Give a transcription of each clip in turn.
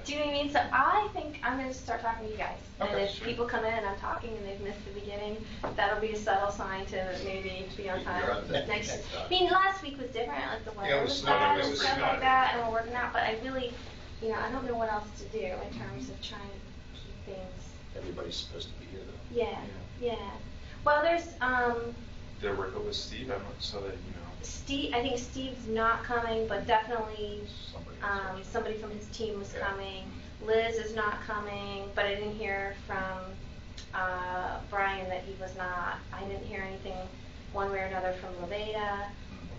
Do you know what I mean? So I think I'm going to start talking to you guys. Okay, and if sure. people come in and I'm talking and they've missed the beginning, that'll be a subtle sign to maybe be on time. Next, I mean, last week was different. Like the weather was bad and stuff like that, and we're working out. But I really, I don't know what else to do in terms of trying to keep things. Everybody's supposed to be here, though. Yeah. Well, there's Did I work out with Steve? I'm not so that Steve. I think Steve's not coming, but definitely somebody from his team was coming. Liz is not coming, but I didn't hear from Brian that he was not. I didn't hear anything one way or another from Levada.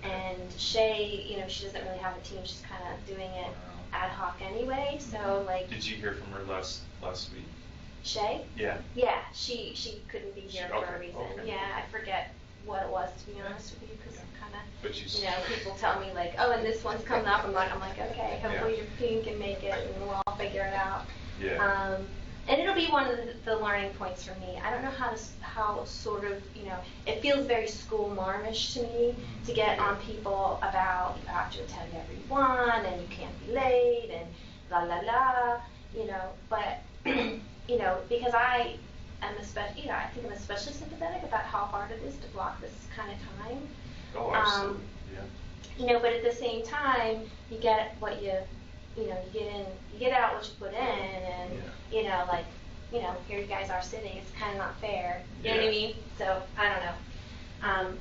And Shay, she doesn't really have a team. She's kind of doing it ad hoc anyway. So like. Did you hear from her last week? Shay? Yeah. Yeah, she couldn't be here for a reason. Okay. Yeah, I forget what it was, to be honest with you, because kind of, people tell me like, oh, and this one's coming up. I'm like, okay, hopefully your team can make it, and we'll all figure it out. Yeah. And it'll be one of the learning points for me. I don't know how sort of, it feels very school marmish to me to get on people about you have to attend every one, and you can't be late, and la la la, but. Because I am especially, I think I'm especially sympathetic about how hard it is to block this kind of time. Oh, absolutely. Yeah. But at the same time, you get what you get out what you put in, and here you guys are sitting. It's kind of not fair. You know what I mean? So I don't know.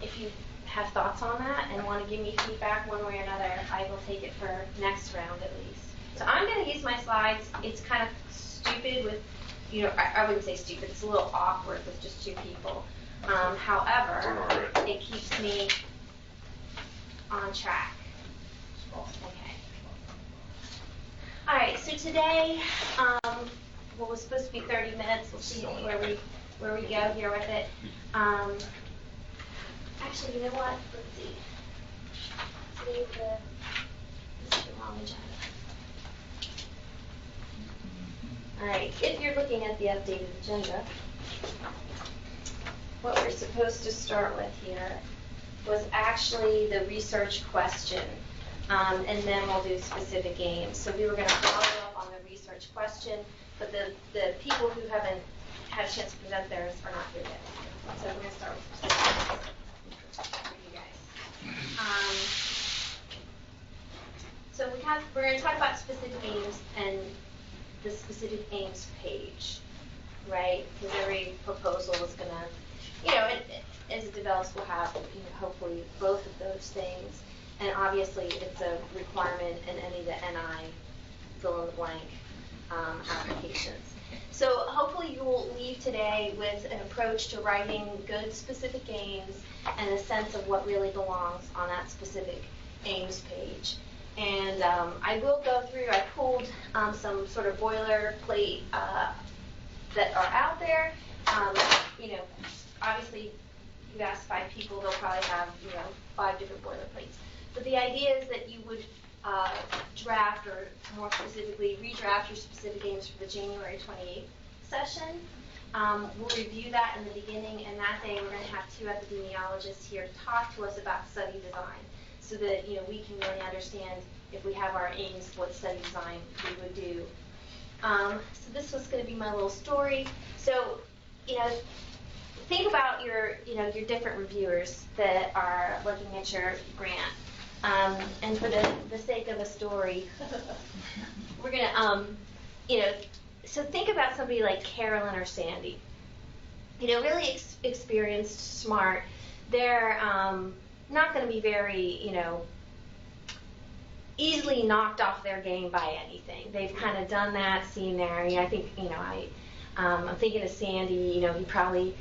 If you have thoughts on that and want to give me feedback one way or another, I will take it for next round at least. So I'm going to use my slides. It's kind of stupid with. I wouldn't say stupid. It's a little awkward with just two people. However, it keeps me on track. Okay. All right. So today, what was supposed to be 30 minutes. We'll see where we go here with it. Actually, you know what? Let's see. This is the wrong agenda. All right, if you're looking at the updated agenda, what we're supposed to start with here was actually the research question, and then we'll do specific games. So we were going to follow up on the research question, but the people who haven't had a chance to present theirs are not here yet. So we're going to start with specific games for you guys. So we're going to talk about specific games and the specific aims page, right? Because every proposal is going to, as it develops, we'll have, hopefully both of those things. And obviously, it's a requirement in any of the NI fill-in-the-blank applications. So hopefully you will leave today with an approach to writing good specific aims and a sense of what really belongs on that specific aims page. And I will go through, I pulled some sort of boilerplate that are out there. Obviously, you ask 5 people, they'll probably have, 5 different boilerplates. But the idea is that you would draft, or more specifically, redraft your specific aims for the January 28th session. We'll review that in the beginning, and that day we're going to have 2 epidemiologists here to talk to us about study design, so that we can really understand if we have our aims, what study design we would do. So this was going to be my little story. So think about your different reviewers that are looking at your grant. And for the sake of a story, we're gonna so think about somebody like Carolyn or Sandy. Really experienced, smart. They're not going to be very, easily knocked off their game by anything. They've kind of done that, seen there. I think, I'm thinking of Sandy, he probably,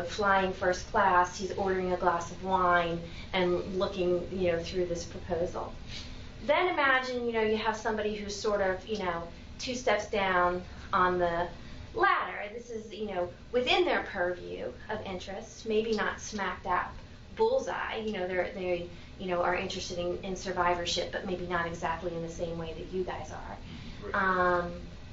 flying first class, he's ordering a glass of wine and looking, through this proposal. Then imagine, you have somebody who's sort of, 2 steps down on the ladder. This is, within their purview of interest, maybe not smack dab bullseye. They are interested in survivorship, but maybe not exactly in the same way that you guys are. Right.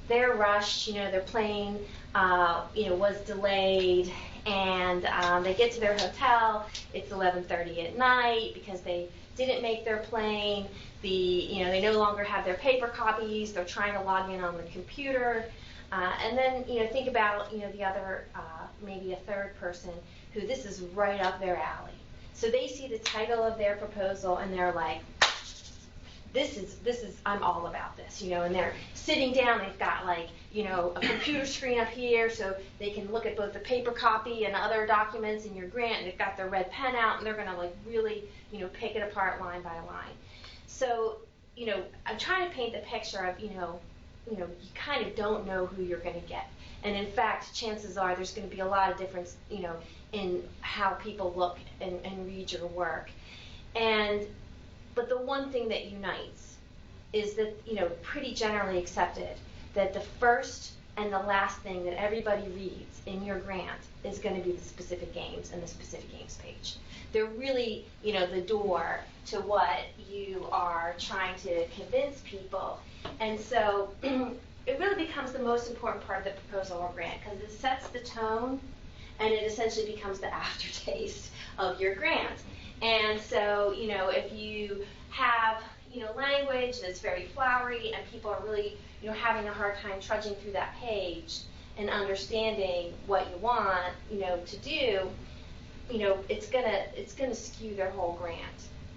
They're rushed. Their plane, was delayed, and they get to their hotel. It's 11:30 at night because they didn't make their plane, they no longer have their paper copies, they're trying to log in on the computer. And then, think about, the other, maybe a third person who this is right up their alley. So they see the title of their proposal and they're like, this is, I'm all about this, and they're sitting down, they've got like, a computer screen up here so they can look at both the paper copy and other documents in your grant, and they've got their red pen out, and they're going to like really, pick it apart line by line. So, I'm trying to paint the picture of, you kind of don't know who you're going to get. And in fact, chances are there's going to be a lot of difference, in how people look and read your work. But the one thing that unites is that, pretty generally accepted that the first and the last thing that everybody reads in your grant is going to be the specific games and the specific games page. They're really, the door to what you are trying to convince people. And so it really becomes the most important part of the proposal or grant because it sets the tone and it essentially becomes the aftertaste of your grant. And so, if you have, language that's very flowery and people are really, having a hard time trudging through that page and understanding what you want, to do, it's gonna skew their whole grant.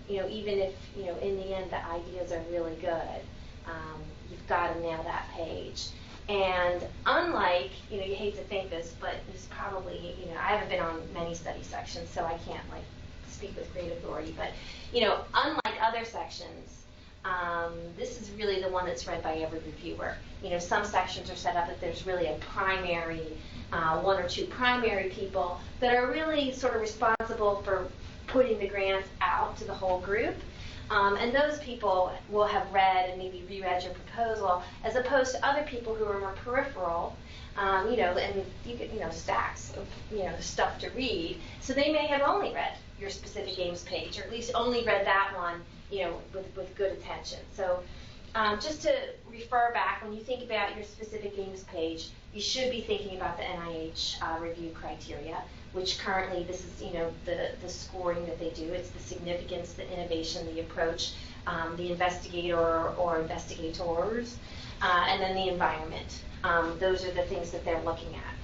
Even if, in the end the ideas are really good, you've got to nail that page. And unlike, you hate to think this, but it's probably, I haven't been on many study sections, so I can't speak with great authority, but unlike other sections, this is really the one that's read by every reviewer. Some sections are set up that there's really a primary, one or two primary people that are really sort of responsible for putting the grant out to the whole group. And those people will have read and maybe reread your proposal, as opposed to other people who are more peripheral, and you get, stacks of, stuff to read. So they may have only read your specific games page, or at least only read that one, with good attention. So just to refer back, when you think about your specific games page, you should be thinking about the NIH review criteria, which currently this is, the scoring that they do. It's the significance, the innovation, the approach, the investigator or investigators, and then the environment. Those are the things that they're looking at.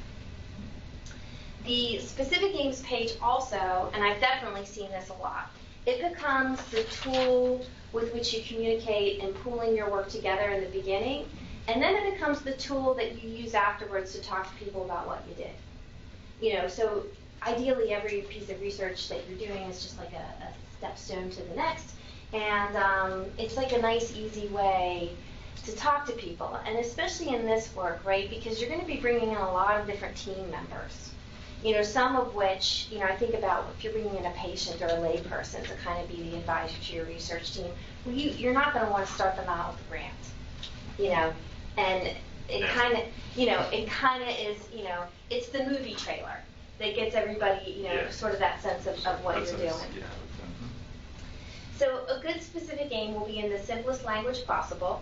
The specific games page also, and I've definitely seen this a lot, it becomes the tool with which you communicate and pooling your work together in the beginning, and then it becomes the tool that you use afterwards to talk to people about what you did. So ideally every piece of research that you're doing is just like a stepstone to the next, and it's like a nice, easy way to talk to people, and especially in this work, right, because you're going to be bringing in a lot of different team members. Some of which, I think about if you're bringing in a patient or a lay person to kind of be the advisor to your research team, well, you're not going to want to start them out with a grant, and it kind of is, it's the movie trailer that gets everybody, sort of that sense of what you're doing. Yeah. So a good specific game will be in the simplest language possible.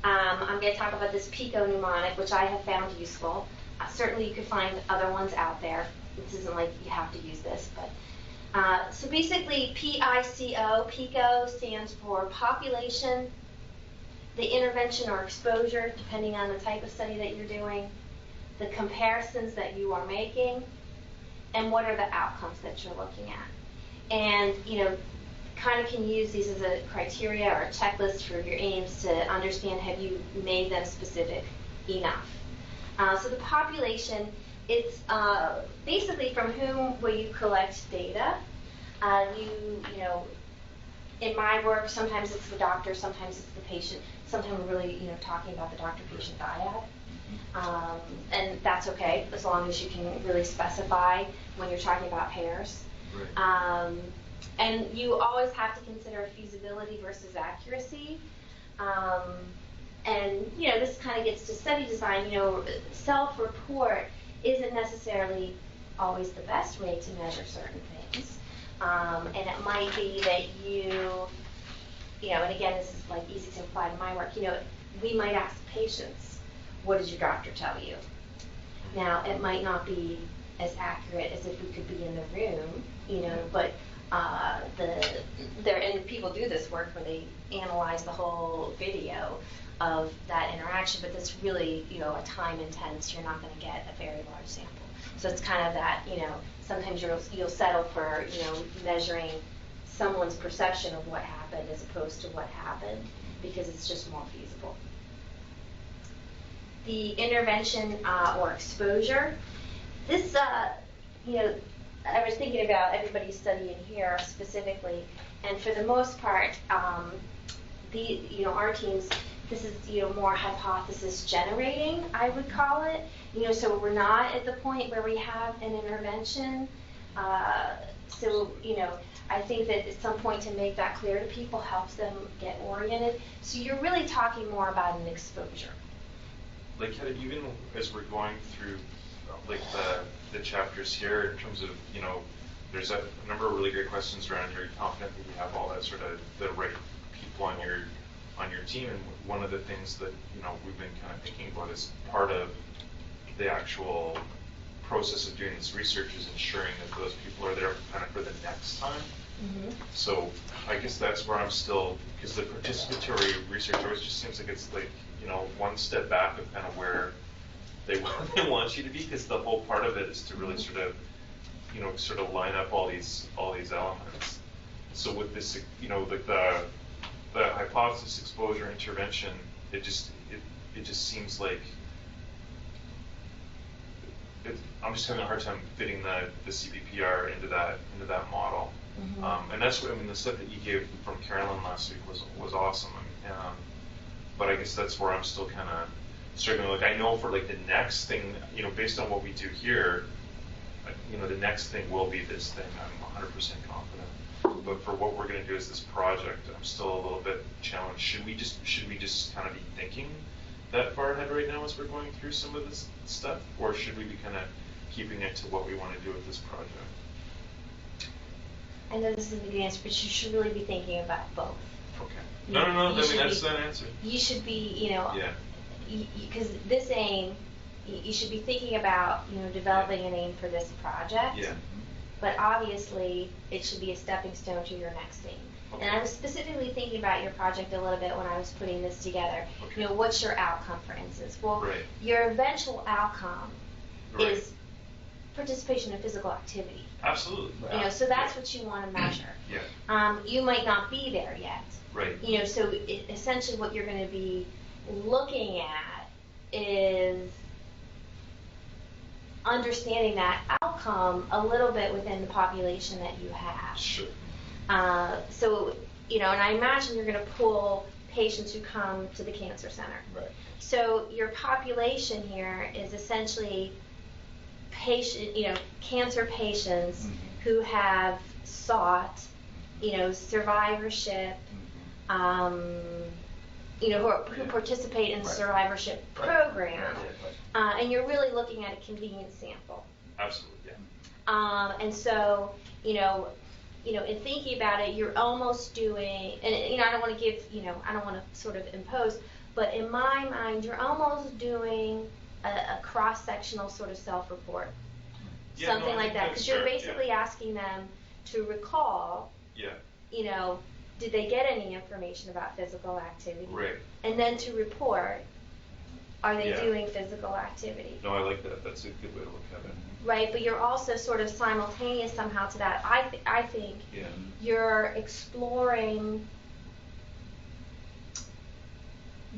I'm going to talk about this Pico mnemonic, which I have found useful. Certainly you could find other ones out there. This isn't like you have to use this, but so basically PICO stands for population, the intervention or exposure, depending on the type of study that you're doing, the comparisons that you are making, and what are the outcomes that you're looking at. And kind of can use these as a criteria or a checklist for your aims to understand, have you made them specific enough. So the population, it's basically from whom will you collect data. In my work, sometimes it's the doctor, sometimes it's the patient. Sometimes we're really, talking about the doctor-patient dyad. And that's okay, as long as you can really specify when you're talking about pairs. Right. And you always have to consider feasibility versus accuracy. And, this kind of gets to study design. Self-report isn't necessarily always the best way to measure certain things. And it might be that and again, this is like easy to apply to my work, we might ask patients, what does your doctor tell you? Now, it might not be as accurate as if we could be in the room, but and people do this work where they analyze the whole video of that interaction, but that's really, a time intense. You're not going to get a very large sample. So it's kind of that, sometimes you'll settle for, measuring someone's perception of what happened as opposed to what happened, because it's just more feasible. The intervention or exposure. This, I was thinking about everybody studying here specifically, and for the most part, our teams, this is, more hypothesis generating, I would call it. So we're not at the point where we have an intervention. I think that at some point to make that clear to people helps them get oriented. So you're really talking more about an exposure. Like, even as we're going through, like, the chapters here, in terms of, there's a number of really great questions around here. You're confident that you have all that sort of the right people on your team, and one of the things that we've been kind of thinking about is part of the actual process of doing this research is ensuring that those people are there kind of for the next time. Mm-hmm. So I guess that's where I'm still, because the participatory research always just seems like it's like one step back of kind of where they want you to be, because the whole part of it is to really sort of line up all these elements. So with this, like the hypothesis, exposure, intervention, it just seems like I'm just having a hard time fitting the CBPR into that model. Mm-hmm. And that's what the stuff that you gave from Carolyn last week was awesome. But I guess that's where I'm still kind of struggling. Like, I know for like the next thing, based on what we do here, the next thing will be this thing. I'm 100% confident. But for what we're going to do as this project, I'm still a little bit challenged. Should we just kind of be thinking that far ahead right now as we're going through some of this stuff, or should we be kind of keeping it to what we want to do with this project? I know this isn't a good answer, but you should really be thinking about both. Okay. No. That's that answer. You should be, because this aim, you should be thinking about, developing an aim for this project. Yeah. But obviously, it should be a stepping stone to your next aim. Okay. And I was specifically thinking about your project a little bit when I was putting this together. Okay. What's your outcome, for instance? Well, right. Your eventual outcome right. is participation in physical activity. Absolutely. So that's what you want to measure. Yeah. You might not be there yet. Right. So essentially what you're going to be looking at is understanding that outcome a little bit within the population that you have. Sure. And I imagine you're going to pull patients who come to the cancer center. Right. So your population here is essentially cancer patients mm-hmm. who have sought, survivorship, who participate in the survivorship program, and you're really looking at a convenient sample. Absolutely, yeah. And so, in thinking about it, you're almost doing, and I don't want to give, I don't want to sort of impose, but in my mind, you're almost doing a cross-sectional sort of self-report, something like that, because you're basically asking them to recall, did they get any information about physical activity? Right. And then to report, are they doing physical activity? No, I like that. That's a good way to look at it. Right, but you're also sort of simultaneous somehow to that. I think you're exploring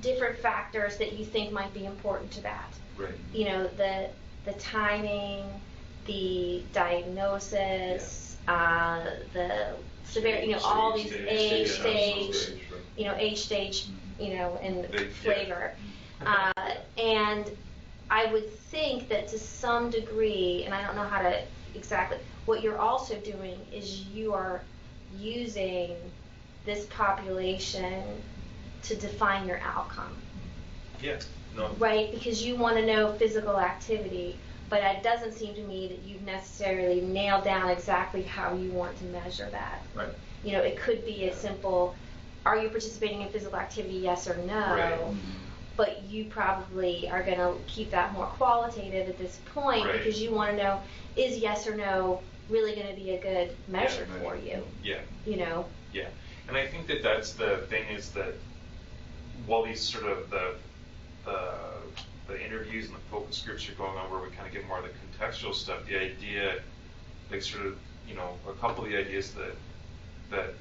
different factors that you think might be important to that. Right. The timing, the diagnosis, the severity, all these age stage, and flavor. And I would think that to some degree, and I don't know how to exactly, what you're also doing is you are using this population to define your outcome. Yeah. No. Right? Because you want to know physical activity, but it doesn't seem to me that you've necessarily nailed down exactly how you want to measure that. Right. It could be as simple, are you participating in physical activity, yes or no? Right. But you probably are going to keep that more qualitative at this point because you want to know, is yes or no really going to be a good measure for you. Yeah. You know? Yeah. And I think that that's the thing is that while these sort of the interviews and the focus groups are going on where we kind of get more of the contextual stuff, the idea, like sort of, you know, a couple of the ideas that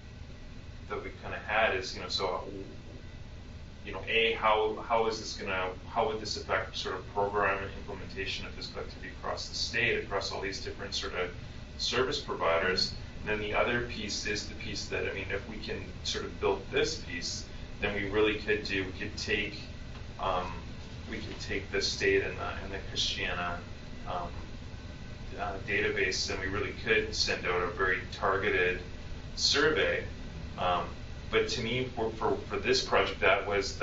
we kind of had is, you know, so, you know, how is this how would this affect sort of program and implementation of physical activity across the state, across all these different sort of service providers? And then the other piece is the piece that, I mean, if we can sort of build this piece, then we really could take the state and the Christiana database, and we really could send out a very targeted survey. But to me, for this project, that was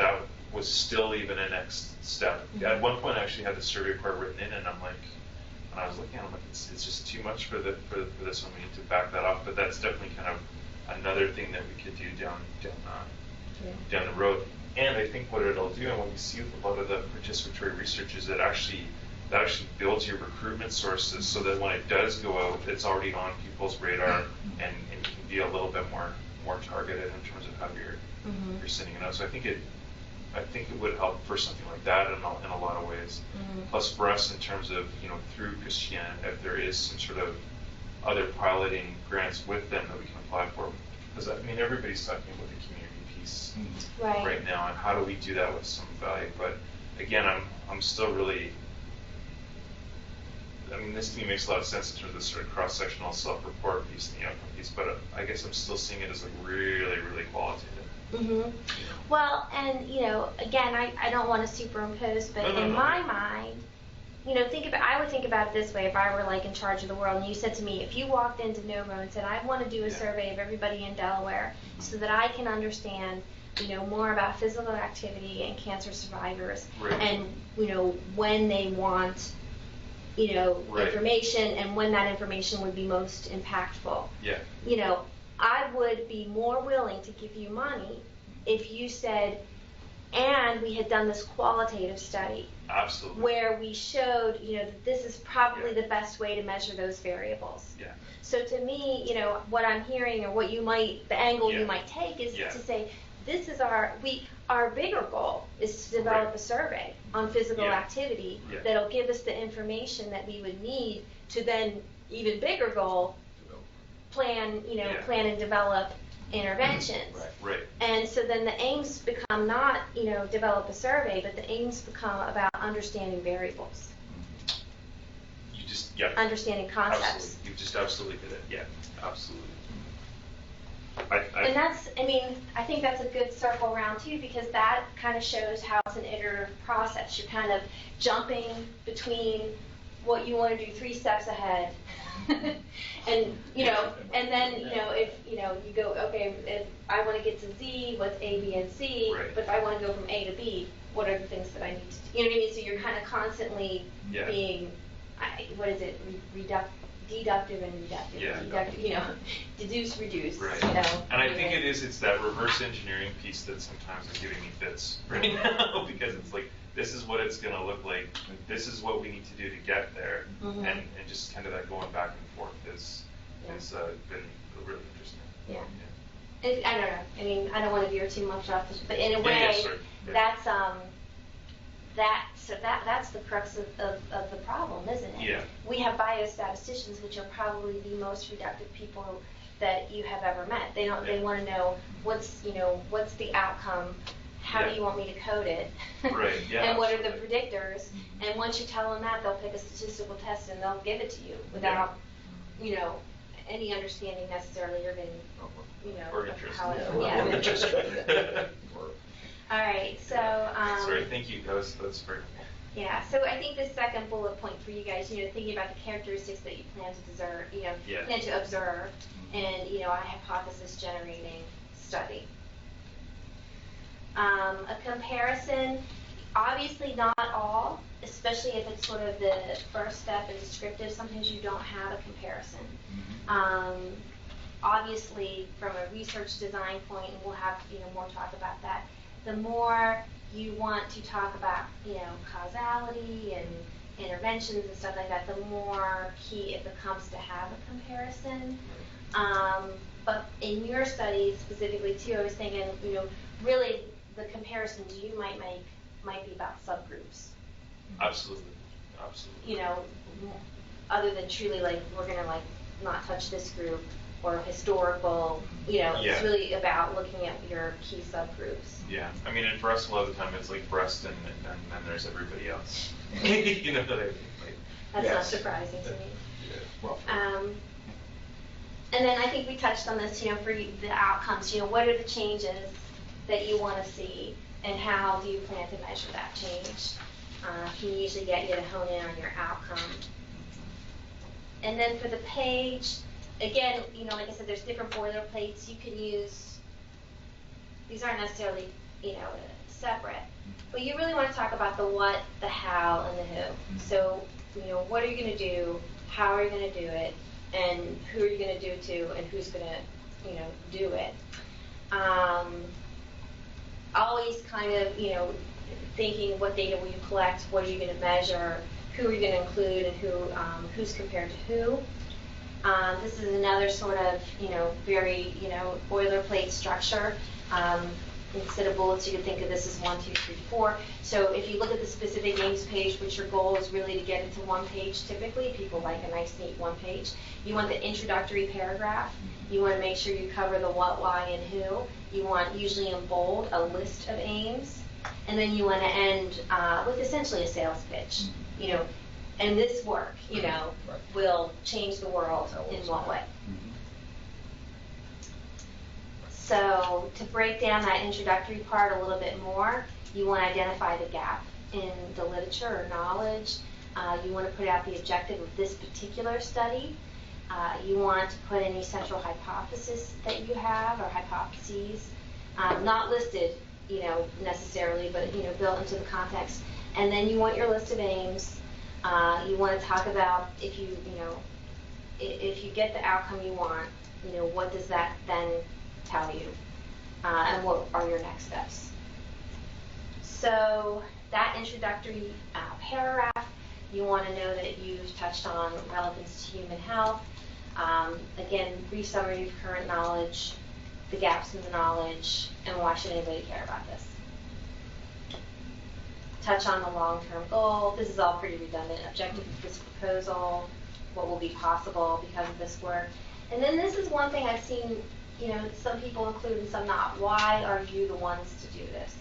still even a next step. At one point, I actually had the survey part written in, and I'm like, when I was looking at it, I'm like, it's just too much for this one. We need to back that off. But that's definitely kind of another thing that we could do down the road. And I think what it'll do, and what we see with a lot of the participatory research, is that actually builds your recruitment sources so that when it does go out, it's already on people's radar and you can be a little bit more targeted in terms of how you're sending it out. So I think it would help for something like that in a lot of ways. Plus for us in terms of, you know, through Christian, if there is some sort of other piloting grants with them that we can apply for, because I mean everybody's talking about the community piece right now, and how do we do that with some value? But again, I'm still really, I mean, this to me makes a lot of sense in terms of the sort of cross-sectional self-report piece and the outcome piece, but I guess I'm still seeing it as like really, really qualitative. Well, and you know, again, I don't want to superimpose, but in my mind, you know, I would think about it this way: if I were like in charge of the world, and you said to me, if you walked into Novo and said, I want to do a survey of everybody in Delaware so that I can understand, you know, more about physical activity and cancer survivors, and you know, when they want, you know, information and when that information would be most impactful. You know, I would be more willing to give you money if you said, and we had done this qualitative study. Absolutely. Where we showed, you know, that this is probably the best way to measure those variables. So to me, you know, what I'm hearing, or the angle you might take is to say, this is our bigger goal is to develop a survey on physical activity that'll give us the information that we would need to then, even bigger goal, plan and develop interventions. And so then the aims become not, you know, develop a survey, but the aims become about understanding variables. You just, understanding concepts. Absolutely. You just absolutely did it. Yeah, absolutely. And that's, I mean, I think that's a good circle around too, because that kind of shows how it's an iterative process. You're kind of jumping between what you want to do 3 steps ahead. And, you know, and then, you know, if, you know, you go, okay, if I want to get to Z, what's A, B, and C, but if I want to go from A to B, what are the things that I need to do? You know what I mean? So you're kind of constantly being, what is it, deductive and reductive, you know, deduce, reduce, you know. And I think it's that reverse engineering piece that sometimes is giving me fits right now, because it's like, this is what it's going to look like, this is what we need to do to get there, and just kind of that going back and forth has been really interesting. I don't know, I mean, I don't want to veer too much off this, but in a way, that's that's the crux of the problem, isn't it? We have biostatisticians, which are probably the most reductive people that you have ever met. They they want to know what's the outcome, how do you want me to code it, and what are the predictors, and once you tell them that, they'll pick a statistical test and they'll give it to you without you know, any understanding necessarily, or how it All right, so sorry, thank you. That's very cool. Yeah, so I think the second bullet point for you guys, you know, thinking about the characteristics that you plan to observe, and you know, a hypothesis generating study. A comparison, obviously not all, especially if it's sort of the first step and descriptive. Sometimes you don't have a comparison. Obviously, from a research design point, and we'll have more talk about that. The more you want to talk about causality and interventions and stuff like that, the more key it becomes to have a comparison. But in your study specifically too, I was thinking, really the comparisons you might make might be about subgroups. Absolutely. Other than truly like, we're gonna like not touch this group or historical, it's really about looking at your key subgroups. Yeah, I mean, and for us a lot of the time it's like breast and then there's everybody else. You know what I mean? That's not surprising to me. Yeah. Well, and then I think we touched on this, for the outcomes, what are the changes that you want to see and how do you plan to measure that change? Can usually get you to hone in on your outcome. And then for the page, again, like I said, there's different boilerplates you can use. These aren't necessarily, separate. But you really want to talk about the what, the how, and the who. So, what are you going to do? How are you going to do it? And who are you going to do it to? And who's going to, do it? Always kind of, thinking what data will you collect? What are you going to measure? Who are you going to include? And who's compared to who? This is another sort of, very, boilerplate structure. Instead of bullets, you could think of this as 1, 2, 3, 4. So if you look at the specific aims page, which your goal is really to get into one page typically, people like a nice, neat one page. You want the introductory paragraph. You want to make sure you cover the what, why, and who. You want, usually in bold, a list of aims. And then you want to end with essentially a sales pitch. And this work, will change the world in what way? So to break down that introductory part a little bit more, you want to identify the gap in the literature or knowledge. You want to put out the objective of this particular study. You want to put any central hypothesis that you have or hypotheses, not listed, necessarily, but built into the context. And then you want your list of aims. You want to talk about if you get the outcome you want, what does that then tell you, and what are your next steps. So that introductory paragraph, you want to know that you've touched on relevance to human health. Again, brief summary of current knowledge, the gaps in the knowledge, and why should anybody care about this. Touch on the long-term goal. This is all pretty redundant. Objective of this proposal, what will be possible because of this work. And then this is one thing I've seen, some people include and some not. Why are you the ones to do this?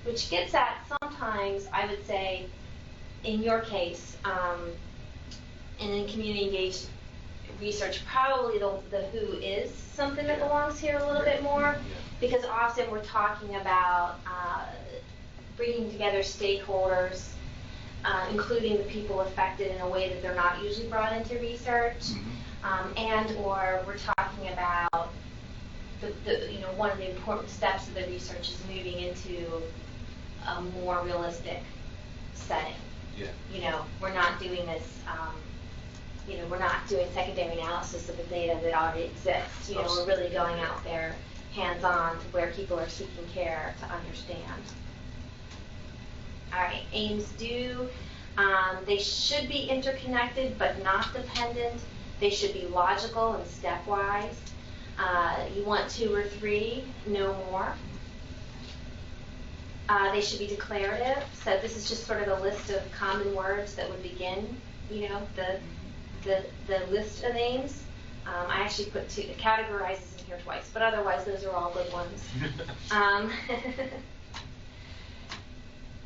Which gets at sometimes, I would say, in your case, and in community engaged research, probably the who is something that belongs here a little bit more, because often we're talking about bringing together stakeholders, including the people affected in a way that they're not usually brought into research, and or we're talking about one of the important steps of the research is moving into a more realistic setting. We're not doing this. We're not doing secondary analysis of the data that already exists. We're really going out there hands-on to where people are seeking care to understand. All right, aims do. They should be interconnected but not dependent. They should be logical and stepwise. You want 2 or 3, no more. They should be declarative. So this is just sort of a list of common words that would begin, the list of aims. I actually put categorizes in here twice, but otherwise those are all good ones.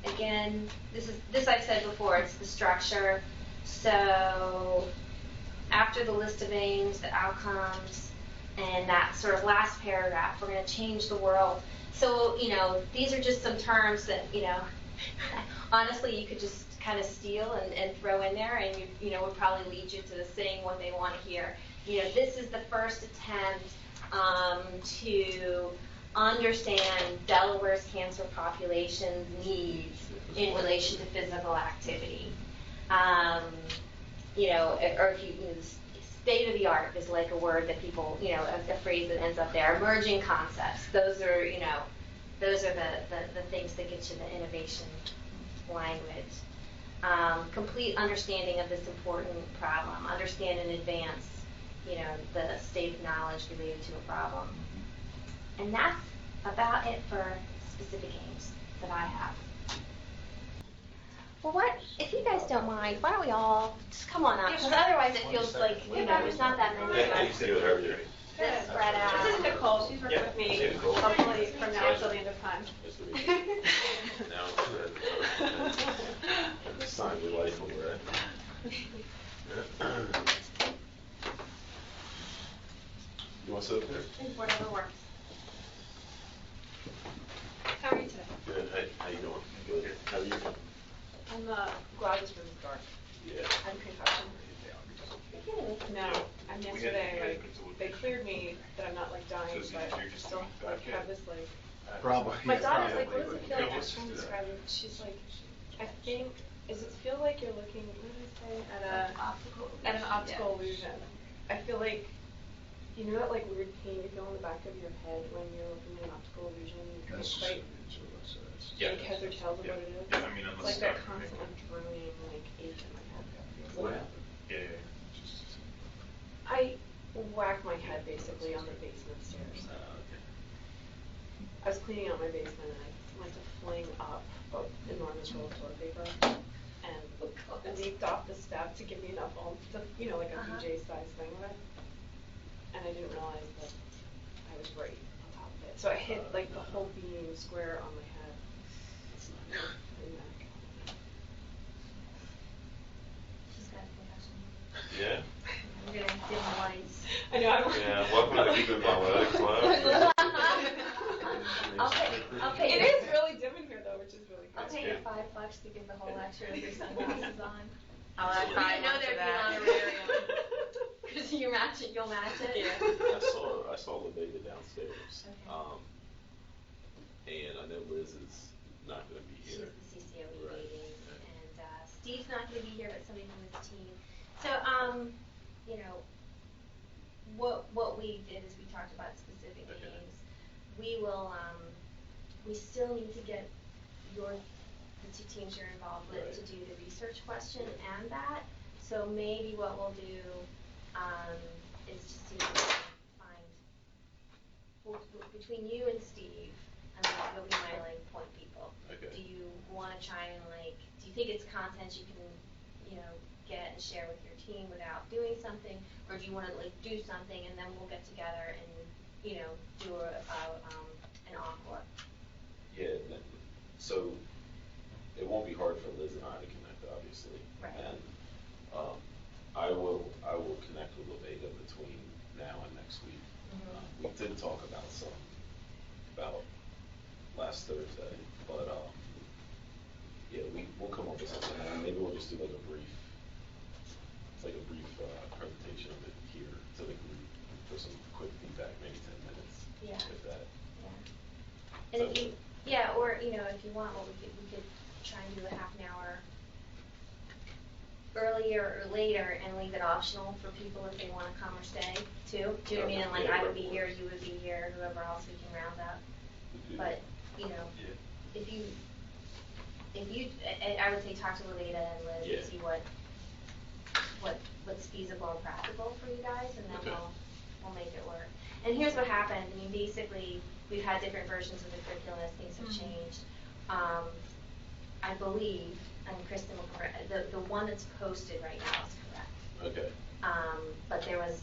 Again, this I've said before, it's the structure. So after the list of aims, the outcomes, and that sort of last paragraph, we're going to change the world. So, these are just some terms that, honestly you could just kind of steal and throw in there, and would probably lead you to saying what they want to hear. This is the first attempt to understand Delaware's cancer population's needs in relation to physical activity. Or if you state of the art is like a word that people, a phrase that ends up there. Emerging concepts. Those are the things that get you the innovation language. complete understanding of this important problem, understand in advance, the state of knowledge related to a problem. And that's about it for specific games that I have. Well, if you guys don't mind, why don't we all just come on up? Because otherwise it feels like, there's not that many of us. This spread out. This is Nicole. She's worked with me hopefully from now until the end of time. Sign your life away. You want to sit up there? Whatever works. How are you today? Good. How you doing? Good. How are you? I'm glad this room is dark. Yeah. I'm concussion. No, and yesterday, they cleared me that I'm not dying, but I still have this Probably. My daughter's like, what does it feel like? I was trying to describe it. She's like, I think, does it feel like you're looking, what did I say, at an optical illusion? I feel like, you know that weird pain you feel in the back of your head when you're looking at an optical illusion? You can't quite make heads or tails of what it is. Yeah, I mean, it's like that constant droning ache in my head. What? Yeah. I whacked my head basically on the basement stairs. I was cleaning out my basement and I went to fling up an enormous roll of toilet paper and leaped off the step to give me enough oomph to, like a BJ size thing with it. And I didn't realize that I was right on top of it. So I hit the whole beam square on my head. That's not good. And neck. She's got a concussion. Yeah? We're going to dim the lights. I know. Yeah, welcome to the Keep It Melodic Club. I'll pay It you. is really dim in here though, which is really good. I'll pay you $5 to give the whole lecture with your sunglasses on. I'll add You 5 know on to there'd be that. an honorarium. Because you'll match it. Yeah. I saw Leveda downstairs. Okay. And I know Liz is not going to be She's here. the CCOE Right. meeting, and Steve's not going to be here, but somebody from his team. So, what we did is we talked about specific Okay. games. We will, we still need to get the two teams you're involved with Right. to do the research question and that. So maybe what we'll do is just see if we can find between you and Steve. You'll be my point people. Okay. Do you want to try and do you think it's content you can get and share with your team without doing something, or do you want to do something and then we'll get together and do an encore? Yeah. So it won't be hard for Liz and I to connect, obviously. Right. And I will connect with Leveda between now and next week. Mm-hmm. We did talk about last Thursday, but yeah, we'll come up with something. And maybe we'll just do a brief presentation of it here to the group for some quick feedback, maybe 10 minutes. Yeah. If that. Yeah. And if you if you want, we could try and do a half an hour earlier or later and leave it optional for people if they want to come or stay too. Do you know what I mean? And Yeah, I would be of here, course. you would be here, whoever else we can round up. But if you, I would say talk to Leveda and Liz Yeah. and see what's feasible and practical for you guys, and then Okay. we'll make it work. And here's what happened. I mean, basically, we've had different versions of the curriculum as things have changed. I believe, and Kristen will correct, the one that's posted right now is correct. Okay. But there was,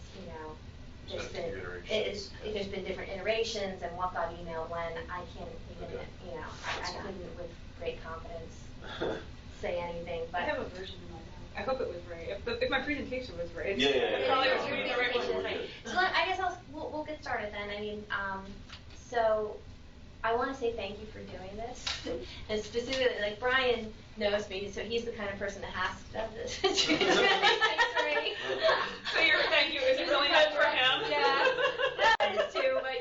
there's Just a been, few iterations. there's been different iterations and what got emailed when. I can't even, Okay. I couldn't with great confidence say anything, but. I have a version in my mind. I hope it was right. If my presentation was right. Yeah. I probably was Your reading the right presentation is one. right. So I guess we'll get started then. I mean, so I want to say thank you for doing this, and specifically, Brian knows me, so he's the kind of person that has done this. It's really nice for me. So your thank you is really good for him. Yeah, that is too. But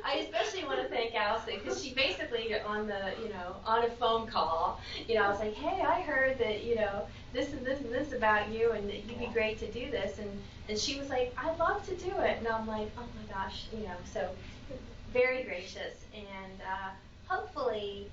I especially want to thank Allison because she basically on a phone call, I was like, hey, I heard that this and this and this about you, and that you'd be great to do this, and she was like, I'd love to do it, and I'm like, oh my gosh, so very gracious, and hopefully,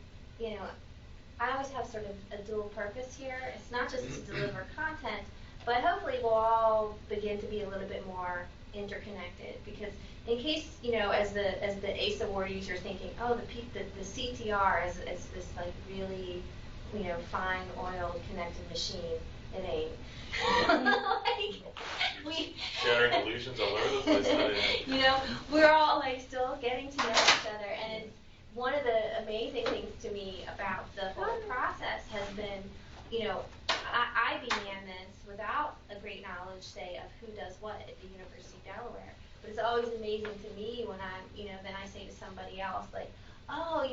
I always have sort of a dual purpose here. It's not just to deliver content, but hopefully we'll all begin to be a little bit more interconnected, because in case, as the ACE awardees are thinking, oh, the CTR is this like really, fine oiled connected machine. It ain't. Shattering illusions all over the place. We're all like still getting to know each other, and it's one of the amazing things to me about the whole process has been, I began this without a great knowledge, say, of who does what at the University of Delaware. But it's always amazing to me when then I say to somebody else, like, oh,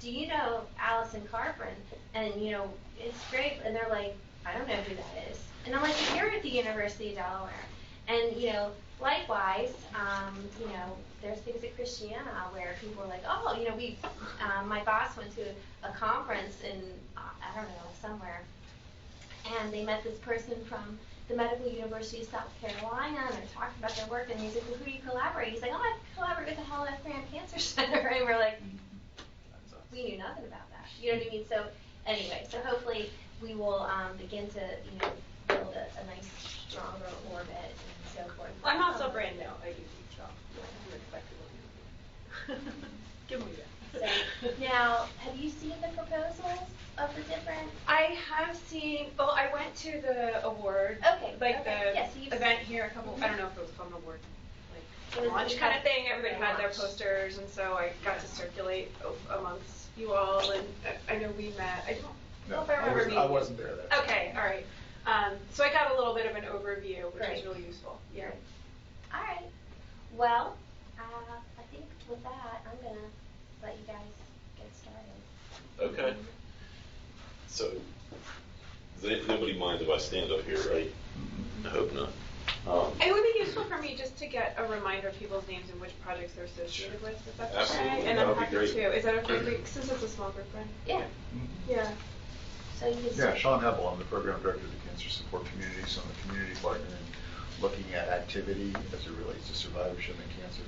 do you know Allison Carprin? And, it's great. And they're like, I don't know who that is. And I'm like, you're at the University of Delaware. And, likewise, there's things at Christiana where people are like, oh, my boss went to a conference in, I don't know, somewhere. And they met this person from the Medical University of South Carolina, and they're talking about their work, and he's like, well, who do you collaborate? He's like, oh, I collaborate with the Helen F. Graham Cancer Center. And we're like, we knew nothing about that. You know what I mean? So anyway, hopefully we will begin to, build a nice, stronger orbit and so forth. I'm also brand new. I do teach job. I'm expecting one. Give me that. So, now, have you seen the proposals of the different? I have seen. Well, I went to the award. Okay. The Yeah, so event here a couple. I don't know if it was called an award. It was Launch kind of thing. Everybody their had their launch. posters, and so I got to circulate amongst you all. And I know we met. I don't know if I remember meeting. I wasn't there that day. Okay, all right. So I got a little bit of an overview, which Great. was really useful. Yeah. All right. Well, I think with that, I'm going to let you guys get started. Okay. So, nobody minds if I stand up here, right? I hope not. It would be useful for me just to get a reminder of people's names and which projects they're associated with, if that's Absolutely. okay. And That I'm would be happy great. to. Is that okay for you? Since it's a small group, right? Yeah. Yeah. So you can Yeah, start. Sean Hebel, I'm the program director of the Cancer Support Community, so I'm a community partner in looking at activity as it relates to survivorship and cancer.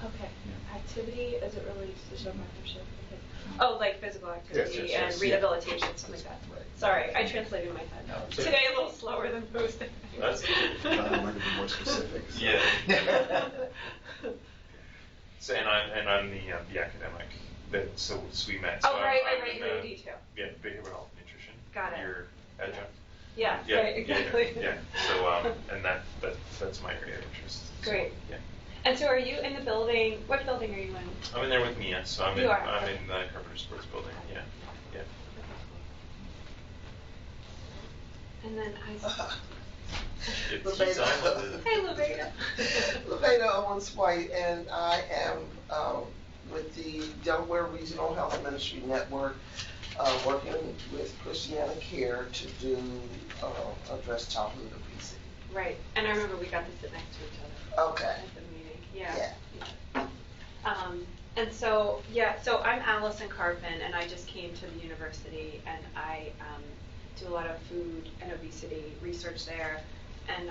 Okay. Yeah. Activity as it relates to survivorship. Okay. Oh, like physical activity Yes, and yes. rehabilitation, something like that. Right. Sorry, I translated in my head. No, it's okay. Today a little slower than most. That's I wanted to be more specific. So. Yeah. So and I'm the academic so we met. So Oh, right, I'm right, in you're the- the detail. Yeah, behavioral health and nutrition. Got it. You're adjunct. Yeah, Yeah, right, exactly. Yeah. So and that's my area of interest. So, Great. yeah. And so are you in the building, what building are you in? I'm in there with Mia, so I'm You in are, I'm okay. in the Carpenter Sports Building. Yeah. Yeah. And then I. It's Levena. designed with Hey, Loretta. Levena Owens White, and I am with the Delaware Regional Health Ministry Network, working with Christiana Care to do address childhood obesity. Right, and I remember we got to sit next to each other. Okay. At the meeting, yeah. Yeah. And so, so I'm Allison Carpin, and I just came to the university, and I do a lot of food and obesity research there, and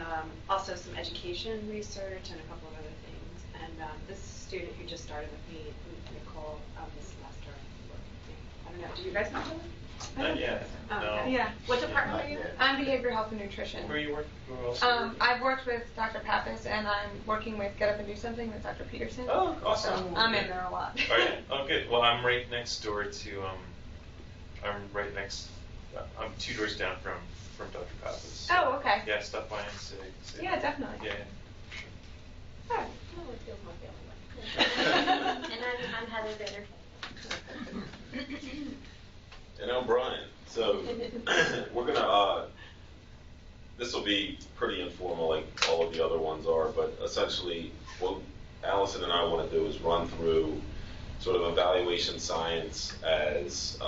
also some education research and a couple of other things. And this student who just started with me, Nicole, this semester, worked with me. I don't know, do you guys know her? Not yet. Oh, No. okay. Yeah. What department are you in? I'm behavioral health and nutrition. Where are you working? Who else? are you working I've worked with Dr. Pappas, and I'm working with Get Up and Do Something with Dr. Peterson. Oh, awesome. So I'm in there a lot. Oh, yeah. Oh, good. Well, I'm right next door to, I'm 2 doors down from Dr. Pappas. Oh, okay. Yeah, stop by and say. Yeah, definitely. Yeah, Oh, no, it feels my family. And I'm Heather Bitter. And I'm Brian. So we're gonna. This will be pretty informal, like all of the other ones are. But essentially, what Allison and I want to do is run through sort of evaluation science as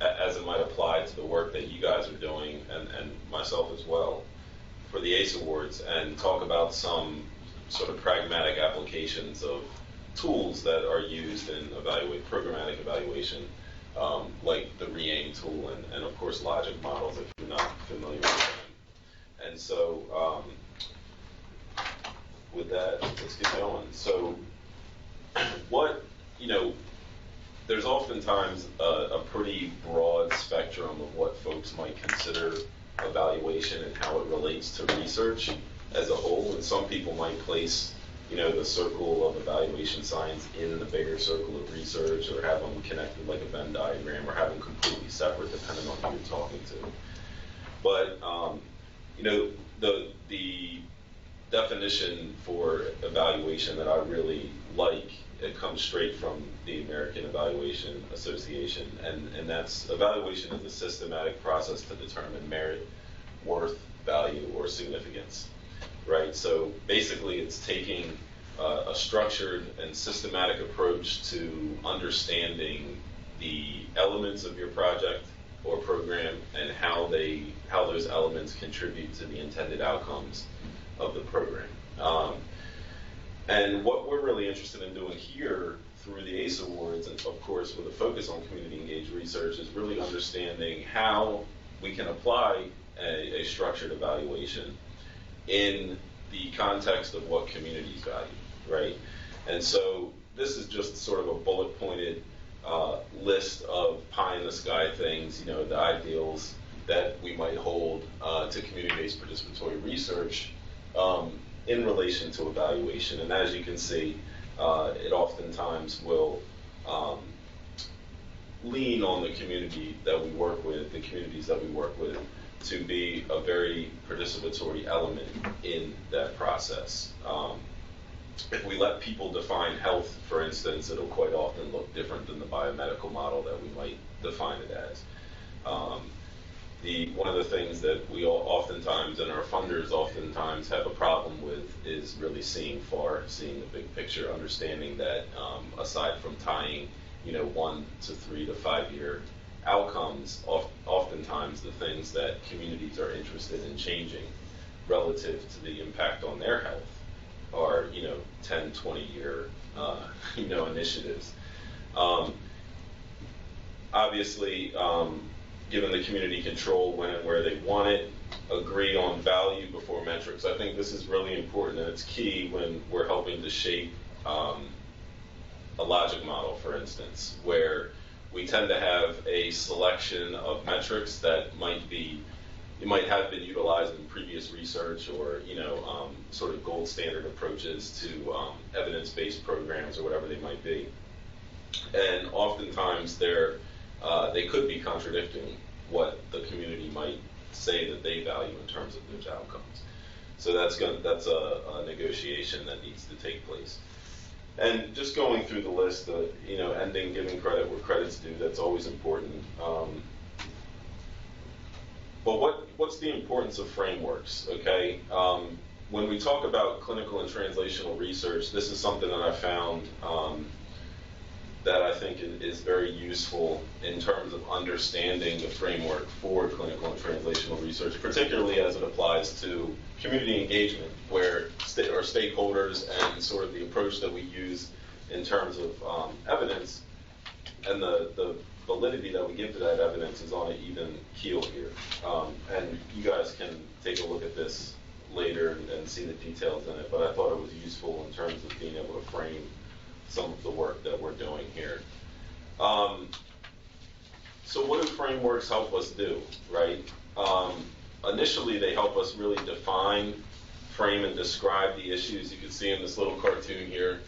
it might apply to the work that you guys are doing, and myself as well, for the ACE Awards, and talk about some sort of pragmatic applications of tools that are used in programmatic evaluation, like the REAIM tool and of course logic models if you're not familiar with them. And so with that, let's get going. So what, there's oftentimes a pretty broad spectrum of what folks might consider evaluation and how it relates to research as a whole. And some people might place, the circle of evaluation science in the bigger circle of research, or have them connected like a Venn diagram, or have them completely separate depending on who you're talking to. But, the definition for evaluation that I really like, it comes straight from the American Evaluation Association, and that's evaluation is a systematic process to determine merit, worth, value, or significance, right? So basically it's taking a structured and systematic approach to understanding the elements of your project or program and how those elements contribute to the intended outcomes of the program. And what we're really interested in doing here through the ACE Awards, and of course with a focus on community engaged research, is really understanding how we can apply a structured evaluation in the context of what communities value, right? And so this is just sort of a bullet pointed list of pie in the sky things, the ideals that we might hold to community-based participatory research in relation to evaluation. And as you can see, it oftentimes will lean on the community that we work with, the communities that we work with, to be a very participatory element in that process. If we let people define health, for instance, it'll quite often look different than the biomedical model that we might define it as. One of the things that we all oftentimes, and our funders oftentimes have a problem with, is really seeing far, seeing the big picture, understanding that aside from tying, 1 to 3 to 5 year outcomes, oftentimes the things that communities are interested in changing relative to the impact on their health are 10, 20 year initiatives. Obviously, given the community control when and where they want it, agree on value before metrics. I think this is really important, and it's key when we're helping to shape a logic model, for instance, where we tend to have a selection of metrics that might have been utilized in previous research, or sort of gold standard approaches to evidence-based programs or whatever they might be. And oftentimes they could be contradicting what the community might say that they value in terms of those outcomes. So that's a negotiation that needs to take place. And just going through the list, ending giving credit where credit's due, that's always important. But what's the importance of frameworks, okay? When we talk about clinical and translational research, this is something that I found that I think is very useful in terms of understanding the framework for clinical and translational research, particularly as it applies to community engagement, where our stakeholders and sort of the approach that we use in terms of evidence and the validity that we give to that evidence is on an even keel here. And you guys can take a look at this later and see the details in it, but I thought it was useful in terms of being able to frame some of the work that we're doing here. So what do frameworks help us do, right? Initially, they help us really define, frame, and describe the issues. You can see in this little cartoon here.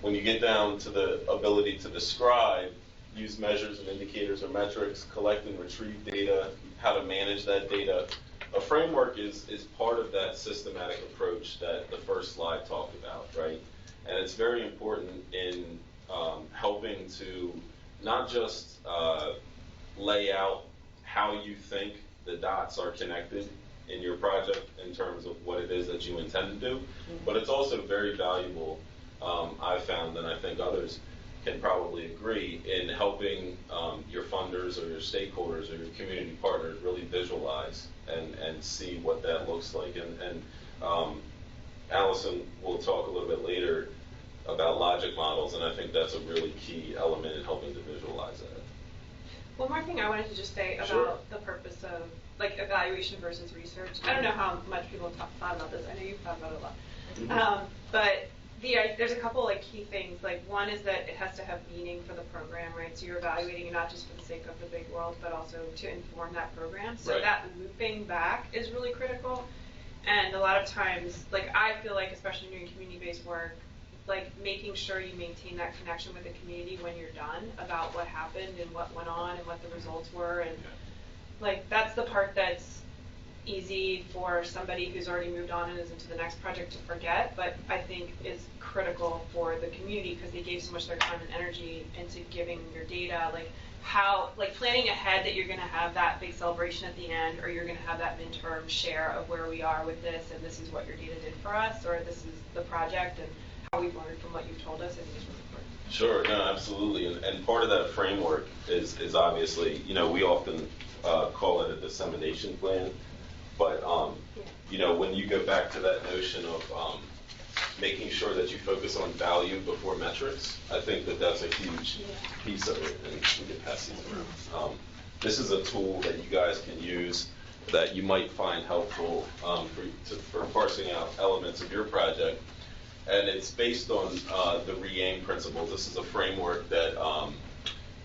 When you get down to the ability to describe, use measures and indicators or metrics, collect and retrieve data, how to manage that data, a framework is part of that systematic approach that the first slide talked about, right? And it's very important in helping to not just lay out how you think the dots are connected in your project in terms of what it is that you intend to do, but it's also very valuable, I've found, and I think others can probably agree, in helping your funders or your stakeholders or your community partners really visualize and see what that looks like. And Allison will talk a little bit later about logic models, and I think that's a really key element in helping to visualize that. One more thing I wanted to just say about Sure. the purpose of evaluation versus research. I don't know how much people have thought about this. I know you've thought about it a lot. But there's a couple like key things. Like one is that it has to have meaning for the program, right? So you're evaluating it not just for the sake of the big world, but also to inform that program. So Right. that looping back is really critical. And a lot of times, like I feel like, especially doing community-based work, like making sure you maintain that connection with the community when you're done about what happened and what went on and what the results were, and like that's the part that's easy for somebody who's already moved on and is into the next project to forget, but I think is critical for the community because they gave so much of their time and energy into giving your data, like how, like planning ahead that you're going to have that big celebration at the end, or you're going to have that midterm share of where we are with this, and this is what your data did for us, or this is the project, and how we've learned from what you've told us. I think is really important. Sure, no, absolutely, and part of that framework is obviously, you know, we often call it a dissemination plan, but you know, when you go back to that notion of making sure that you focus on value before metrics, I think that that's a huge piece of it, and we can pass these around. This is a tool that you guys can use that you might find helpful for parsing out elements of your project. And it's based on the re-aim principles. This is a framework that I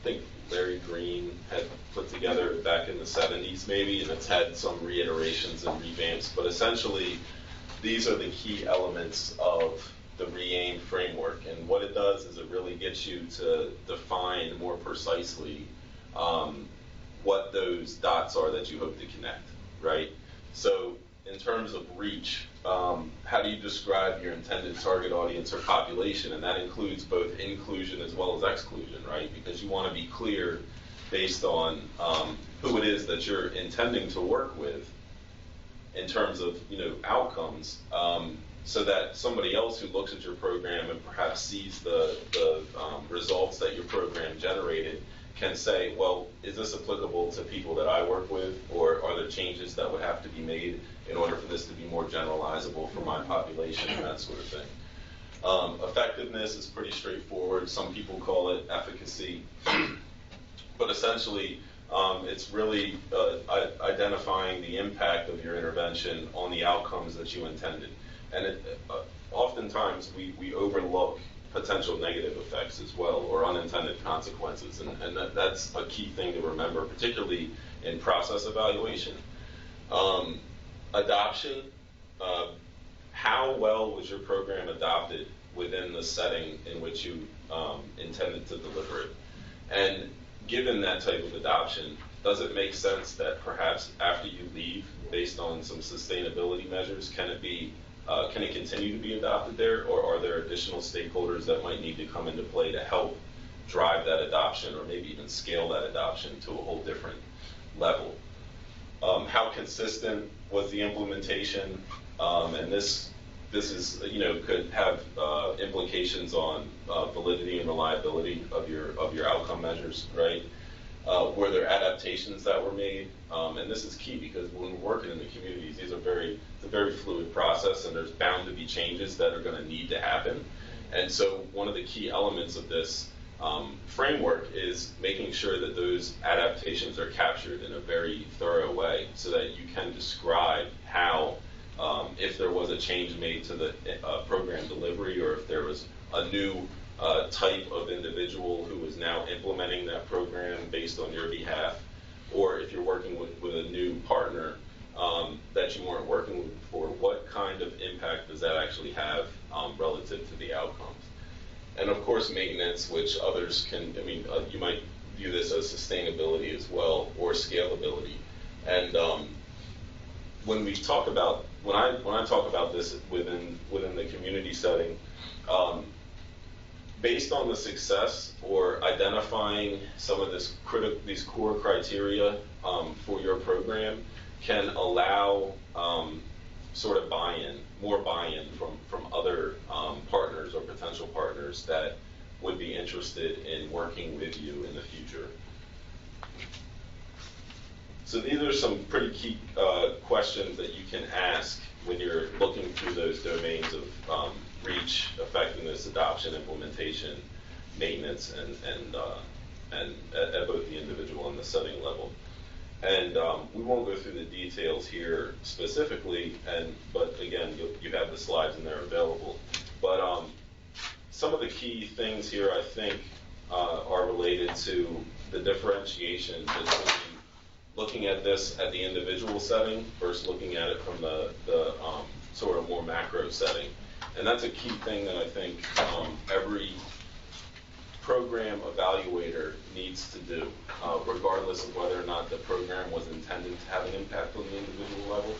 think Larry Green had put together back in the 70s maybe, and it's had some reiterations and revamps. But essentially, these are the key elements of the re-aim framework. And what it does is it really gets you to define more precisely what those dots are that you hope to connect, right? So in terms of reach, how do you describe your intended target audience or population? And that includes both inclusion as well as exclusion, right? Because you want to be clear based on who it is that you're intending to work with in terms of, you know, outcomes, so that somebody else who looks at your program and perhaps sees the results that your program generated can say, well, is this applicable to people that I work with, or are there changes that would have to be made in order for this to be more generalizable for my population and that sort of thing. Effectiveness is pretty straightforward. Some people call it efficacy, but essentially it's really identifying the impact of your intervention on the outcomes that you intended. And oftentimes we overlook potential negative effects as well, or unintended consequences, and that's a key thing to remember, particularly in process evaluation. Adoption, how well was your program adopted within the setting in which you intended to deliver it? And given that type of adoption, does it make sense that perhaps after you leave, based on some sustainability measures, can it continue to be adopted there, or are there additional stakeholders that might need to come into play to help drive that adoption, or maybe even scale that adoption to a whole different level? How consistent was the implementation? And this is, you know, could have implications on validity and reliability of your outcome measures, right? Were there adaptations that were made? And this is key because when we're working in the communities, it's a very fluid process, and there's bound to be changes that are going to need to happen. And so one of the key elements of this framework is making sure that those adaptations are captured in a very thorough way, so that you can describe how, if there was a change made to the program delivery, or if there was a new type of individual who is now implementing that program based on your behalf, or if you're working with a new partner that you weren't working with before, what kind of impact does that actually have relative to the outcomes? And of course, maintenance, which others can, you might view this as sustainability as well, or scalability. And when I talk about this within the community setting, based on the success or identifying some of these core criteria for your program can allow sort of more buy-in from other partners or potential partners that would be interested in working with you in the future. So these are some pretty key questions that you can ask when you're looking through those domains of reach, effectiveness, adoption, implementation, maintenance, and at both the individual and the setting level. And we won't go through the details here specifically, but again, you have the slides and they're available. But some of the key things here, I think, are related to the differentiation between looking at this at the individual setting versus looking at it from the sort of more macro setting. And that's a key thing that I think every program evaluator needs to do, regardless of whether or not the program was intended to have an impact on the individual level.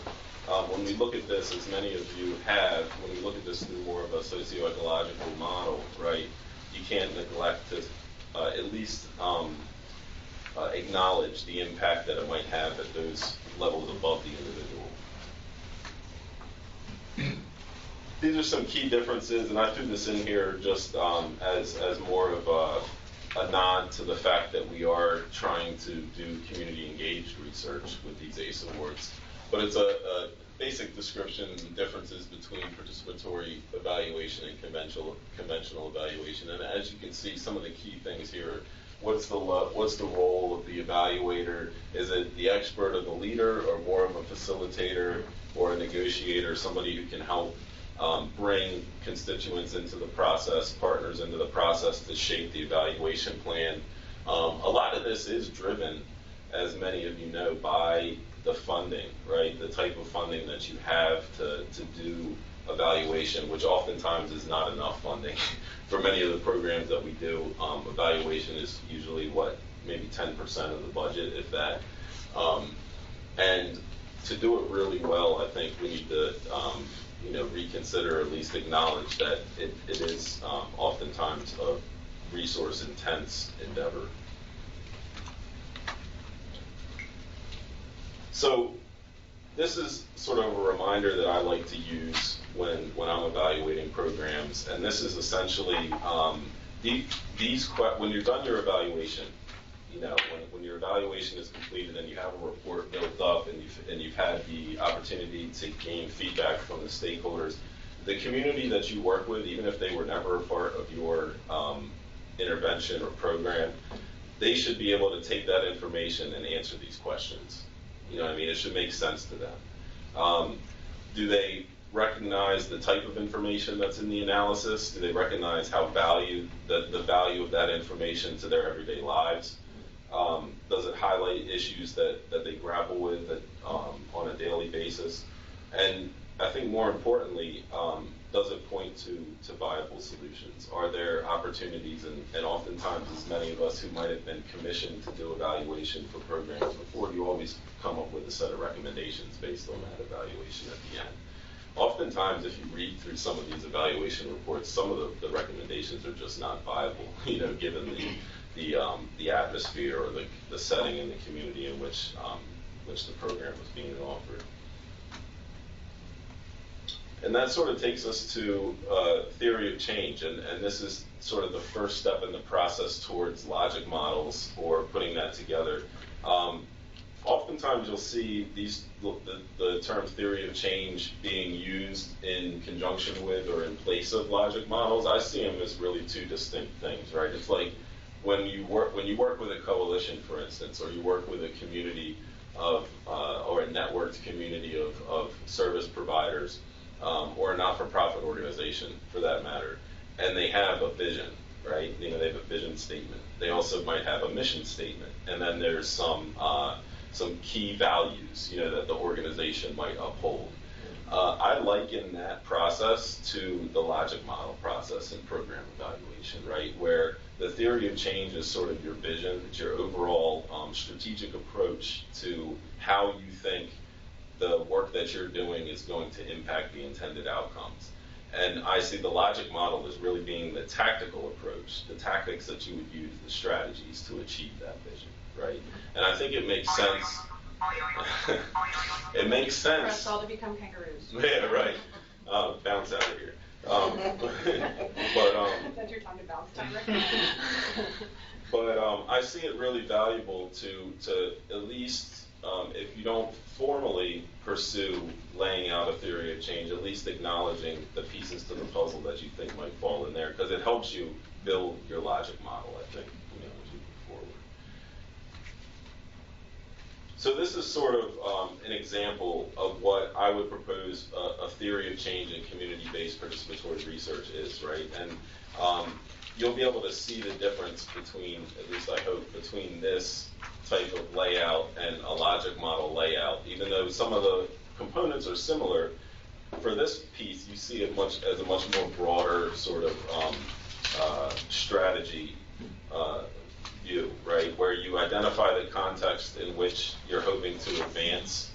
When we look at this, as many of you have, when we look at this through more of a socio-ecological model, right, you can't neglect to at least acknowledge the impact that it might have at those levels above the individual. These are some key differences, and I threw this in here just as more of a nod to the fact that we are trying to do community-engaged research with these ACE awards. But it's a basic description of the differences between participatory evaluation and conventional evaluation. And as you can see, some of the key things here. What's the role of the evaluator? Is it the expert or the leader, or more of a facilitator or a negotiator, somebody who can help bring constituents into the process, partners into the process to shape the evaluation plan? A lot of this is driven, as many of you know, by the funding, right? The type of funding that you have to do evaluation, which oftentimes is not enough funding. For many of the programs that we do, evaluation is usually maybe 10% of the budget, if that. And to do it really well, I think we need to reconsider, or at least acknowledge that it is oftentimes a resource-intense endeavor. So this is sort of a reminder that I like to use when I'm evaluating programs, and this is essentially when you're done your evaluation, when your evaluation is completed and you have a report built up and you've had the opportunity to gain feedback from the stakeholders, the community that you work with, even if they were never a part of your intervention or program, they should be able to take that information and answer these questions. It should make sense to them. Do they recognize the type of information that's in the analysis? Do they recognize the value of that information to their everyday lives? Does it highlight issues that they grapple with on a daily basis? And I think more importantly, does it point to viable solutions? Are there opportunities, and oftentimes, as many of us who might have been commissioned to do evaluation for programs before, you always come up with a set of recommendations based on that evaluation at the end. Oftentimes, if you read through some of these evaluation reports, some of the recommendations are just not viable, given the atmosphere or the setting in the community in which the program was being offered. And that sort of takes us to theory of change, and this is sort of the first step in the process towards logic models or putting that together. Oftentimes you'll see the term theory of change being used in conjunction with or in place of logic models. I see them as really two distinct things, right? It's like when you work with a coalition, for instance, or you work with a community or a networked community of service providers, or a not-for-profit organization, for that matter, and they have a vision, right? They have a vision statement. They also might have a mission statement, and then there's some key values, that the organization might uphold. I liken that process to the logic model process in program evaluation, right? Where the theory of change is sort of your vision, it's your overall strategic approach to how you think the work that you're doing is going to impact the intended outcomes. And I see the logic model as really being the tactical approach, the tactics that you would use, the strategies to achieve that vision, right? And I think it makes sense. It makes sense. For us all to become kangaroos. Yeah, right. Bounce out of here. That's your time to bounce time, right? But I see it really valuable to at least, if you don't formally pursue laying out a theory of change, at least acknowledging the pieces to the puzzle that you think might fall in there, because it helps you build your logic model, I think, as you move forward. So this is sort of an example of what I I would propose a theory of change in community-based participatory research is, right? And you'll be able to see the difference between, at least I hope, between this type of layout and a logic model layout. Even though some of the components are similar, for this piece, you see it as a much more broader sort of strategy view, right? Where you identify the context in which you're hoping to advance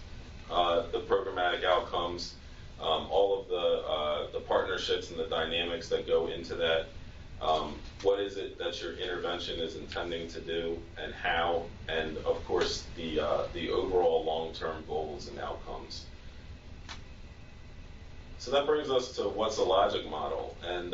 the programmatic outcomes, all of the partnerships and the dynamics that go into that. What is it that your intervention is intending to do, and how, and of course the overall long-term goals and outcomes. So that brings us to what's a logic model, and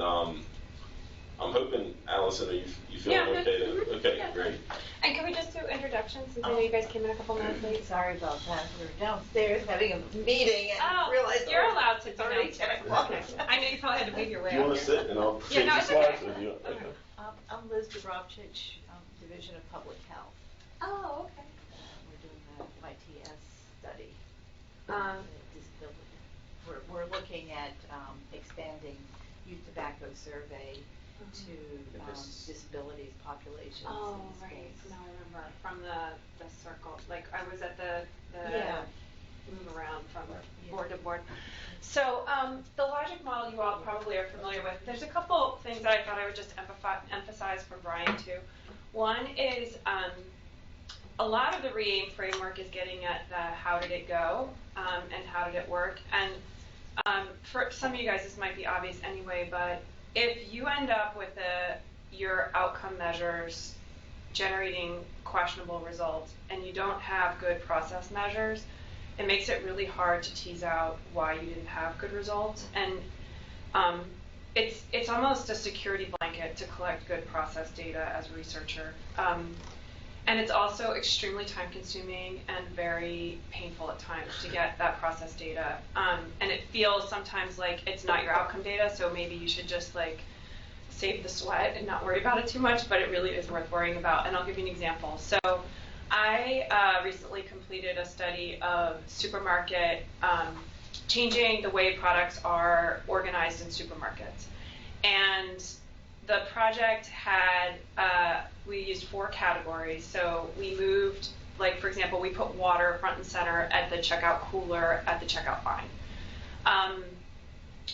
I'm hoping, Allison, you feeling okay? Okay, Yeah. great. And can we just do introductions since I know you guys came in a couple minutes late? Sorry about that. We're downstairs having a meeting and realized You're allowed to. it's already 10 o'clock. I know you probably had to move your way Do you up want to here. sit and I'll Yeah, take no, the it's slides? okay. Or do you, okay. I'm Liz Dubrovchich, Division of Public Health. Oh, okay. We're doing the YTS study. Um, Disability. We're looking at expanding youth tobacco survey to disabilities populations. Oh, in right. schools. Now I remember from the circle. Like I was at the Yeah. move around from Yeah. board to board. So the logic model you all probably are familiar with. There's a couple things that I thought I would just emphasize for Brian too. One is a lot of the re-aim framework is getting at the how did it go and how did it work. And for some of you guys this might be obvious anyway, but if you end up with your outcome measures generating questionable results and you don't have good process measures, it makes it really hard to tease out why you didn't have good results. And it's almost a security blanket to collect good process data as a researcher. And it's also extremely time consuming and very painful at times to get that process data. And it feels sometimes like it's not your outcome data, so maybe you should just like save the sweat and not worry about it too much, but it really is worth worrying about. And I'll give you an example. So I recently completed a study of supermarket, changing the way products are organized in supermarkets. And the project had, we used 4 categories. So we moved, like for example, we put water front and center at the checkout cooler at the checkout line.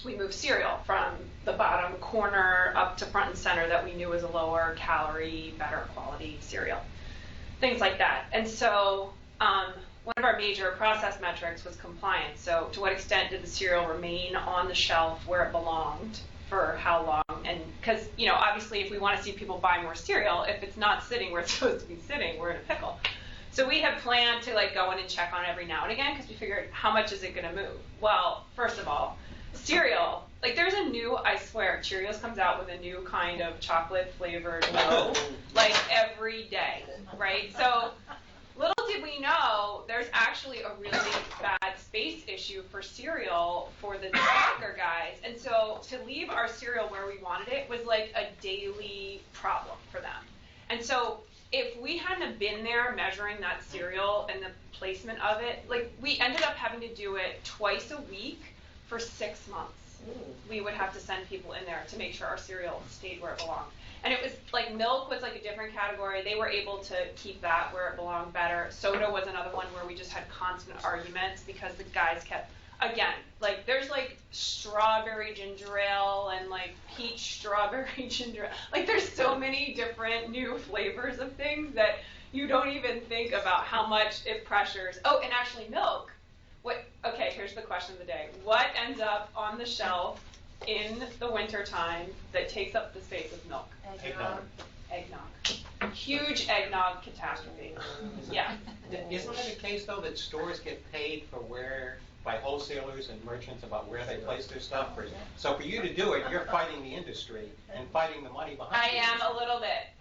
We moved cereal from the bottom corner up to front and center that we knew was a lower calorie, better quality cereal. Things like that. And so one of our major process metrics was compliance. So to what extent did the cereal remain on the shelf where it belonged for how long? And because, you know, obviously if we want to see people buy more cereal, if it's not sitting where it's supposed to be sitting, we're in a pickle. So we had planned to like go in and check on it every now and again because we figured how much is it going to move? Well, first of all, cereal, like there's a new, I swear, Cheerios comes out with a new kind of chocolate flavored low, like every day, right? So little did we know there's actually a really bad space issue for cereal for the soccer guys. And so to leave our cereal where we wanted it was like a daily problem for them. And so if we hadn't have been there measuring that cereal and the placement of it, like we ended up having to do it twice a week for 6 months. We would have to send people in there to make sure our cereal stayed where it belonged. And it was like milk was like a different category. They were able to keep that where it belonged better. Soda was another one where we just had constant arguments because the guys kept, again, like there's like strawberry ginger ale and like peach strawberry ginger ale. Like there's so many different new flavors of things that you don't even think about how much it pressures. Oh, and actually milk. Okay, here's the question of the day. What ends up on the shelf in the wintertime that takes up the space of milk? Eggnog. Eggnog. Huge eggnog catastrophe. Yeah. Isn't it the case, though, that stores get paid for by wholesalers and merchants about where they place their stuff? So for you to do it, you're fighting the industry and fighting the money behind it. I am a little bit.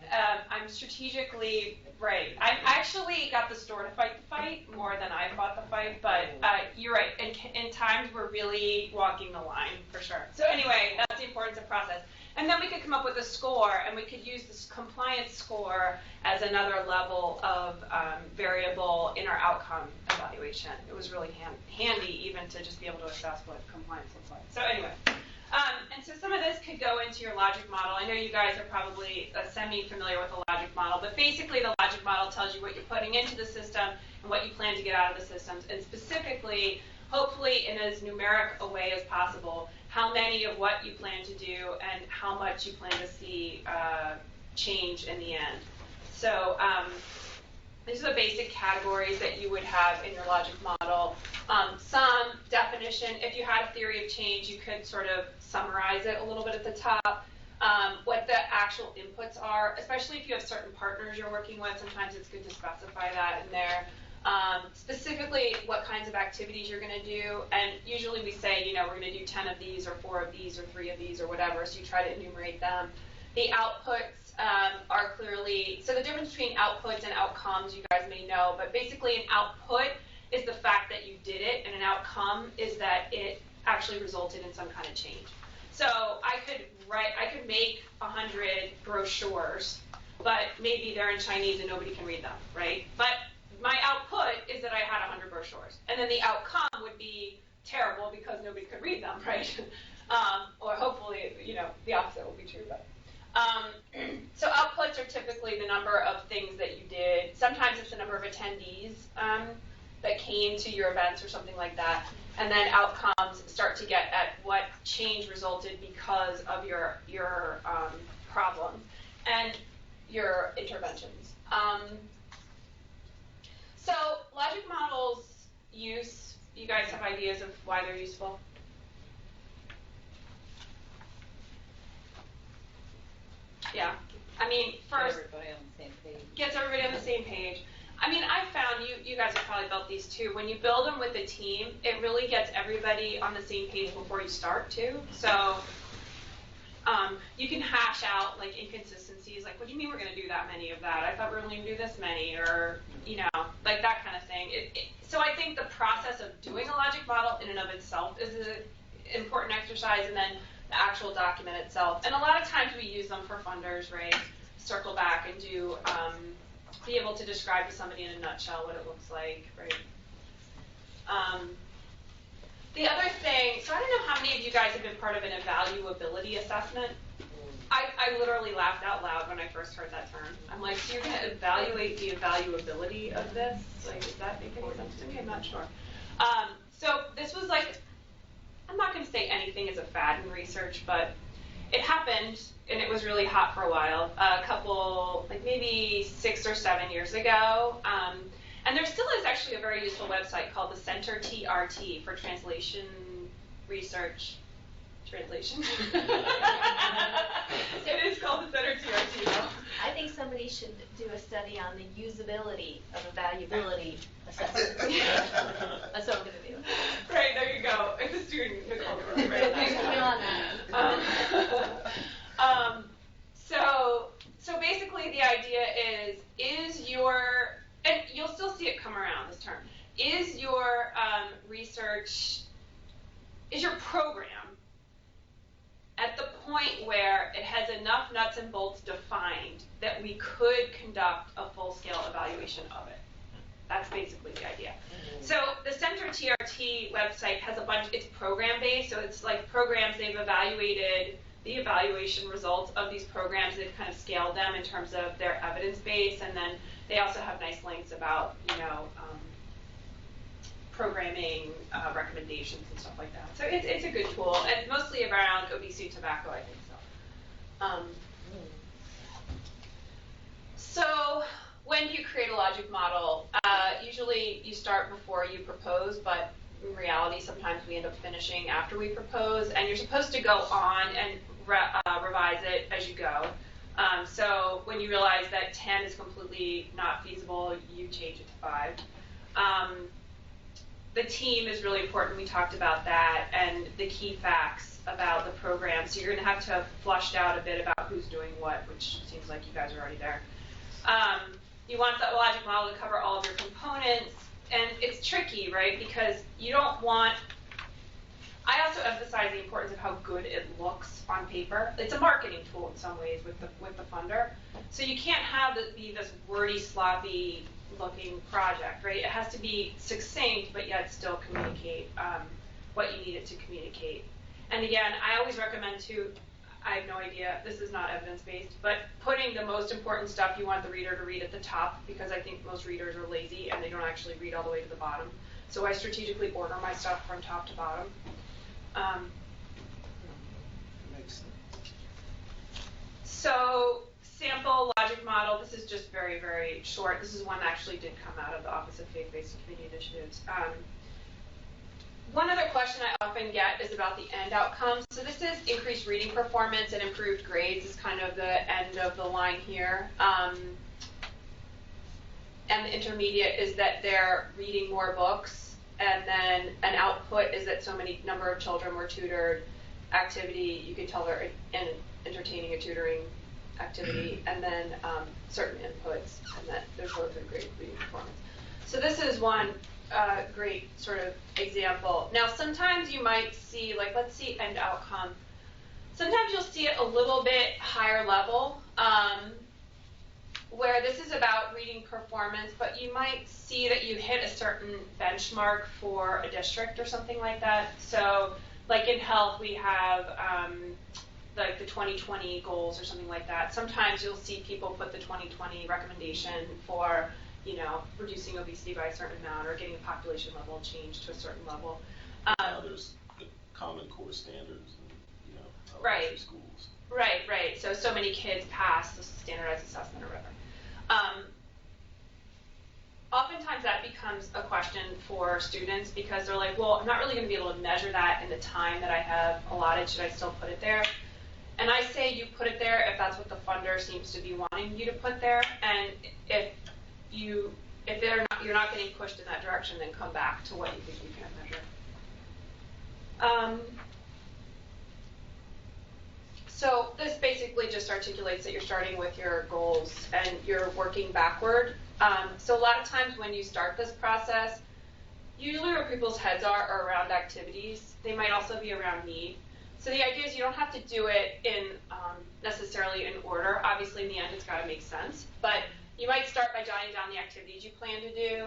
I'm strategically right. I actually got the store to fight the fight more than I fought the fight, but you're right. In times, we're really walking the line, for sure. So anyway, that's the importance of process. And then we could come up with a score, and we could use this compliance score as another level of variable in our outcome evaluation. It was really handy even to just be able to assess what compliance looks like. So anyway, and so some of this could go into your logic model. I know you guys are probably semi-familiar with the logic model, but basically the logic model tells you what you're putting into the system and what you plan to get out of the systems, and specifically, hopefully in as numeric a way as possible, how many of what you plan to do and how much you plan to see change in the end. So these are the basic categories that you would have in your logic model. Some definition, if you had a theory of change, you could sort of summarize it a little bit at the top. What the actual inputs are, especially if you have certain partners you're working with, sometimes it's good to specify that in there. Specifically, what kinds of activities you're going to do, and usually we say, we're going to do 10 of these, or 4 of these, or 3 of these, or whatever, so you try to enumerate them. The outputs are clearly, so the difference between outputs and outcomes you guys may know, but basically an output is the fact that you did it, and an outcome is that it actually resulted in some kind of change. So I could make 100 brochures, but maybe they're in Chinese and nobody can read them, right? But my output is that I had 100 brochures, and then the outcome would be terrible because nobody could read them, right? Or hopefully, the opposite will be true. But so outputs are typically the number of things that you did. Sometimes it's the number of attendees that came to your events or something like that. And then outcomes start to get at what change resulted because of your problem and your interventions. So logic models use, you guys have ideas of why they're useful? Yeah. I mean, first, gets everybody on the same page. I mean, I found, you guys have probably built these too, when you build them with a team, it really gets everybody on the same page before you start too. So you can hash out like inconsistencies, like, what do you mean we're going to do that many of that? I thought we were only going to do this many, or, like that kind of thing. So I think the process of doing a logic model in and of itself is an important exercise, and then the actual document itself. And a lot of times we use them for funders, right? Circle back and do, be able to describe to somebody in a nutshell what it looks like, right? The other thing, so I don't know how many of you guys have been part of an evaluability assessment. I literally laughed out loud when I first heard that term. I'm like, so you're going to evaluate the evaluability of this? Like, does that make any sense to me? I'm not sure. So this was like, I'm not going to say anything is a fad in research, but it happened, and it was really hot for a while, a couple, like maybe 6 or 7 years ago. And there still is actually a very useful website called the Center TRT for Translation Research. Translation. It is called the Center TRT, though. I think somebody should do a study on the usability of evaluability assessments. That's what I'm going to do. Right, there you go. It's a student, Nicole. Right. Thanks for on that. So basically the idea is your, and you'll still see it come around, this term, is your research, is your program at the point where it has enough nuts and bolts defined that we could conduct a full-scale evaluation of it? That's basically the idea. So the Center TRT website has a bunch, it's program-based, so it's like programs, they've evaluated the evaluation results of these programs, they've kind of scaled them in terms of their evidence base, and then they also have nice links about, programming recommendations and stuff like that. So it's a good tool, and mostly around obesity and tobacco, I think so. So when do you create a logic model? Usually you start before you propose, but in reality sometimes we end up finishing after we propose, and you're supposed to go on and revise it as you go. So when you realize that 10 is completely not feasible, you change it to 5. The team is really important. We talked about that, and the key facts about the program. So you're going to have to have flushed out a bit about who's doing what, which seems like you guys are already there. You want the logic model to cover all of your components, and it's tricky, right? Because you don't want, I also emphasize the importance of how good it looks on paper. It's a marketing tool in some ways with the funder. So you can't have it be this wordy, sloppy looking project, right? It has to be succinct, but yet still communicate what you need it to communicate. And again, I always recommend too, I have no idea, this is not evidence-based, but putting the most important stuff you want the reader to read at the top, because I think most readers are lazy and they don't actually read all the way to the bottom. So I strategically order my stuff from top to bottom. Makes sense. So sample logic model, this is just very, very short. This is one that actually did come out of the Office of Faith-Based Community Initiatives. One other question I often get is about the end outcomes. So this is increased reading performance and improved grades is kind of the end of the line here. And the intermediate is that they're reading more books, and then an output is that so many number of children were tutored. Activity, you can tell they're entertaining a tutoring activity, and then certain inputs, and that there's both a great reading performance. So this is one great sort of example. Now sometimes you might see, like let's see end outcome. Sometimes you'll see it a little bit higher level, where this is about reading performance, but you might see that you hit a certain benchmark for a district or something like that. So like in health, we have like the 2020 goals or something like that. Sometimes you'll see people put the 2020 recommendation for, you know, reducing obesity by a certain amount or getting a population level change to a certain level. Now there's the Common Core standards in, you know, elementary schools. Right. So many kids pass the standardized assessment or whatever. Oftentimes that becomes a question for students because they're like, well, I'm not really going to be able to measure that in the time that I have allotted. Should I still put it there? And I say you put it there if that's what the funder seems to be wanting you to put there. And if you're not getting pushed in that direction, then come back to what you think you can measure. So this basically just articulates that you're starting with your goals and you're working backward. So a lot of times when you start this process, usually where people's heads are around activities. They might also be around need. So the idea is you don't have to do it in necessarily in order. Obviously in the end it's got to make sense. But you might start by jotting down the activities you plan to do.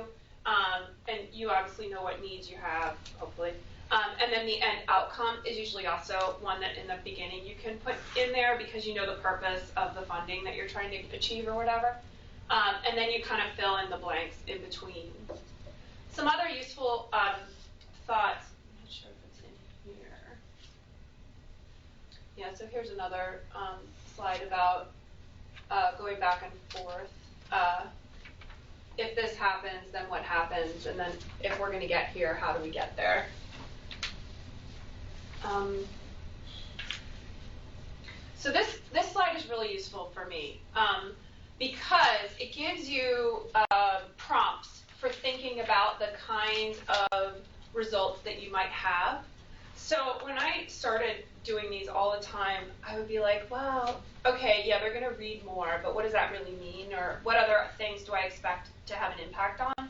And you obviously know what needs you have, hopefully. And then the end outcome is usually also one that in the beginning you can put in there because you know the purpose of the funding that you're trying to achieve or whatever. And then you kind of fill in the blanks in between. Some other useful thoughts. I'm not sure if it's in here. Yeah, so here's another slide about going back and forth. If this happens, then what happens? And then if we're going to get here, how do we get there? So this slide is really useful for me because it gives you prompts for thinking about the kinds of results that you might have. So when I started doing these all the time, I would be like, well, okay, yeah, they're going to read more, but what does that really mean? Or what other things do I expect to have an impact on?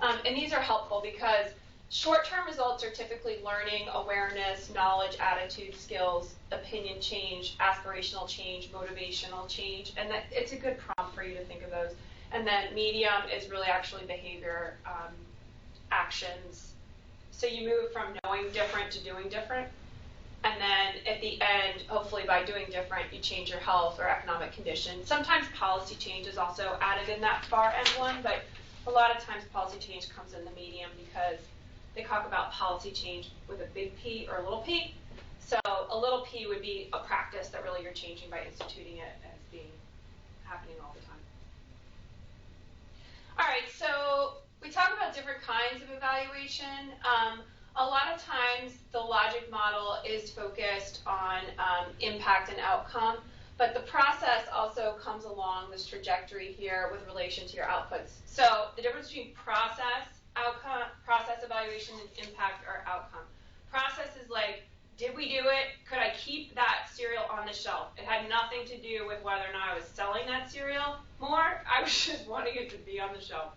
And these are helpful because short-term results are typically learning, awareness, knowledge, attitude, skills, opinion change, aspirational change, motivational change, and that it's a good prompt for you to think of those. And then medium is really actually behavior, actions. So you move from knowing different to doing different. And then at the end, hopefully by doing different, you change your health or economic condition. Sometimes policy change is also added in that far end one, but a lot of times policy change comes in the medium because they talk about policy change with a big P or a little p. So a little p would be a practice that really you're changing by instituting it as being happening all the time. All right, so we talk about different kinds of evaluation. A lot of times the logic model is focused on impact and outcome, but the process also comes along this trajectory here with relation to your outputs. So the difference between process evaluation and impact or outcome. Process is like, did we do it? Could I keep that cereal on the shelf? It had nothing to do with whether or not I was selling that cereal more. I was just wanting it to be on the shelf.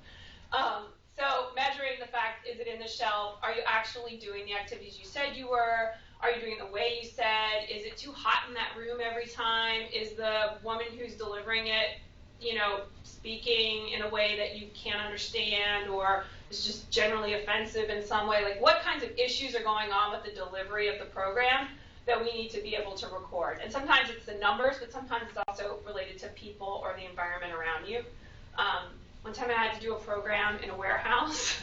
So measuring the fact, is it in the shelf? Are you actually doing the activities you said you were? Are you doing it the way you said? Is it too hot in that room every time? Is the woman who's delivering it, speaking in a way that you can't understand, or is just generally offensive in some way? Like, what kinds of issues are going on with the delivery of the program that we need to be able to record? And sometimes it's the numbers, but sometimes it's also related to people or the environment around you. One time I had to do a program in a warehouse,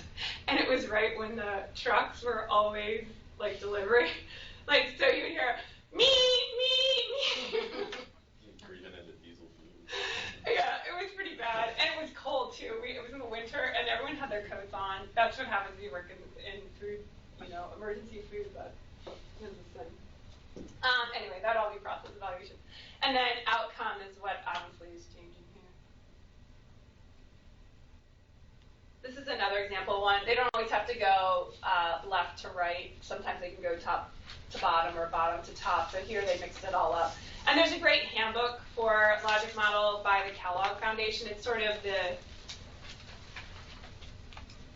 and it was right when the trucks were always, delivering. So you would hear, me. Breathing into diesel fumes. Yeah, it was pretty bad. And it was cold, too. It was in the winter, and everyone had their coats on. That's what happens when you work in food, emergency food, but this is the thing. Anyway, that would all be process evaluation. And then outcome is what obviously is changing here. This is another example one. They don't always have to go left to right. Sometimes they can go top to bottom or bottom to top. So here they mixed it all up. And there's a great handbook for logic model by the Kellogg Foundation. It's sort of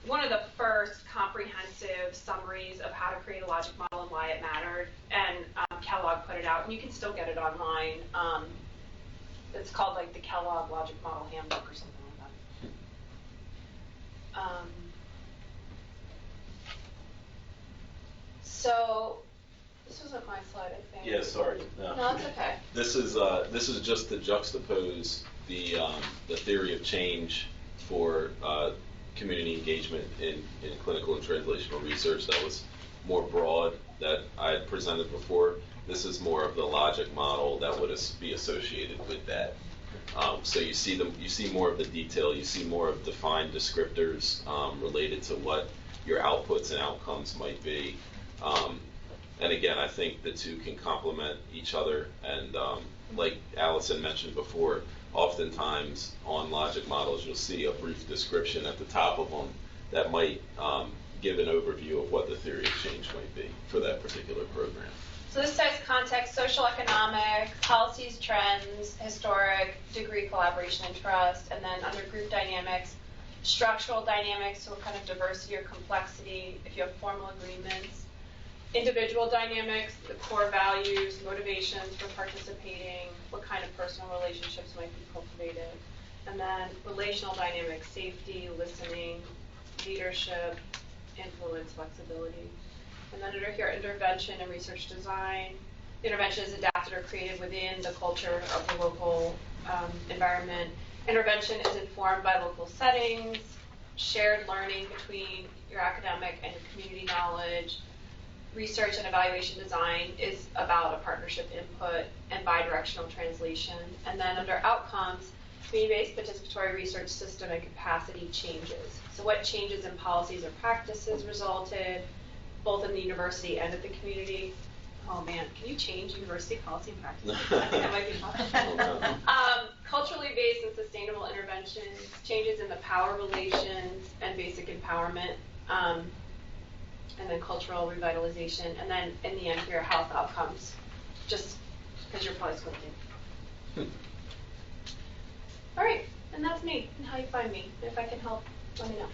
one of the first comprehensive summaries of how to create a logic model and why it mattered. And Kellogg put it out, and you can still get it online. It's called the Kellogg Logic Model Handbook or something like that. So this wasn't my slide, I think. Yeah, sorry. No, it's okay. This is just to juxtapose the theory of change for community engagement in clinical and translational research. That was more broad that I had presented before. This is more of the logic model that would be associated with that. So you see more of the detail, you see more of defined descriptors related to what your outputs and outcomes might be. And again, I think the two can complement each other. And like Allison mentioned before, oftentimes on logic models, you'll see a brief description at the top of them that might give an overview of what the theory of change might be for that particular program. So this says context, social economic, policies, trends, historic, degree, collaboration, and trust. And then under group dynamics, structural dynamics, so what kind of diversity or complexity, if you have formal agreements. Individual dynamics, the core values, motivations for participating, what kind of personal relationships might be cultivated. And then relational dynamics, safety, listening, leadership, influence, flexibility. And then under here, intervention and research design. The intervention is adapted or created within the culture of the local environment. Intervention is informed by local settings, shared learning between your academic and your community knowledge. Research and evaluation design is about a partnership input and bidirectional translation. And then under outcomes, community-based participatory research system and capacity changes. So what changes in policies or practices resulted, both in the university and at the community? Oh man, can you change university policy and practices? I think that might be possible. Culturally based and sustainable interventions, changes in the power relations and basic empowerment, and then cultural revitalization, and then in the end here, health outcomes, just because you're probably squinting. All right, and that's me, and how you find me. If I can help, let me know.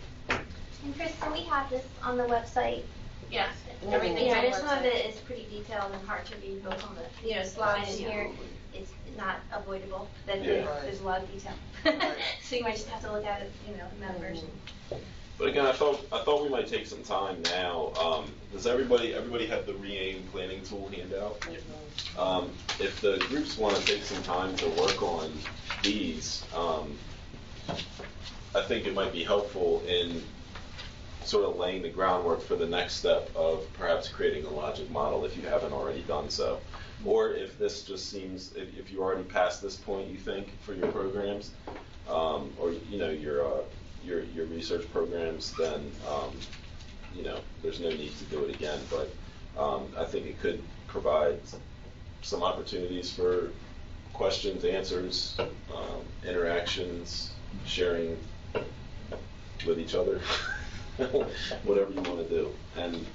And Chris, so we have this on the website. Yes, Everything. everything's on Yeah, the some of website. it is pretty detailed and hard to read, both on the slides and here. It's not avoidable. That Yeah. there's a lot of detail. So you might just have to look at it, the numbers. But again, I thought we might take some time now. Does everybody have the Re-AIM planning tool handout? If the groups want to take some time to work on these, I think it might be helpful in sort of laying the groundwork for the next step of perhaps creating a logic model if you haven't already done so. Or if this just seems, if you already passed this point, you think, for your programs, or your research programs, then there's no need to do it again. But I think it could provide some opportunities for questions, answers, interactions, sharing with each other, whatever you want to do, and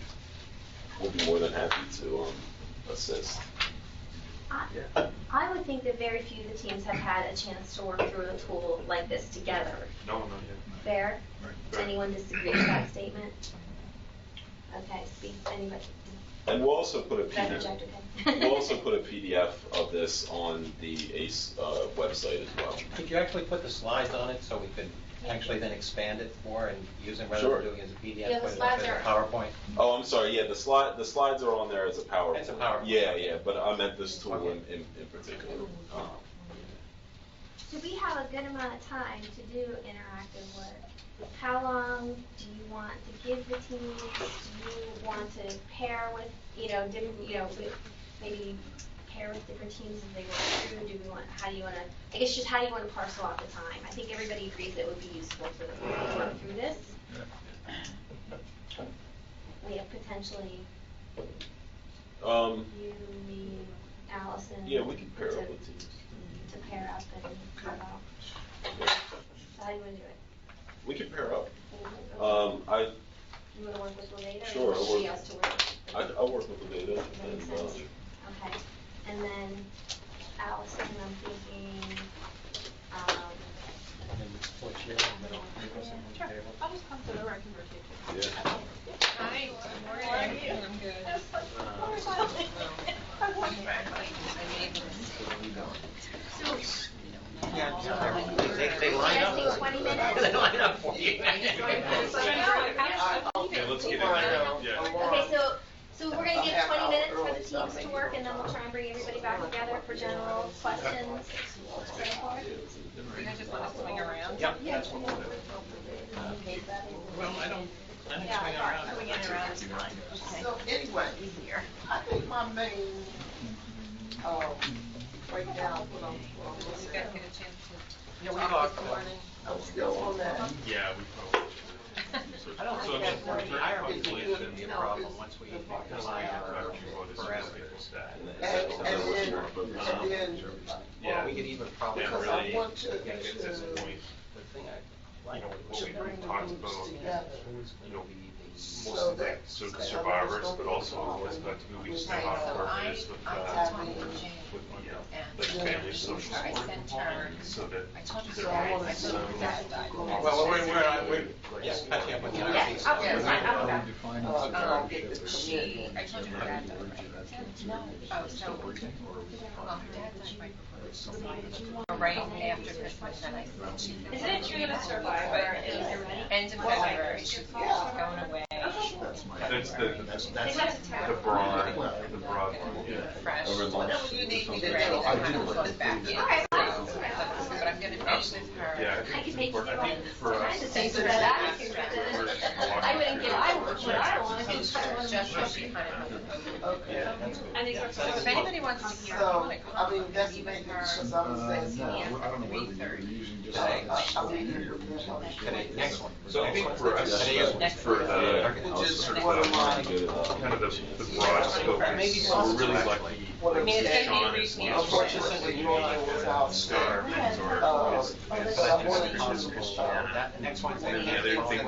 we'll be more than happy to assist. I would think that very few of the teams have had a chance to work through a tool like this together. No, not yet. Fair? Right. Does anyone disagree with that statement? Okay, speak, anybody? And we'll also put a That PDF. project, okay. We'll also put a PDF of this on the ACE website as well. Could you actually put the slides on it so we could actually then expand it more and use them rather Sure. than doing it as a PDF? Yeah, the put it slides up as a are- PowerPoint. Oh, I'm sorry. Yeah, the slides are on there as a PowerPoint. It's a PowerPoint. Yeah, but I meant this tool Okay. in particular. Do we have a good amount of time to do interactive work? How long do you want to give the teams? Do you want to pair with, different, maybe pair with different teams as they work through? Do we want, how do you want to parcel out the time? I think everybody agrees it would be useful for the board to work through this. We have potentially you, me, Allison. Yeah, we can pair up with teams. To pair up and carve out. How do you want to do it? We can pair up. You want to work with Leda? Sure, Or I'll she work- has to work? I'll work with the data. That makes sense. Okay. And then Allison, I'm thinking, And then switch here, and then I'll bring us in on the table. I'll just come to the right and rotate. Yeah. Hi, how are you? I'm good. Yeah, they line up. Guys, 20 minutes? They line up for you. Yeah, let's get in there. Yeah. Okay, so we're gonna give 20 minutes for the teams to work, and then we'll try and bring everybody back together for general questions. So far. You guys just want to swing around? Yep, that's what we'll do. Well, I don't swing around. Swinging around is fine. Okay. So anyway, I think my main, breakdown, what I'm You guys listening, get a chance to Yeah, we talk talked. this morning? I'm still on that. Yeah, we probably should. I don't So, think I that mean, the hierarchy population, shouldn't be a problem once we align our parameters. And then, Yeah. We could even probably. Yeah, because really, I want to, get to this point, The thing I, what to we bring the talked groups about, together. mostly like, so the survivors, but also what's about who we still have partners with, with like family social support component, so that there might be some. well, we're, yeah, catching up with the Yeah, hierarchy. okay, that's fine, I'm okay. Define I'll get the commitment. I told you her dad died. Oh, so, well, her dad died right before. Right after Christmas, and I said she. Isn't it true that a survivor is End of February, she's going away. That's the broad one, yeah. Fresh. Over lunch. You need me to go back in. Okay. But I'm gonna meet with her. Yeah, I I think could it's make you important, I think all for us. kinds of things with that attitude, but I wouldn't get, what I want is Just so she kind of. Okay. And these are So if anybody wants to hear, I So, wanna I mean, come, that's meet maybe with her. because I was saying, No, I don't know whether you're using just. I mean, Today, next one. So I think for us, Today is one. for the, Just sort of one of the, mine. kind of the broad scope, we're really lucky. What I mean, it's Sean gonna be is reasonable. one of Unfortunately, you and I was out. Star mentor is I wanted is to, Christiana. That next one's. And then the other thing we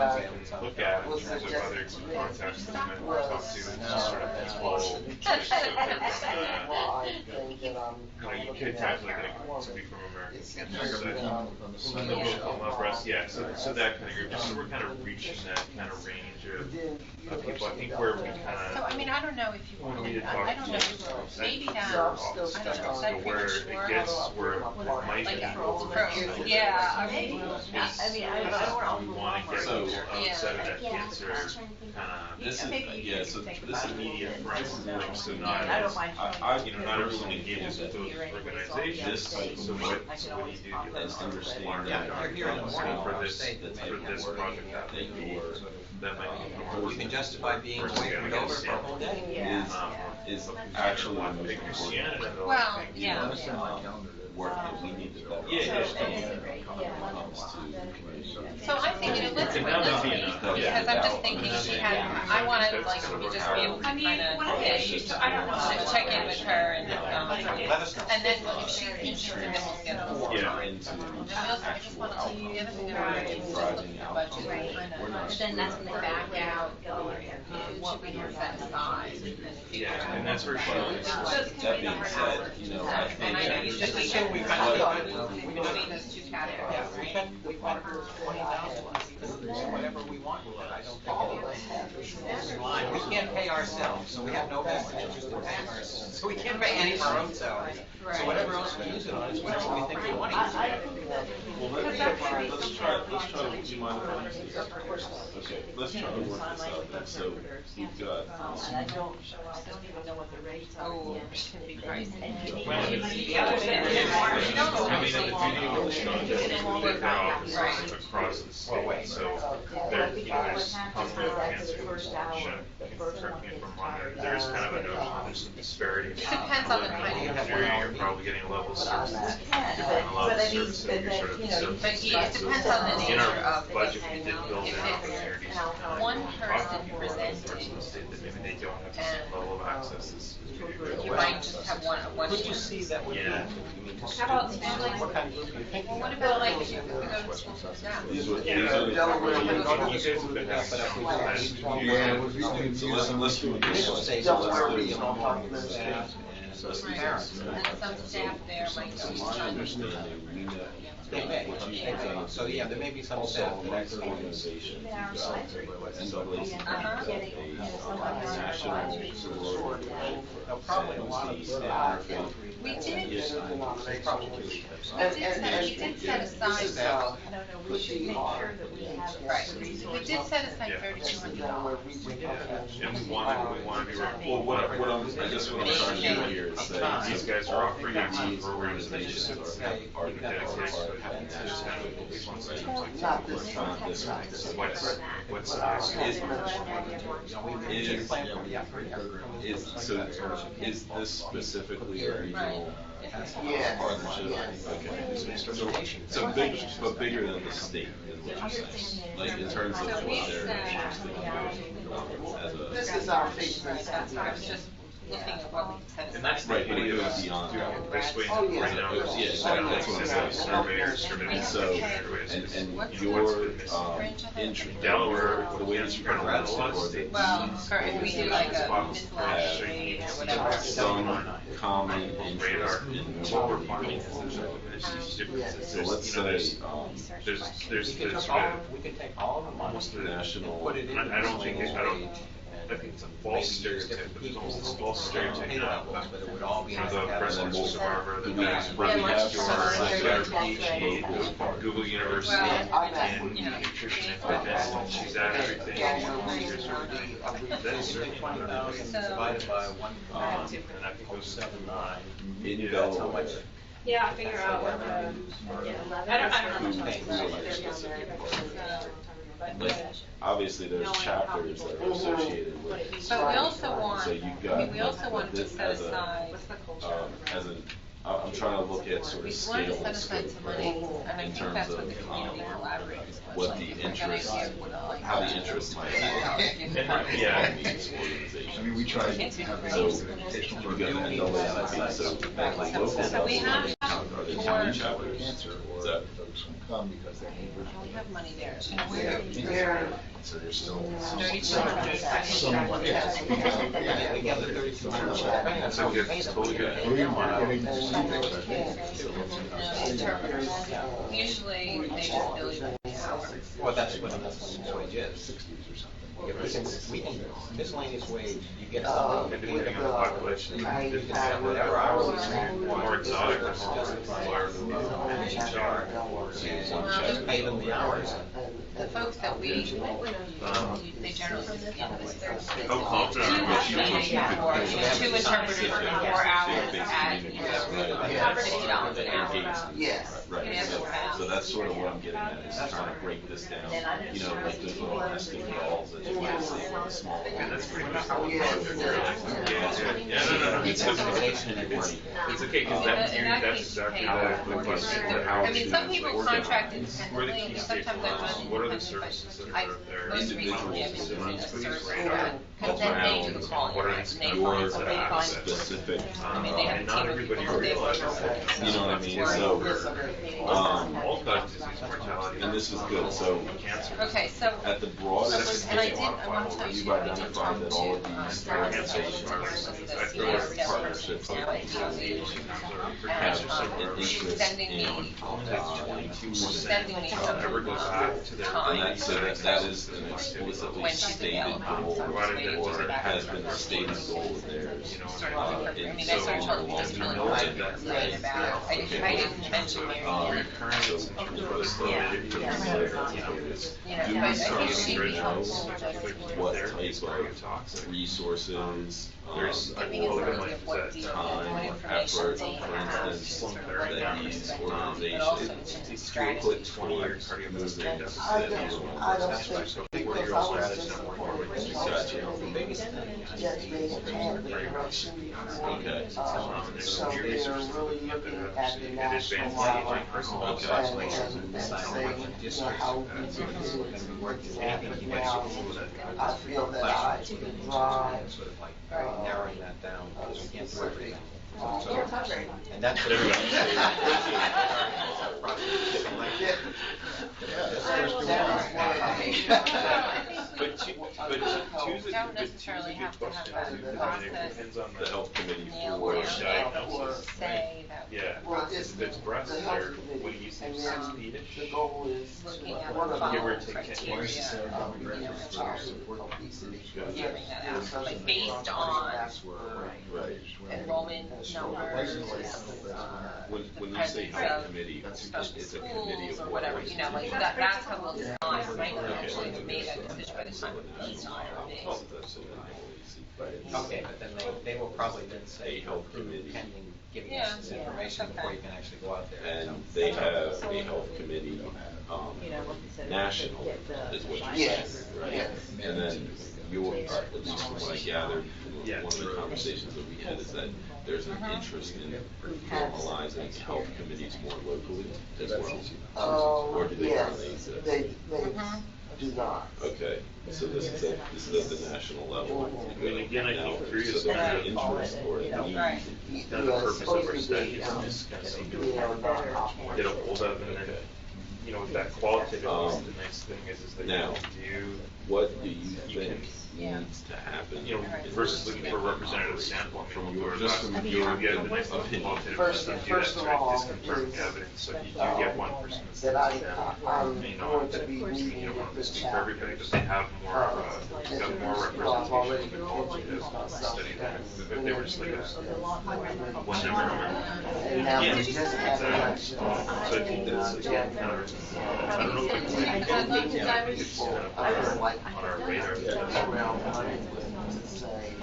can look at in terms of other contacts that we might want to talk to is just sort of this whole, just so you could calculate like to be from American Cancer Society. The book on love breast, yeah, so that kind of group, just so we're kind of reaching that kind of range of people, I think where we kind of. So, I mean, I don't know if you When want, we I don't know, maybe that, I don't know, is that where it premature? gets where it might Like be a over. yeah, I mean, We want to get So, people outside of that Yeah, cancer I was trying to think. kind of. This is, Maybe you yeah, can so think this about immediate it. for instance, so not, I don't mind not everyone engages with those organizations, so what do you do to Let's understand Yeah, you're here in the morning for for this, state that for maybe this have project that that would be, you're, that might be more. You can justify being away from Dover for a whole day. is actually Big Christianity. Well, I yeah. send my calendar to work that we need to better Yeah, understand when it comes to community. So I'm thinking, let's put this in, because I'm just thinking she had, I wanted, like, we just be able to I mean, kind of, one of the issues, I don't know. check in with her and, Let us know. and then if she's interested, then we'll schedule. Yeah. Into And we also, I just want to, the other thing I want to do is just look at the budget, and kind of, But then that's when they back out, what we have set aside, and figure Yeah, out. and that's where she is. that being said, you know, I think And I know you said we Just assume we can, got it. between those two categories, Yeah, we right? can, we want 20,000, we can do whatever we want with it, I don't think anything is line. We can't pay ourselves, so we have no vested interest in paying ourselves, so we can't pay any of our own salaries. So whatever else we use it on is whatever we think we want to use it on. Well, let's try, do you mind if I use this? Okay, let's try to work this out then. So you've got, Oh, it's gonna be pricey. Well, The other thing is more. I mean, the beauty of the show is that their offices Right. across the state, so there, you know, there's conflict of interest. Correct me if I'm wrong, there's kind of a notion, there's some disparity. It depends on the kind of- You're probably getting a level of service, you're getting a level of service that you're sort of, so. But it depends on the In nature our of. budget, we did build in If opportunities. it's one person presenting, That maybe they don't have the same level of access as you might just have one. Could you see that would be, Yeah. How about family? what kind of group are you thinking? Well, what about like if you go to school from staff? these are the. Delaware, You guys have been But if we do last it, few Yeah, years. So let's do this one. Say, So Delaware let's do regional one. health administration and parents. And some staff there might So go. my understanding, we know. They may, what you they may. presented So, yeah, there may be some also staff that amongst actually. organizations, you've got NAACP, Uh-huh. a national sorority group for No, probably a lot of interfaith. We did, Yes, Probably. we did set aside, We should make sure that we have. right, we did set aside $3,200. And we want to be, Well, what I'm, I guess what I'm trying to do here is say, these guys are offering these programs that just organizations are dedicated to having national goals, right? Not this one. Not this one. So what's is this specifically a regional Yes. partnership? Okay. But bigger than the state is what you're saying, like in terms of what they're interested in doing as a. This is our Facebook. That's why I was just looking at what we set aside. And that's Right, but it goes beyond. This way, Oh, yeah. right now, Yeah, it's that's like what I'm a saying. survey, distributed. And so, and your, interest, Delaware, the way that you kind of run it, Well, or if we do like a miscellaneous have rate or whatever. some common interest in what we're doing. So let's say, There's We could sort take all, of we could take all of the money. almost a national. Put it in. I don't think I think it's a false stereotype, but there's almost this false stereotype now But it would all be. for the breast cancer survivor, the Do we mass but we have your some Google University in nutrition and fitness, and she's at everything. That's certainly not a 20,000 divided by 1. and I think those are 7.9. in That's how much. Delaware. Yeah, figure out what the, I don't know. Like, obviously, there's chapters that are associated with. But we also want, So you've I got. mean, we also want to this set as a, aside, as an, I'm trying to look at sort of we scale wanted to set and aside scope, some right? money, and I In think terms that's what of, the community collaborators was. what like, the if we got interest, ideas, what, like, how the interest might be. Yeah. These organizations. I mean, we try to have a So, educational you got the NAACP, so that like local So we level, have are they for- county chapters? cancer, or Is that, folks who come because they need we have money there. so there's still 3,200. some, Yeah, we get the 3,200. That's a good, totally good. Usually, they just bill you the hour. Well, that's what the miscellaneous wage is. Yeah, we can, miscellaneous wage, you get something. And depending on the population, You can set whatever hours you want. more exotic, the more HR, just pay them the hours. the folks that we, they generally just begin with their. How confident are you? Or, you know, 2 interpreters for 4 hours at, you know, $50 an hour. Yes. Right, Yeah. so that's sort of what I'm getting at, is trying to break this down, you know, like those little nested dolls that you might see with a small. And that's pretty much. Oh, yes. No, It's it's okay, because that's exactly the question. I mean, some people contract Where the independently, key sometimes they're stakeholders, done what are the independently, services that but are out there? most recently I've been Individuals doing a that service radar, and then they do the calling, what are right? the And they your find somebody, find. specific, I mean, they have a and not team of everybody people who they work realizes with. you know what I mean, so, all cause disease mortality. and this is good, so Cancer. Okay, so. at the broadest, And I want to tell you, you've I did identified talk that to, all of these organizations, organizations the have CEO partnerships now at with and an she's interest sending in, me, she's 22%. sending me some Ever goes back to their And time. so that is an explicitly When she's stated available, goal, so I'm just waiting to or hear back has from been her. a stated goal of theirs. You know, Sort of looking for, I And mean, I so started telling you, just telling you what I'm that's saying about, I didn't mention Mary Ann. recurrence in terms of what's the Yeah. you know, is You know, do but I some think she'd be originals, helpful just with what there, type toxic. of resources, There's, giving us an like, idea of what that the, time, what information effort, they for have, instance, sort of like that that these perspective, but also in organizations terms of put strategy. towards cardiovascular moving deficit. I that don't think, because I was disappointed with that they had had the correction before. Okay. So they're really looking at the national level and saying, you know, how we can do it and working at it now. I feel that I can drive, narrowing that down, because we can't do everything. and that's what But choose Don't necessarily have to have a It process depends on the health committee nailed for down, diagnosis. say that. Yeah. Well, it's If it's breast, the or health what do committee, you say, and then 60-ish? the goal is Looking to, at one of the Give or the take criteria, obesity, figuring that out, like based on Right. enrollment numbers, When the you say presence health of committee, special it's a committee schools of or whatever, you know, like that's how we'll design, it might not actually have made that decision by the time it's hired me. Okay, but then they will probably then say, A health committee. pending giving Yeah, us this information okay. before you can actually go out there. And they have a health committee, national is what you're Yes, saying, right? yes. And then your, at least from what I gathered, from one of the conversations that we had, is that there's an interest in formalizing health committees more locally as well. Or do they Yes, currently exist? they do not. Okay, so this is at the national level. I mean, again, I think Now, through so this, there's an interest or a need. Right. kind of the purpose of our study is to just kind of see You know, not get a hold of, and then, you know, with that qualitative, the nice thing is that now, you do, What do you You think Yeah. needs to happen? you know, versus looking for a representative sample, I mean, we'll do our Just best. from You your get the nice opinion. qualitative First- test, first do of that, all, disconfirm is, evidence, so if you do get one person that that I, says that, I'm may not, going to but, be you meeting don't with want to the speak for everybody, chapters. but they have more, got more I've already representation introduced myself. study that, if they were just like a one And number. now Yeah. we just had elections. So I think that's kind of, I don't know if it's, I think it's kind of on our radar. Around money to say,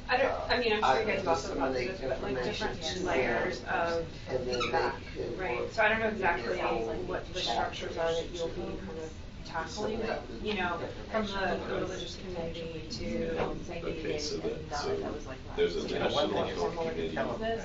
I mean, I'm I sure you guys can have also about disseminate this, but like information different to layers them, of and then feedback, they could right? work So I don't know exactly with our what the structures are that you'll be kind of tackling, but, you know, from the religious community to Okay, so maybe there's a national health committee,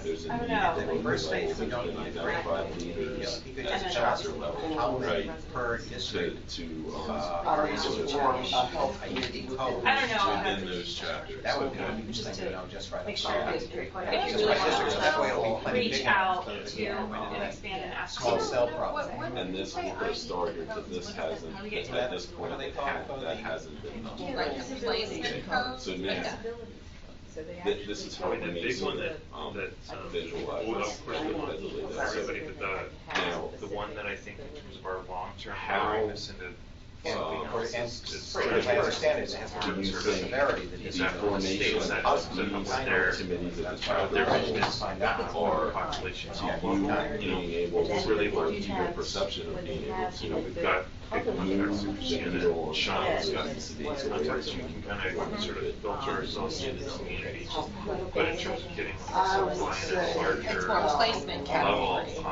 there's a I don't need know. at the local First thing, level, we don't there's been need identified leaders Because at the then chapter level, How right? per To, district, to, I need to form a health committee within. I don't know. within those chapters, that would be okay? a huge thing, you know, just right. Make up sure top. if you Just really by districts, that's why it'll be want to plenty reach big out enough to and expand and ask. Small cell problem. And this will go start here, but this hasn't, at this point, that hasn't been done. Like the placement code. So now, this is Probably helping the me big one sort that, of, that, visualize well, this of course, we want to readily. for everybody, but Now, the one that I think in terms of our long-term how- growing this into And it's pretty much I understand it, it has to do with sort of severity, the the formation of these committees at the trial their level vision is find out. are population. to you being able to, really or look your perception of being able to, We've got people use in the Shannon, needle Sean, on has got these these contacts, you can kind of sort of filter ourselves into the community. But in terms of getting someone at a larger Placement level, category.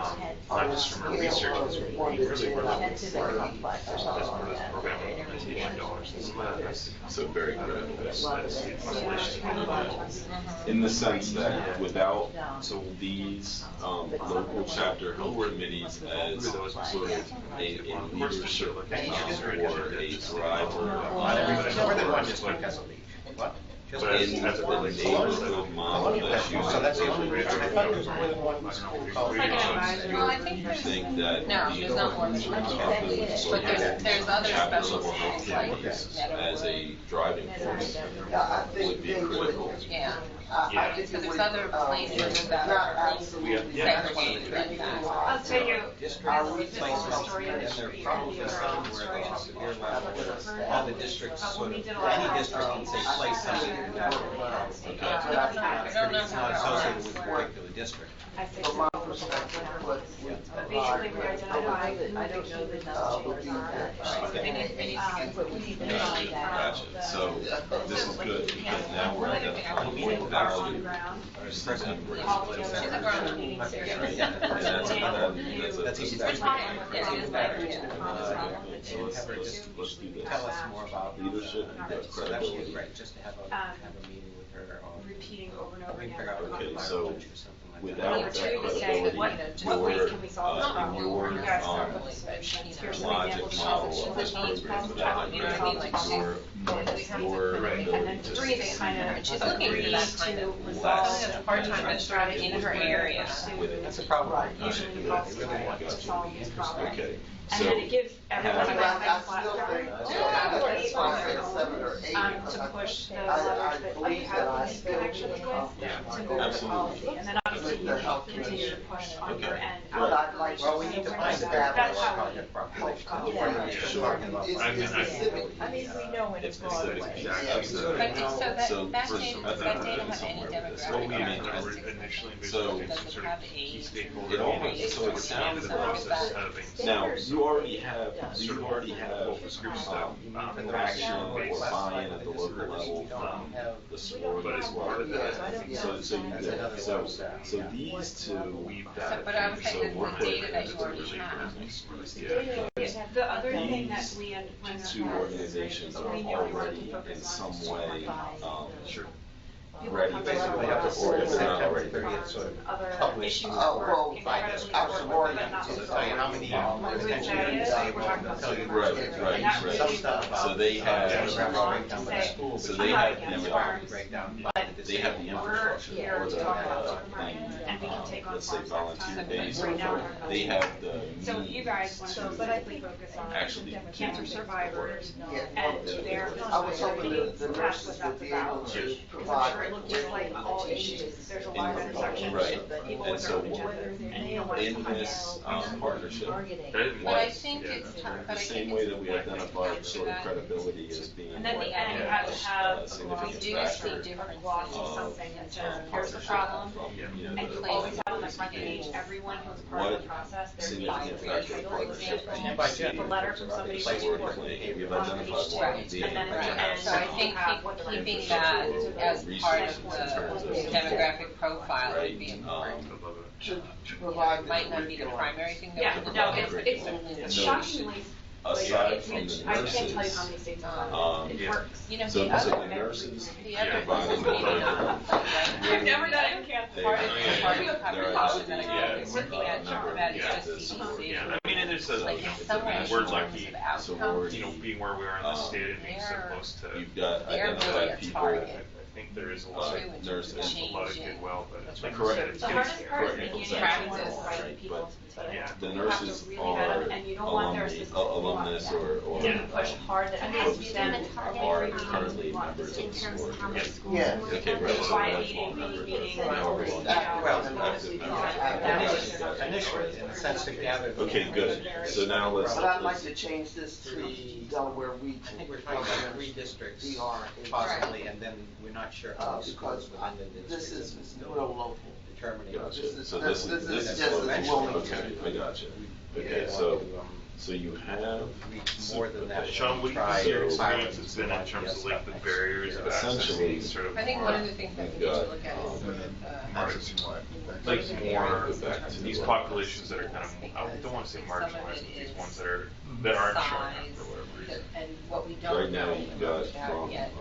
not just from a research perspective, we really were looking for as part of this program implementation dollars. And some of that has to come so very critical. as the population develops. In the sense that without these local chapter health committees as sort of a leadership or a driver More than one district has a lead. What? Just But in as it the relates to neighborhood model that you So that's the only reason. I thought there was more than one school. Well, I think there's, think that no, the there's not more than inclusion one. of those But there's other chapter special level health schools like committees Meadow as a Wood. driving force Yeah, I think would be they would. critical. Yeah. I think So it there's would, other places that not are absolutely. segregated like that. I'll tell you, Our District place health, and there are probably some where there's a severe level where all the districts sort of, any district can say place something in that. I don't know It's how not that associated works. with a particular district. From my perspective, what would basically we identify I don't know that would be Gotcha. So this is good because now we're identifying what value versus temporary. She's a grown-up meeting Right. seriously. And That's even that's better. Yeah, it is better. So let's do this. Tell us more about Leadership, So that would be credibility. great, just to have a meeting with her on. repeating over and over We again. figure out Okay, what so or something like that. without Number that two, to say credibility, what ways can we solve this problem? your, You guys come up with solutions. Here's some logic examples model of of this solutions. program How without do You know what I mean? Like your Your ability And then to three, they kind of She's looking for agree that kind to of resolve that's a part-time strategy in her area. That's a problem. Usually we call it to solve these problems. Okay, And then so it gives everyone a I platform still think, to that's 7 or 8. to push the I levers that you believe that I have still connections with, to move the Absolutely. policy. And then obviously you continue to push on your end. But I'd like Well, we need to find the That's balance how of we the population. It's specific. I mean, we know in a it's broad specific, way. exactly. But so that, So that for- data, I does think that data have any somewhere with this. Well, we demographic mean, characteristics? initially, we So- did Does some it sort have of a key stakeholder It almost- meetings so it towards the sounds end of the like process that- having Now, some you already have, sort of focus groups that action or buy-in at the local level from the SWORD But as as well. part of that, So you did, so these two, we've So, got. but I would say So that we're the data putting that it you already really have. The other thing that we two organizations are already in some way, Sure. ready to, or if they're not already, sort of other published. issues Oh, were well, incredibly actually, important, but not To so tell you how many potentially disabled, they'll tell you. Right. Some stuff about. So they have- demographic breakdown by school, So but they not have against the, demographic breakdown by the they have the disabled. infrastructure here or to the, talk about supermarket, and we can take on let's say farms next volunteer time. days, Right now, we're talking they about- have the So you guys want to means specifically focus on actually cancer survivors Yeah. and their I was hoping that the that's nurses what would that's be able about. to Because I'm provide. sure it looks just like all ages, there's a lot of intersections, Right. people And with so their own agendas, and you don't want to in this partnership, But I think it's, the but I same think way it's that we important to identified capture sort of that. credibility as being And then the end, you a have to have a significant We do see factor differences. glossy something that says, here's the problem, you know, and you the- always have on the front page, everyone who's part of the process, their significant bio, factor of title, partnership example, And by gender. the letter from somebody who's Place where working we're playing, we've on identified page what two, would be and then at the right. end, So I you think have what the keeping infrastructure that is. as part of the demographic profile would be Right, important. To provide the Might not be the curriculum. primary thing that Yeah, we're no, looking it's So- shockingly, Aside from the I can't tell you how nurses, many states have done it, it works. You know, so the so other, the nurses the other providing is maybe not, the like, right We've never done it in Kansas. Part of the target There are population that yeah, I'm looking at, number of that is yeah, just CDC. Yeah, I mean, and it's Like in some ways, we're in terms lucky, of so outcomes, you know, being where we are in the state and being so They're- close to. you've got they're really identified a people target. think there is a lot of, Nurses. there's a lot of goodwill, but it's like, Correct. it's The hardest part is Correct. making it Exactly. practice, Right. right, people to the table. Yeah. The You have to nurses really are vet them, and you don't want nurses to alumnus or You push hard that And it has to be is them there a target are on currently members in of the terms sport. of how many Yeah. schools? Yeah. work Okay, on right. it? So Why that's meeting, one member. meeting, However meeting. long. Well, Active member. initially, in the sense to gather. the Okay, good. So now let's. But I'd like to change this to Delaware Region. I think we're talking about 3 districts DR. possibly, and then we're not sure how many Because schools within the this district. is and still real local. Determining. Gotcha. This is- So this this is is just as eventually, Wilmington. okay, I gotcha. Okay, Yeah. so you have. Reach more than that. Sean, what do you Try think your to experience pilot has been in one terms of yes, like the next barriers year. of Essentially, accessing sort of I think more, one of the things that we need to look at is sort of, Accessing what? like more, Back to these the- populations that are kind of, I don't wanna say Some of marginalized, it but these is ones that aren't showing up size, for whatever reason. and what we Right don't now, know you've got about from, yet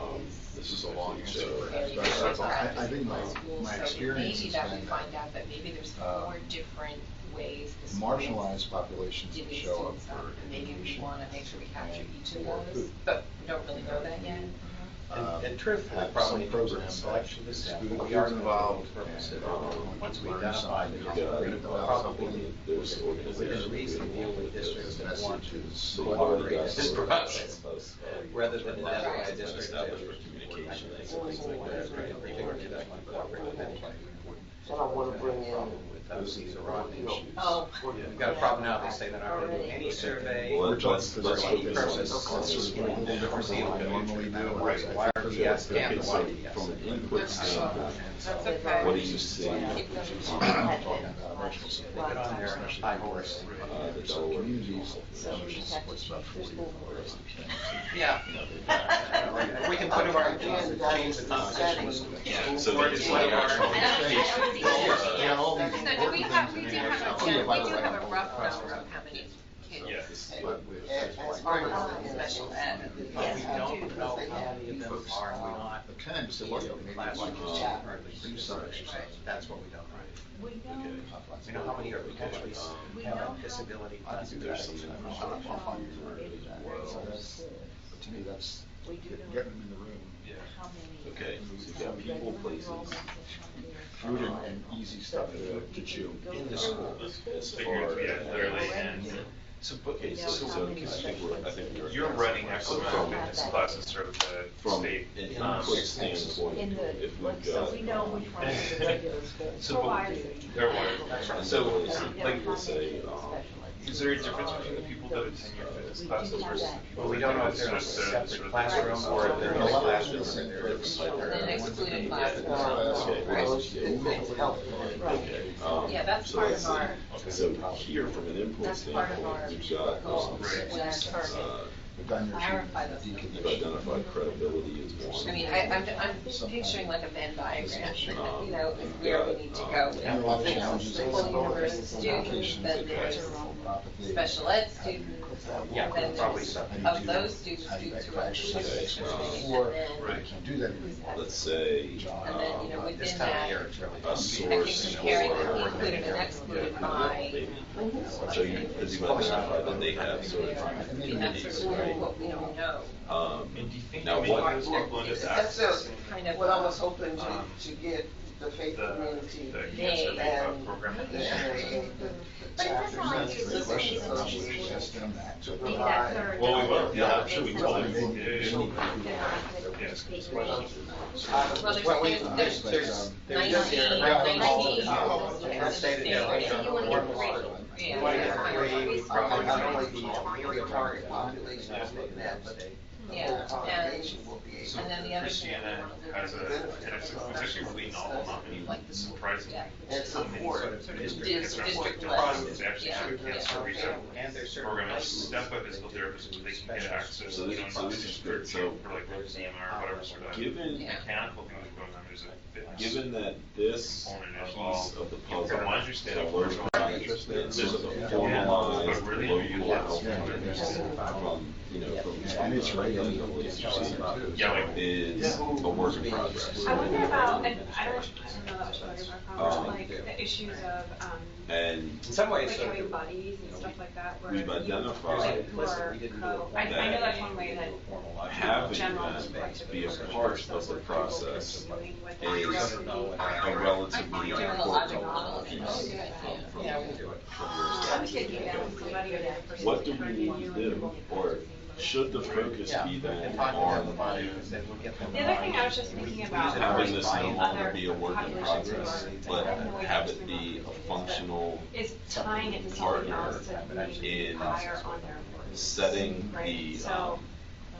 this is is a long answer. show. areas of I practice think in my- schools, my so experience maybe has that we been find that, out that maybe there's uh, 4 different ways the schools marginalized populations divvy that show up students for up, and maybe we education wanna make sure we capture and each of for those, food. but we don't really know that yet. And truthfully, have probably some in terms of programs selection that of staff, food we are is involved involved, in and once we learn identify something, the you opportunity, develop probably something. There's within organizations. reason deal with districts that want to So cooperate that's this sort of process, us, rather than identify a district that established for communication and things like that, right? particularly that can cooperate with anyone. I don't want to bring in. These are all issues. Oh. We've got a problem now, they say they're not gonna do any survey. Well, We're let's talking focus for purpose. normally do. Why are yes, Okay, and so why yes? from an input standpoint, That's okay. what do you see? I'm talking about emotional support. Get on there, high horse. The Delaware Communities, So we emotional just have to support's about choose 40 the or less. Yeah. We can put them on, change the Setting. competition. So Or these just like our- Yeah, all these So do we have, we do have a, Oh, yeah, by the we do way, have a rough number of how many Yeah. kids But with- As far as special ed. We don't know how many of them are not. The kind of work, maybe like do some exercise. That's what we don't know. We know. We know how many are potentially have disability. I think there's something classifications. I'll find you where it is at. So that's, but to me, that's getting them in the room. Okay, so you've got people, places, Food and easy stuff to chew. In the school. as Figure, far yeah, as. clearly, and So, okay, so I think we're. you're running excellent fitness classes sort of the From state. an input standpoint, In the, if we've like, got. so we know which ones are the regular schools. So, they're wired. So, like, we'll say, is there a difference between the people that attend your fitness classes versus the people? Well, we don't know if that they're in a sort of the- separate classroom or if they're in a classroom. And then excluded classes. Okay. Yeah, that's so part let's of our- see. So here, from an input That's part of our standpoint, we've got, goals, Right. when our target. We've done your Clarify those deconditioning. you've identified credibility as one. I mean, I'm picturing like a Venn diagram, you know, is where we need to go. And a lot of challenges. Full universal students, then there's special ed students, Yeah, and then probably there's, so. of those students who are Exercise. participating, Or and then, Right. you can do that in. Let's say, and then, you know, This within time of that, year, it's really. a I source think comparing for. the included and excluded by, Maybe. So you, as you identify that they have sort of. I mean, that's sort of what we don't know, And do you think Now any of what- those people end up That's accessing kind of. what I was hoping Um, to get the faith community the and cancer the program? But it doesn't sound like you're chapters listening and to associations Just done that. to maybe that provide. third. Well, we will. Yeah, I'm sure we It's totally like- will. Yeah, yeah, yeah. They're not gonna Yes. participate. Well, Well, there's 19, there's 19. As stated, Yeah. yeah, You wanna one get more. three. Yeah. You wanna get three, we probably Not not only the the target population is looking at, but the Yeah, whole and- congregation will be able. And then the other thing. Christiana has a, and it's actually really novel, not many, surprising. And support. Sort of District district level. Process, actually, Yeah, sort of yeah. cancer research And there's certain program, places. step by physical therapists, but they can get access, So you this- know, so this is good. So- for like lymphedema or whatever sort of Given, Yeah. mechanical thing that's going on, there's a fitness. given that this Component piece involved. of the puzzle. From my understanding, that we're commercial trying to interest, get sort of a Yeah. formalized But really, local you want health Yeah. plan from, you know, from. And it's right is a work in progress. I wonder about, and I don't know that much about your background, like the issues of, And In some ways, like so having buddies and stuff like that, where we've you, identified like, who are co, I know that's one way that having general that be a part of the process continuing with is a relatively Doing a important logic model. piece from Yeah, your I'm taking that with somebody or the other person. What do we need to do, or should the focus be then on The other thing I was just thinking about. having this no longer other be a work in populations who progress, are- but I know have it's it be a functional Is tying it to something partner else that we in hire on their employees. setting Right, the so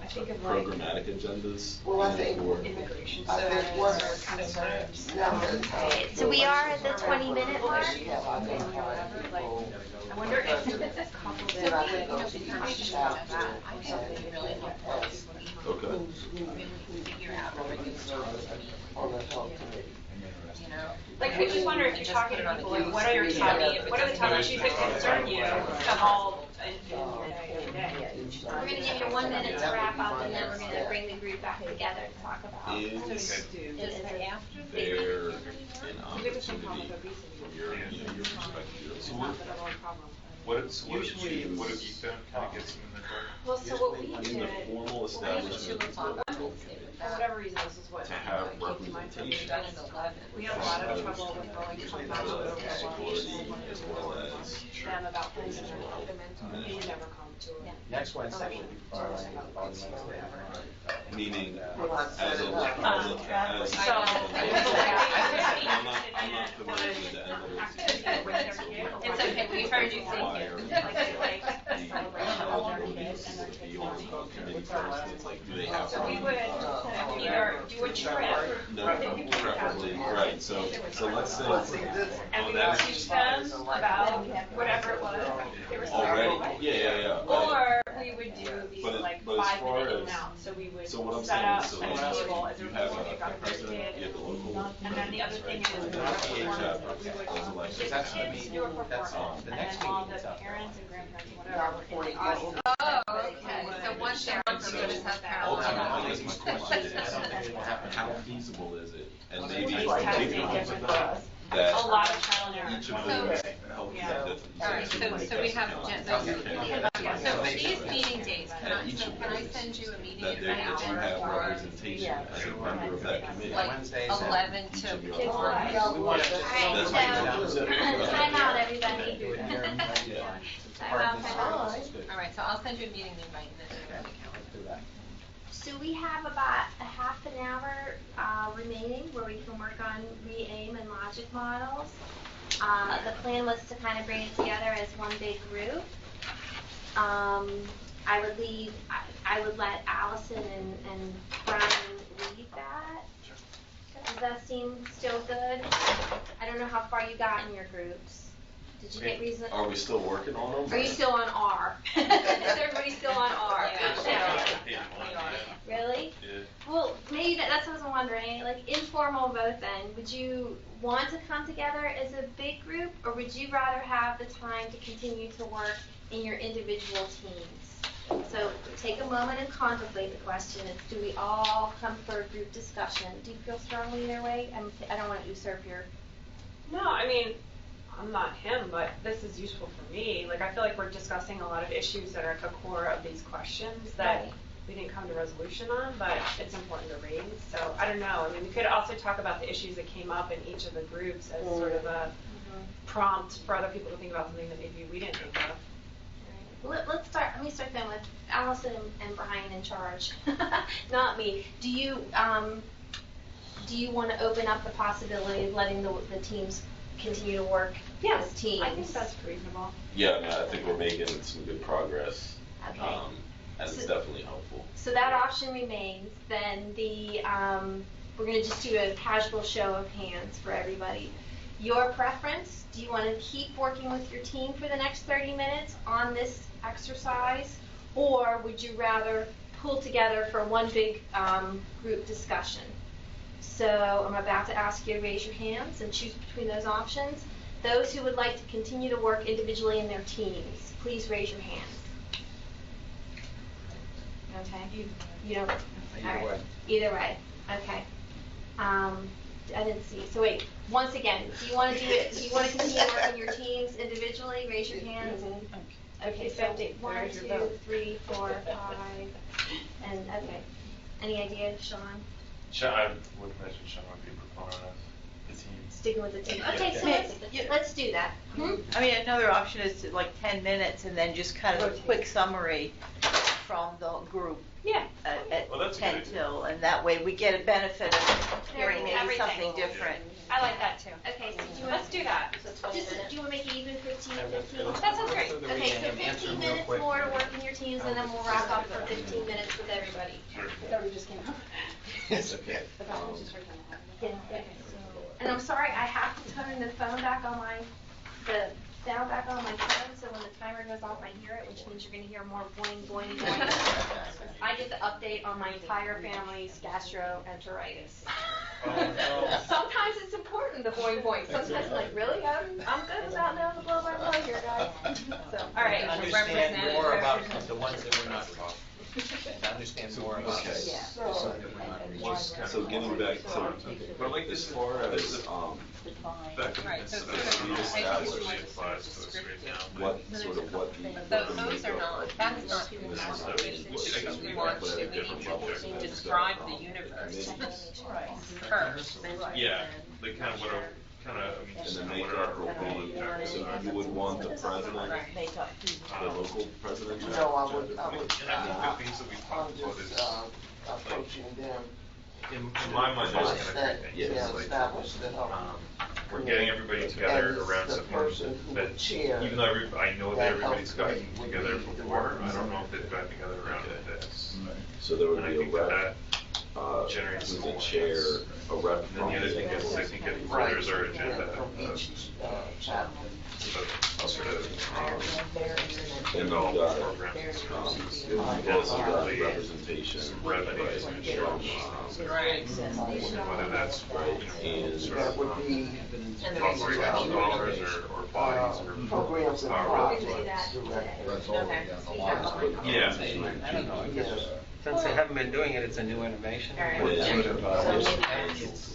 I think of like programmatic agendas Well, I think- for immigration I status think or what's- sometimes. Okay, so we are at the 20-minute mark. I wonder if it's a couple Then I think that those would questions about out that. I think it'd be really helpful. okay. Figure out a regular on the health committee. you know? Like, I just wonder if you're talking to people, like, what are the top issues that concern you of all in your day to day? We're gonna give you 1 minute to wrap up, and then we're gonna bring the group back together to talk about. Is there an opportunity from your perspective It's not the number one problem. What have you done, kind of gets them in the door? Well, so what we in did, the formal establishment of the local committee for whatever reason, this is what to have came to mind for me. representation We had a lot of trouble with going to of authority as well as them about things that they would never come to. Next Wednesday. meaning Well, I as set a it up. as So, I'm not familiar with the it's okay, we've heard you require think the eligibilities to be on the committee first. It's like, do they have So we to? would either do a trip. No, preferably, right, so let's say. And we would that's teach them about whatever it was they were already, studying. yeah. Or we would do these But like as 5 far minute in and as- out, so we would So what I'm set saying up is, so a table as a you have report you got a for your president, kid. you have the local. And then the other thing is, we PTA would chapter, we would those elected get That's the the kids to meeting. do a That's performance, the and next then all the meeting's up. parents and grandparents, whatever, were in the audience. Oh, okay, so one parent So will just have ultimately, parallel. I guess my question is, how feasible is it? And maybe These it's testing big ones different that things. A lot of trial and error. each of those help Yeah. have different. All right, so we have, so these meeting dates, Each of can I those, send you a meeting that you invite have for representation as a member of that committee. like Wednesdays and 11 each to of your 1? authorities. We want to. That's Alright, what time out, everybody. Yeah. Time out, time out. All right, so I'll send you a meeting invite and then you're on the calendar. So we have about a half an hour remaining where we can work on re-aim and logic models. The plan was to kind of bring it together as one big group. I would let Allison and Brian lead that. Does that seem still good? I don't know how far you got in your groups. Did you get reason? Are we still working on them? Are you still on R? Is everybody still on R? Really? Yeah. Well, maybe that's what I was wondering. Like informal both end. Would you want to come together as a big group, or would you rather have the time to continue to work in your individual teams? So take a moment and contemplate the question. It's, do we all come for a group discussion? Do you feel strongly either way? I don't want to usurp your. No, I mean, I'm not him, but this is useful for me. Like, I feel like we're discussing a lot of issues that are at the core of these questions that Right. we didn't come to resolution on, but it's important to raise. So I don't know. I mean, we could also talk about the issues that came up in each of the groups as sort of a prompt for other people to think about something that maybe we didn't think of. Let's start. Let me start then with Allison and Brian in charge, not me. Do you want to open up the possibility of letting the teams continue to work as teams? I think that's reasonable. Yeah, I mean, I think we're making some good progress. Okay. And it's definitely helpful. So that option remains. Then we're going to just do a casual show of hands for everybody. Your preference? Do you want to keep working with your team for the next 30 minutes on this exercise, or would you rather pull together for one big group discussion? So I'm about to ask you to raise your hands and choose between those options. Those who would like to continue to work individually in their teams, please raise your hands. Okay? You don't, Either all right. way. Either way, okay. I didn't see, so wait, once again, do you wanna continue working your teams individually? Raise your hands. Okay, so 1, 2, 3, 4, 5, and, okay. Any idea, Sean? I would imagine Sean would be a proponent of the team. Sticking with the team. Yeah. Okay, so let's do that. I mean, another option is to, like 10 minutes and then just kind of a quick summary from the group Yeah. at Well, that's a 10 good idea. till, and that way we get a benefit of hearing maybe Everything. something different. I like that too. Okay, so do you Let's do that. Just, do you wanna make it even 15, 15? That sounds great. Okay, so 15 minutes more to work in your teams, and then we'll wrap up for 15 minutes with everybody. Sure. That we just came up. It's okay. Yeah, okay. And I'm sorry, I have to turn the phone back on the sound back on my phone, so when the timer goes off, I hear it, which means you're gonna hear more boing, boing, boing. I get the update on my entire family's gastroenteritis. Oh, no. Sometimes it's important, the boing, boing. Sometimes I'm like, really? I'm good without knowing the blow by blow here, guys. So, all right. Understand more about the ones that we're not talking. To understand more about Okay. this. So getting back to, But I like as this far as, back in the Right, so midst of sort this, of, we I think established you it want applies to to us script right it. now. what sort of what the Those are makeup not, of that's these- not this who we is want the- to read it, what- because we we want put to, at a we need different to level. describe the Committees. universe first. Yeah, like kind of what our, kind of, I mean, And just the kind of what makeup our will overall be, objectives so are. you would want the president, the local president? No, I would, And I think the things that we've I'm talked about just, is, approaching them. in my mind, there's kind of That, three yeah, things. Like, establish the help. we're getting everybody together And around the something person who that, would chair even though I know that that everybody's health gotten committee would together be the before, I don't know if they've gotten together around this. So there would And I be think a that rep, that generates who's some the more chair, sense. a rep And then from. the other thing is, I think it Right, furthers our agenda From of each, chapter. sort of, And development we've got, programs and we've also got representation. some revenues and insurance, Right. whether that's, you know, sort That of, would be operational dollars or bodies or. programs and power. We can do that today. That's all the way down the line. Yeah. I don't know, I guess, Yes. since they haven't been doing it, it's a new innovation. Yeah.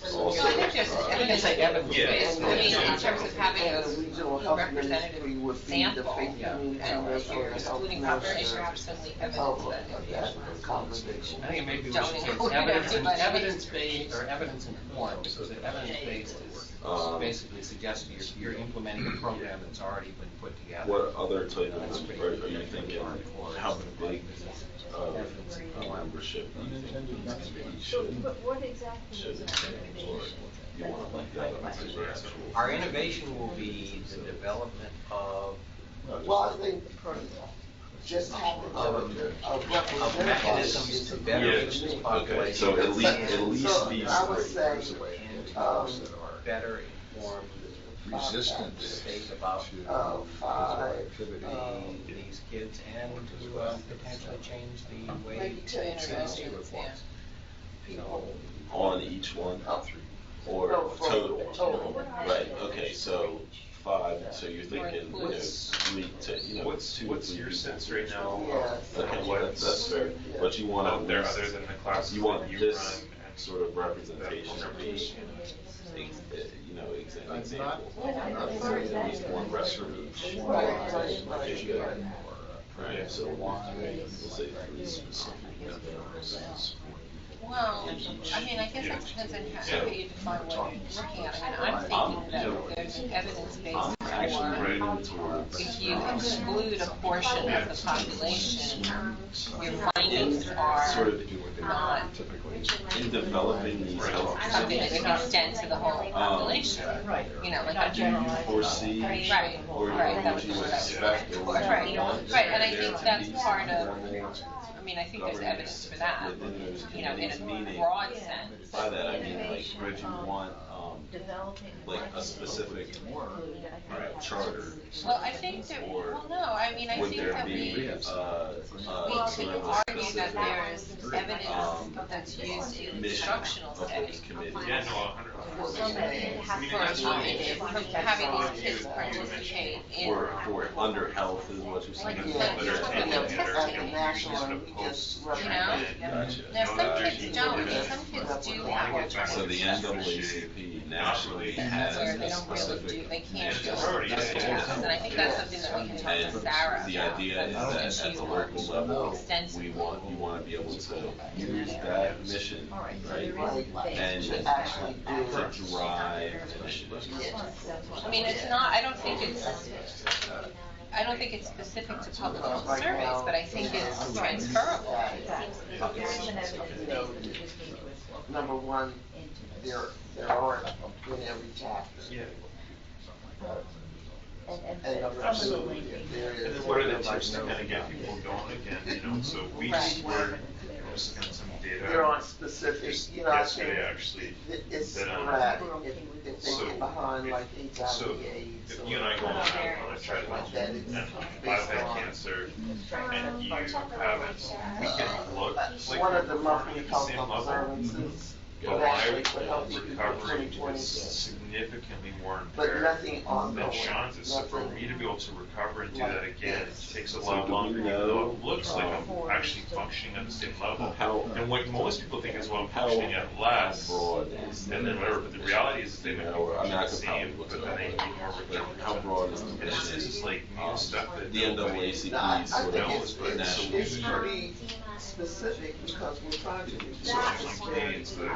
So I think just evidence-based, Yes. I mean, in terms of having And the regional health ministry representative would be the sample, faith community and members you're or the health excluding population, minister perhaps simply of evidence that congregation. I think maybe we Don't should know. say evidence-based or evidence-informed, because the evidence-based is basically suggesting you're implementing a program that's already been put together. What other type of, are you thinking, how big of membership do you think these committees should, What exactly should is entail, or you want to leave that up to the actual? Our innovation will be the development of Well, I think just having a representative. mechanisms to better Yeah. reach this Okay, population. so at least So these I would three. say, And to better inform the Resistance state about to five, these kids and to potentially change the way maybe 10 interventions, yeah. people. On each one? Up. Or No, for total? total. Right, okay, so 5, so you're thinking, you know, What's- 3 to, you know, What's 2 or what's 3 your people. sense right now? Yes. Okay, well, that's fair, but you want Out there, to, other than the classes you want that you this run and sort of representation that to be, program. you know, That's example. not- So at least one rep from each. Okay, good. Right, so we'll say 3 specific members. Well, I mean, I guess it depends on how you define what you're looking at. I mean, I'm thinking that there's an evidence-based I'm actually for, writing towards. if you exclude a portion of the population, your findings are Sort of not in developing these health. something that can extend to the whole population. You know, like a Do you general. foresee, Right, or right, that would would be you what I would expect, or would you Right, want right, and I there think to that's be part of, formal I mean, I think there's evidence for that, within those you know, in committees, a meaning, broad sense. by that I mean, like, would you want, like, a specific, charter? Well, I think that, Or well, no, I mean, I would think there that be, we sort could of a argue that specific, there is evidence that's used in mission instructional of settings. this committee? Yeah, no, 100%. having these kids participate in. For under health is what you're saying. At the national, we just You know? Gotcha. Now, some kids don't, I mean, some kids do have So the NAACP nationally has where they a don't really specific do, they can't do mandate. it. And I think that's something that we can talk to Sarah about. The idea is that And at she's the worked local level, extensively. you want to be able to use that mission, right? And to actually do to it. drive initiatives. I mean, it's not, I don't think it's specific to public health surveys, but I think it's transferable. You know, number one, there aren't in every chapter. Yeah. And number two, there is. And then what are the tips to kind of get people going again, you know, so we just were just looking at some data. There aren't specific, you know, I think Yesterday, actually, it's that, sporadic, if they so- get behind like So, HIV, AIDS. if you and I go on a treadmill, and I've had cancer, and you haven't, we can look, like, One of the monthly we're at the health same level. observances, But actually my for healthy people, recovery 2020. is significantly more But impaired nothing than ongoing. Sean's is. So for Nothing me to be able to recover and do that like again, it this. takes a So lot do we longer, even know, though it looks like I'm actually functioning at the same level. How- And what most people think is, well, I'm How functioning at less, broad is and then whatever, but the reality is they may be I mean, I functioning the could probably same, look but it then they up. need more But recovery. how broad is the And this mission? is like new stuff that The nobody NAACP sort think of it's nationally. pretty specific because we're trying to reduce. So on AIDS, the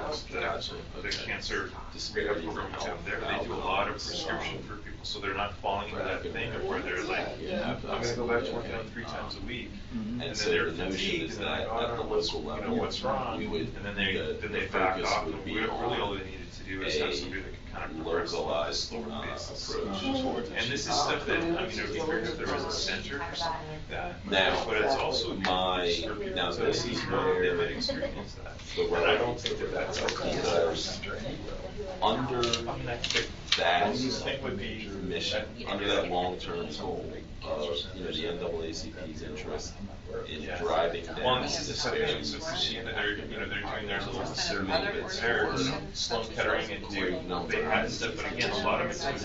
cancer rehab program out there, they do a lot of prescription for people, so they're not falling into that thing of where they're like, I'm gonna go back to working out 3 times a week. And then so they're the notion fatigued, is and they're like, that oh, I at don't the know what's, local you know, level, what's wrong, we would- and then they the back focus off, would and be really all on they needed to do is have somebody that can kind of progress on a localized slow basis. approach towards And this is stuff that, I mean, it would be great if there was a center for something like that. Now, But it's also now this is they where might experience that. the And I don't think that that's because under that thing would be mission, under that long-term goal of, you know, the NAACP's interest in driving Well, down and this is the disparities. so it's the machine that they're doing theirs a little considerably bit there. Sloan Kettering and Duke, they had stuff, but again, a lot of it's It's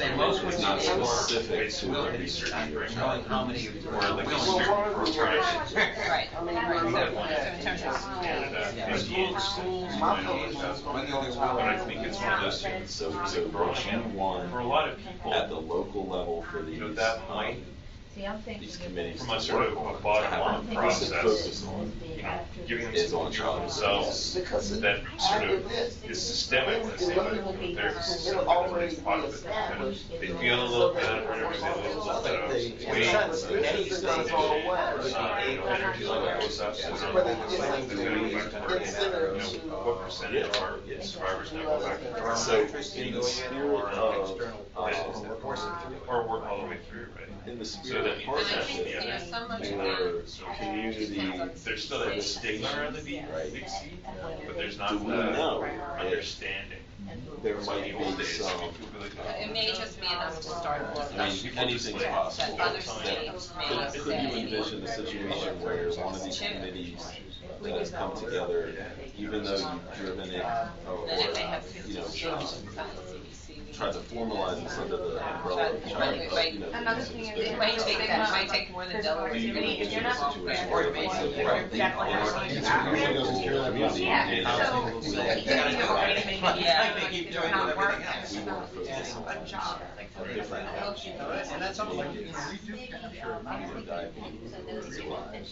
not specific it's to more the research right Showing now. how many. Or like a certain program. Right. I mean, So in terms of Canada, schools, my focus was going to go but I think it's one of those things. So growing mission one, for a lot of people, at the local level for these, you know, that might, these committees from a to sort of work a on, bottom to have line a process, focus on, you know, giving them is some on control child themselves, because that sort of this is systemic, let's say, but if there's it'll already be part of it, established. they feel a little better, whenever they lose a little bit of weight, Any This is gonna go away. energy level goes up, so But they're it's like going back to work, consider you know, what percentage of our survivors now go back to work? So in the spirit of, Or work all the way through, right? in the So spirit that of means partnership you know, so much for community, there's still that stigma around the big C, but there's not do we the know understanding. there might The old be days, some, people would be like, oh, it may just be enough to start a I mean, anything's possible. that other states may Could you say. envision a situation where one of these committees that has come together, even though you've driven it, Then it may have or, you know, 50 tried to formalize this under the umbrella of child, you know. Another thing is- It might take that, it might take more than Delaware. You City get to into a involve situation where where it may it's be. right, they are local community, Yeah, and so- we They gotta go right, Yeah. like they keep doing with everything else. we want to focus on different options. And that's all like, we do capture a number of diabetes in people's lives.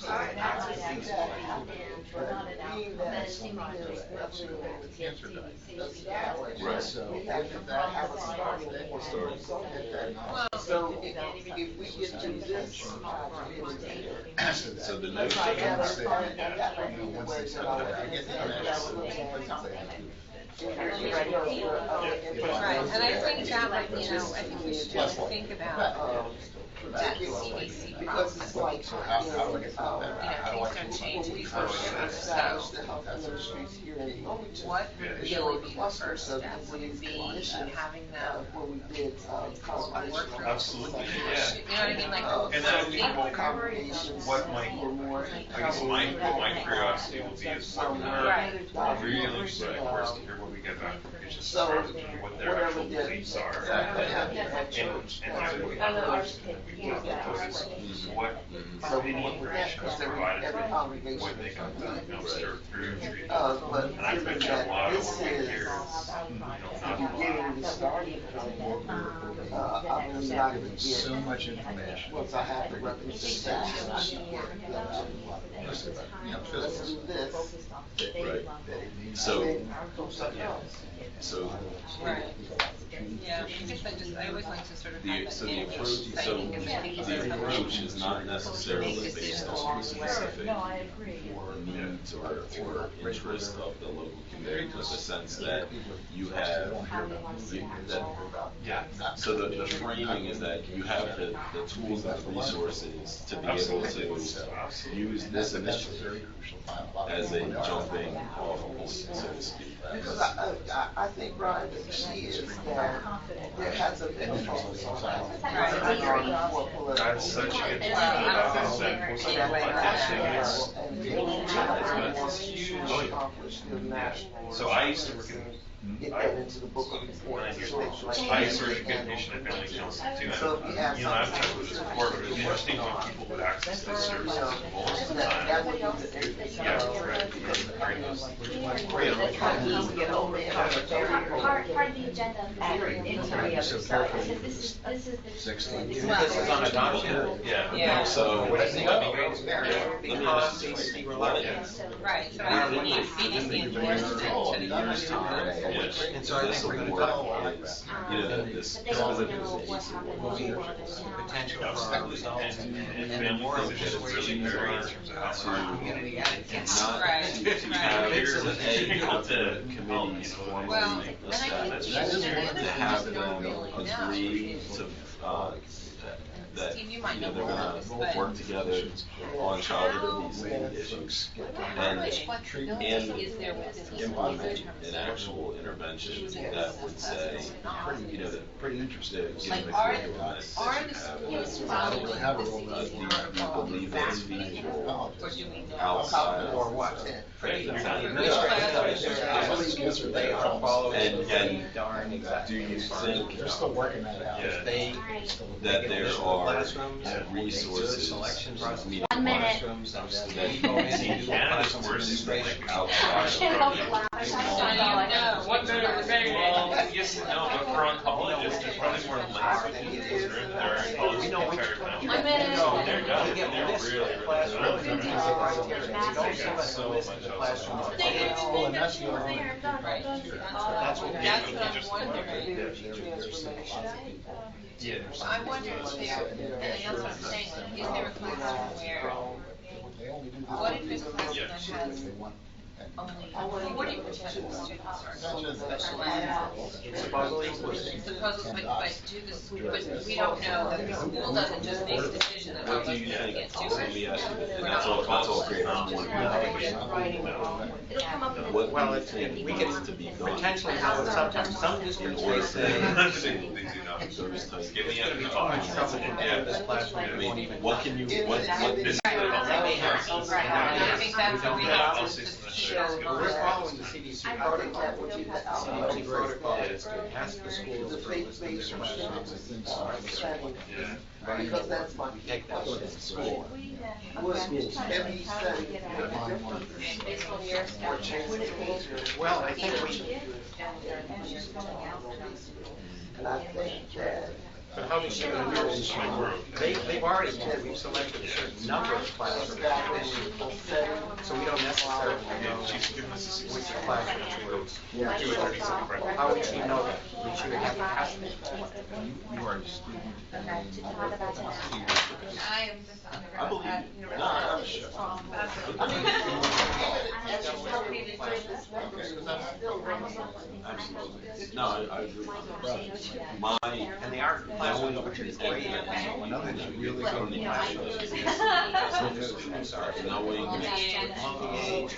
Right. So if that happens, then we'll start. So if we get to this, So the I notion gotta is start, I gotta be the way that I Get the Right, and I think that, like, you know, I think we should just think about that CDC because it's like, So how do I get you know, that better? you know, things don't change when we these first first established so the health ministries here in Wilmington. what would really be the cluster first of step would disease be conditions, having them where we did, combination. absolutely, you yeah. know what I mean, like, And then I think Combinations. what might, I guess my curiosity will be is what Right. really like for us to hear what we get back from patients. So, what their whatever actual the- beliefs are. Exactly. And what So, information is provided every from congregation what they is can gonna do. observe through treaty. But And I given bet you a that lot of this what we is hear, the beginning, the starting point, I really like to get, So much information. once I have the representation, I can get them Listen, you know, to, let's do this. Right. And So, then do something else. so Right. Yeah, I always like to sort of have that the in approach, saying, so because I think the it's approach is not necessarily Make based decisions on along the the way. specific No, I agree. needs or interest of the local community, in the sense that you have, so the framing is that you have the tools and the resources to be able to use this initiative as a jumping off point, so to speak. Because I think, Brian, the key is that there hasn't been a focus on that. That's such a good point. So I used to work in, Get that into the book of reports. I used to work in patient and family council too. And, you know, I've talked about this before, but it was interesting when people would access those services in most of the time. That would be the Yeah, right. Because the brain was Part of the agenda of this is the. 16. This is on adoption. Yeah. So, What do you think would be great experience? let me Because ask you these this. people are looking. Right, so I think CDC endorsed it to the Yes. And so I think we're gonna go. Is, you know, this But they don't specific know what happened Will be in one of those towns. potential for our results And and family more of a physicians really persuasion vary in for terms of how our community advocates. not Right, to right. have Bigger a than ultimate to committees formally Well, and I think established, the other to thing have we them don't really know agree is, to, that, Steve, you you might know, know they're more gonna about this, but work together on childhood obesity issues. how And much flexibility is there with this in implement terms an of actual intervention that would say, you know, that Pretty interesting. given the Are curriculum that are you the have, schools following They have a the role do CDC you protocol believe it's feasible or do we know? outside Or what? Right. The And- They are following and- the darn exact. Do you think They're still working that out. Yeah. They. that there are Classrooms, resources, selection process. media 1 minute. Classrooms, and then that we you go in and can do see Canada's classroom worse than administration. outside of What Well, yes and no, but for oncologists, there's probably more length in their oncology therapy. One minute. No, they're done. We get They're this really, classroom. really, Things really. right here. We don't They send got us a so list much of the outside. classroom. Well, and that's the only. Right. That's what we That's do. what I'm wondering. Yeah. So I wonder if there, and that's what I'm saying, like, is there a classroom where, They only do this. what if there's a classroom that They has want- only 40% of the students are special ed? Supposedly. Supposedly, but do this, but we don't know that the school doesn't just make a decision that, oh, What do you you think? can't do Let me it. ask you, and that's all great. It'll come up in the. What do Well, you it's, think we needs can to be done? potentially know sometimes some In districts. order say, to They do not. those types Give me It's a gonna be too much trouble to Yeah. do this classroom. I It won't mean, even. what can you, what This is They may have some. Right, I think that's what we have to just show. We're following the CDC I think protocol. that would be the CDC protocol Yeah. is to ask the schools. The for lists of faith-based different setting, Yeah. because that's my Take that to the school. Would every setting be different or change the behavior? Well, I think we, And I think that but how does it they've already, we've selected a certain number of classrooms. So we don't necessarily know She's giving us a which classrooms we're. Yeah. Do a 30-second break. How would she know that? Would she have to ask me? You are a student. I am just I believe undergrad. you. No, I'm sure. Absolutely. No, I agree. My, And the art classroom, which is great. Another thing you really from don't the need. knowing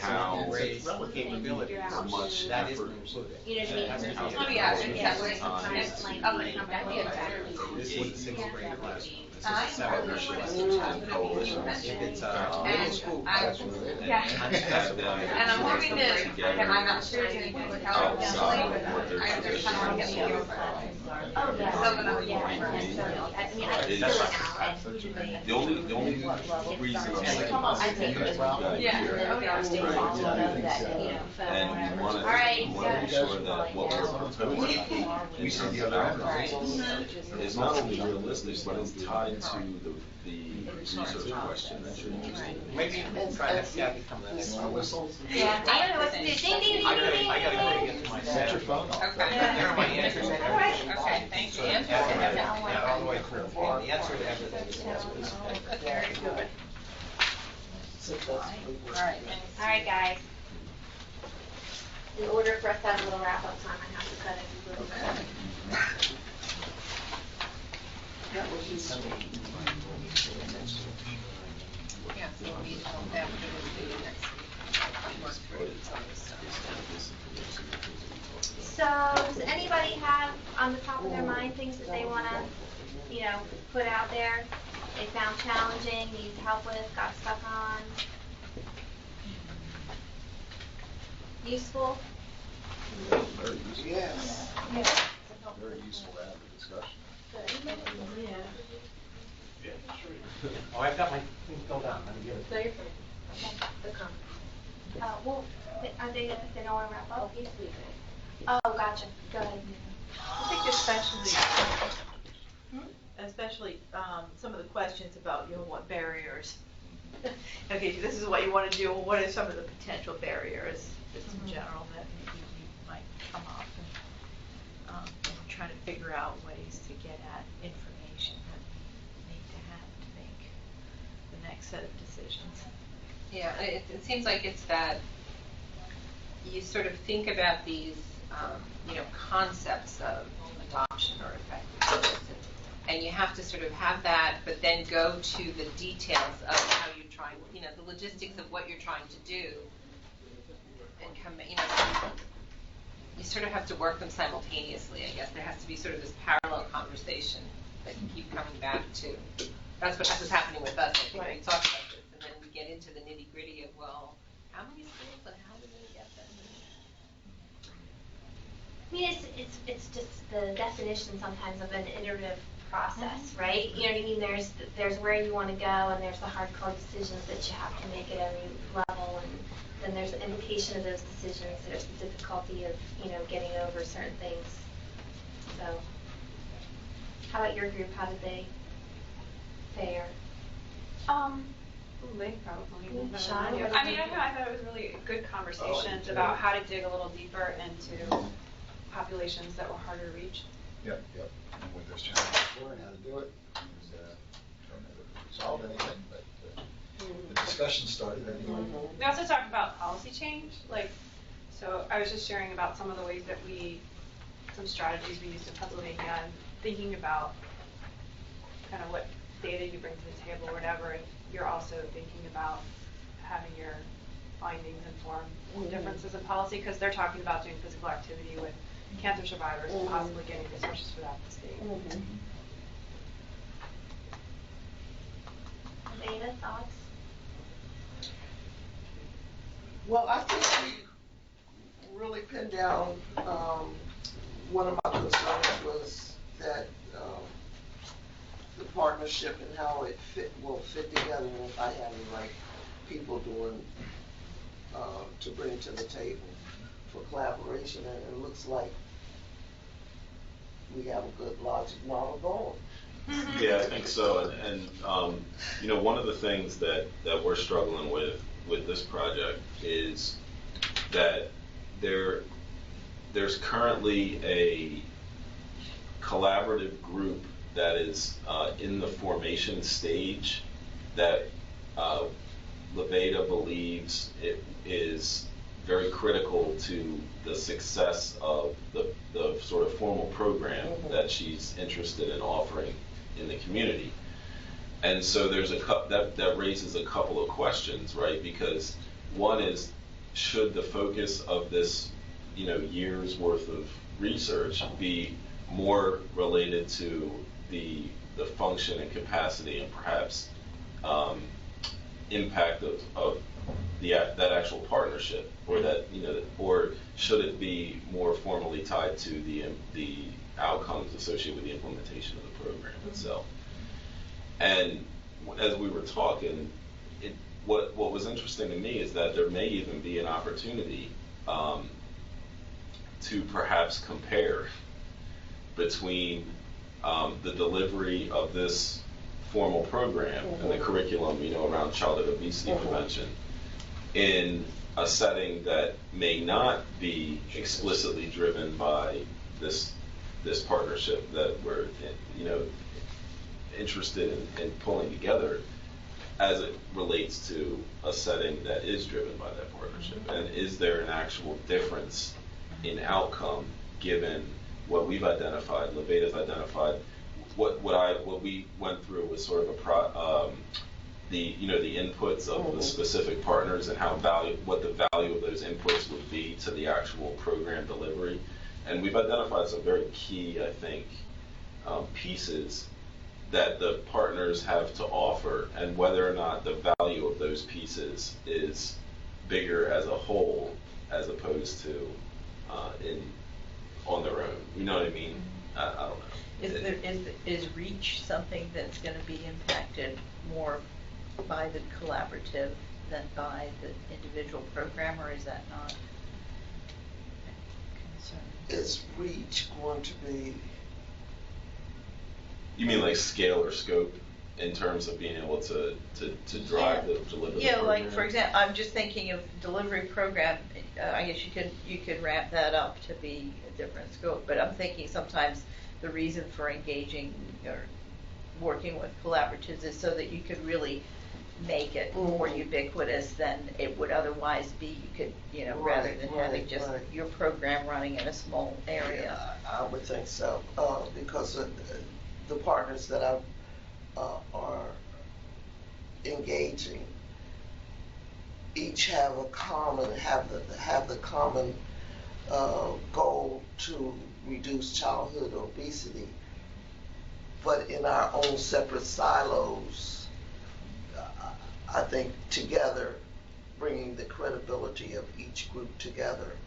how Grade capability. how much That is effort included. You know what I mean? Oh, yeah, exactly. That's like, up and come back, exactly. This is the sixth grade classroom. This is I- a seventh grade classroom. and coalitions. If it's a middle school classroom. Yeah. Have them And I'm hoping that, together I'm not sure it's anything with health, outside of what but they're I supposed kind of want to get the other classes. Oh, yeah. Some of them, Yeah, yeah. I mean, I It's- feel it. The only reason I'm saying I take it as well. Yeah. Oh, yeah. Right. And we want to, All right. we want to make sure that what we're proposing, We see the other end. is not only realistic, but is tied to the research question that you're interested in. Maybe you can try to Gabby come to the next one. Yeah, I don't know what to do. Ding, ding, ding, I ding, ding, gotta ding, get ding. to my Set your set. phone off. Okay. Here are my answers. All right. Okay, thank you. Yeah, all the way through. And the answer to everything is yes. Very good. All right. All right, guys. In order for us to have a little wrap-up time, I have to cut it a little bit. Yeah, so we, after this meeting next week, work through some of this stuff. So, does anybody have on the top of their mind things that they want to, put out there? They found challenging, need help with, got stuck on? Useful? Very useful. Yes. Very useful to have the discussion. Oh, I've got my thing filled out. Let me get it. No, you're fine. Okay, the comment. Well, are they don't want to wrap up? Yes, we do. Oh, gotcha. Go ahead. I think especially some of the questions about, what barriers. Okay, this is what you want to do, what are some of the potential barriers, just in general, that maybe might come up, and trying to figure out ways to get at information that we need to have to make the next set of decisions. Yeah, it seems like it's that you sort of think about these, concepts of adoption or effectiveness, and you have to sort of have that, but then go to the details of how you're trying, the logistics of what you're trying to do, and you sort of have to work them simultaneously, I guess. There has to be sort of this parallel conversation that you keep coming back to. That's what's happening with us. I think we talk about this, and then we get into the nitty gritty of, well, how many schools and how do we get them? I mean, it's just the definition sometimes of an iterative process, right? You know what I mean? There's where you want to go, and there's the hardcore decisions that you have to make at every level, and then there's the implication of those decisions. There's the difficulty of getting over certain things. So, how about your group? How did they fare? They probably. Sean, I mean, I thought it was really good conversations about how to dig a little deeper into populations that were harder to reach. Yep. And what those challenges were and how to do it. And, don't know that we solved anything, but the discussion started anyway. We also talked about policy change, so I was just sharing about some of the ways that some strategies we used in Pennsylvania, and thinking about kind of what data you bring to the table or whatever, if you're also thinking about having your findings inform differences in policy, because they're talking about doing physical activity with cancer survivors and possibly getting resources for that in the state. Data, thoughts? Well, I think we really pinned down, one of my concerns was that, the partnership and how it will fit together, and if I have the right people to bring to the table for collaboration, and it looks like we have a good logic model going. Yeah, I think so. And one of the things that we're struggling with this project is that there's currently a collaborative group that is in the formation stage that Levada believes it is very critical to the success of the sort of formal program that she's interested in offering in the community. And so there's that raises a couple of questions, right? Because one is, should the focus of this, year's worth of research be more related to the function and capacity and perhaps impact of that actual partnership, or that, or should it be more formally tied to the outcomes associated with the implementation of the program itself? And as we were talking, what was interesting to me is that there may even be an opportunity to perhaps compare between the delivery of this formal program and the curriculum, around childhood obesity prevention in a setting that may not be explicitly driven by this partnership that we're, interested in pulling together, as it relates to a setting that is driven by that partnership. And is there an actual difference in outcome given what we've identified, Leveda's identified, what we went through was sort of the inputs of the specific partners and what the value of those inputs would be to the actual program delivery. And we've identified some very key, I think, pieces that the partners have to offer, and whether or not the value of those pieces is bigger as a whole as opposed to on their own. You know what I mean? I don't know. Is REACH something that's going to be impacted more by the collaborative than by the individual program, or is that not a concern? Is REACH going to be? You mean like scale or scope in terms of being able to drive the delivery? Yeah, like for example, I'm just thinking of delivery program. I guess you could ramp that up to be a different scope. But I'm thinking sometimes the reason for engaging or working with collaboratives is so that you could really make it more ubiquitous than it would otherwise be. You could, rather than having just your program running in a small area. Yeah, I would think so, because the partners that are engaging each have the common goal to reduce childhood obesity, but in our own separate silos. I think together, bringing the credibility of each group together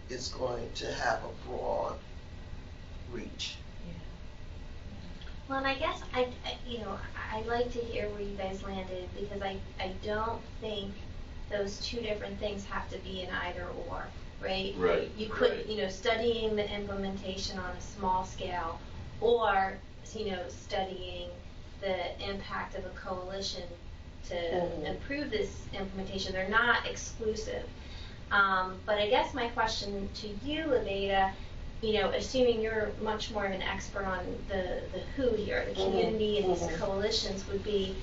is going to have a broad reach. Well, and I guess I like to hear where you guys landed, because I don't think those two different things have to be an either or, right? Right. You could, studying the implementation on a small scale, or, studying the impact of a coalition to improve this implementation. They're not exclusive. But I guess my question to you, Leveda, assuming you're much more of an expert on the who here, the community and these coalitions, would be,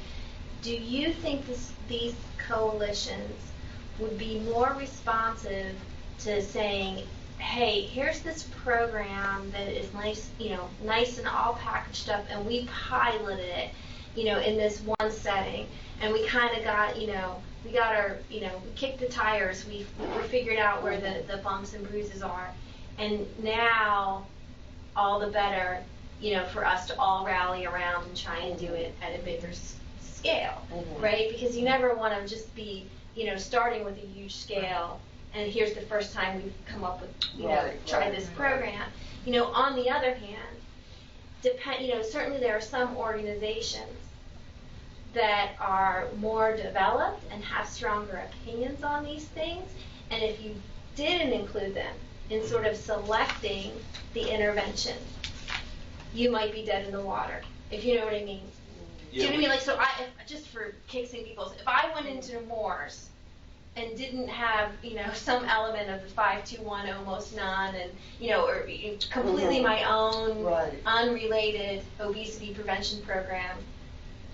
do you think these coalitions would be more responsive to saying, hey, here's this program that is nice, nice and all packaged up, and we piloted it, in this one setting, and we kind of got, we got our, we kicked the tires, we figured out where the bumps and bruises are. And now, all the better, for us to all rally around and try and do it at a bigger scale, right? Because you never want to just be, starting with a huge scale, and here's the first time we've come up with, try this program. On the other hand, certainly there are some organizations that are more developed and have stronger opinions on these things, and if you didn't include them in sort of selecting the intervention, you might be dead in the water, if you know what I mean. Do you know what I mean? Like, so just for kicks and giggles, if I went into Moore's and didn't have, some element of the 521 almost none, and, or completely my own unrelated obesity prevention program,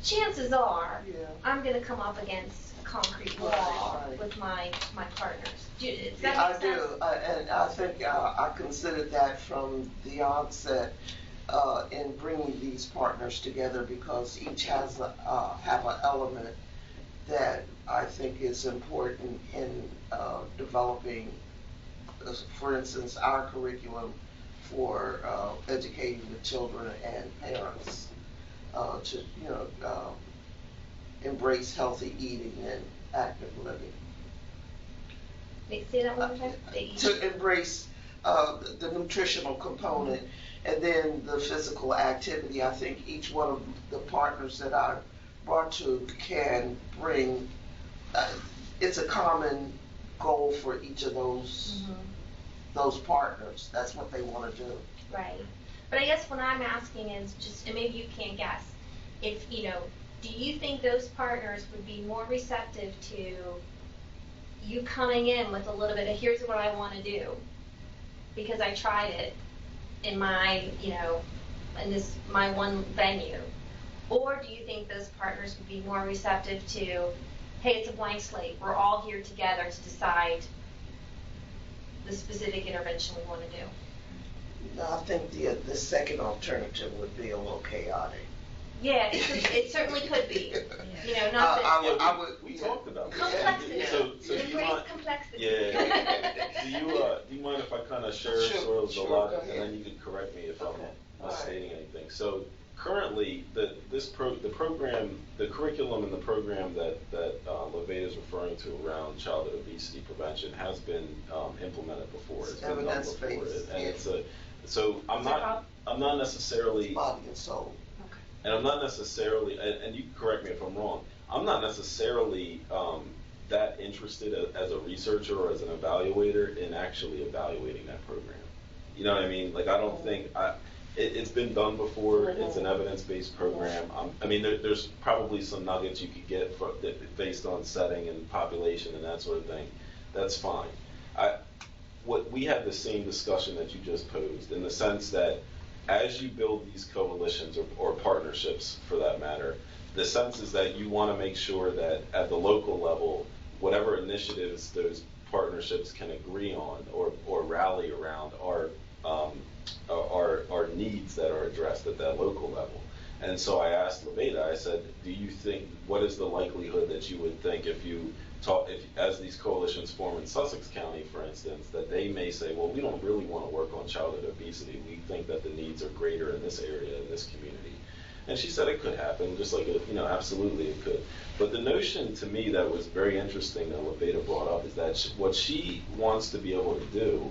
chances are I'm going to come up against a concrete wall with my partners. Does that make sense? I do, and I think I considered that from the onset in bringing these partners together, because each has have an element that I think is important in developing, for instance, our curriculum for educating the children and parents to embrace healthy eating and active living. Wait, say that one more time? To embrace the nutritional component and then the physical activity. I think each one of the partners that I brought to can bring, it's a common goal for each of those partners. That's what they want to do. Right. But I guess what I'm asking is just, and maybe you can't guess, if, you know, do you think those partners would be more receptive to you coming in with a little bit of, here's what I want to do, because I tried it in my, you know, in this, my one venue? Or do you think those partners would be more receptive to, hey, it's a blank slate, we're all here together to decide the specific intervention we want to do? No, I think the second alternative would be a little chaotic. Yeah, it certainly could be. You know, not that. We talked about Complexity. So do you Embrace mind? complexity. Yeah. Do you mind if I kind of share sort of the Sure, logic, go ahead. and then you can correct me if I'm All misstating anything. So currently, the program, the curriculum and the program that Leveda is referring to around childhood obesity prevention has been implemented before. It's been done before, and it's a. So I'm not necessarily. Body and soul. And I'm not necessarily, and you can correct me if I'm wrong, I'm not necessarily that interested as a researcher or as an evaluator in actually evaluating that program. You know what I mean? Like, I don't think, it's been done before, it's an evidence-based program. I mean, there's probably some nuggets you could get based on setting and population and that sort of thing. That's fine. We had the same discussion that you just posed, in the sense that as you build these coalitions or partnerships, for that matter, the sense is that you want to make sure that at the local level, whatever initiatives those partnerships can agree on or rally around are needs that are addressed at that local level. And so I asked Leveda, I said, do you think, what is the likelihood that you would think if as these coalitions form in Sussex County, for instance, that they may say, well, we don't really want to work on childhood obesity. We think that the needs are greater in this area, in this community. And she said it could happen, just like, absolutely it could. But the notion to me that was very interesting that Leveda brought up is that what she wants to be able to do,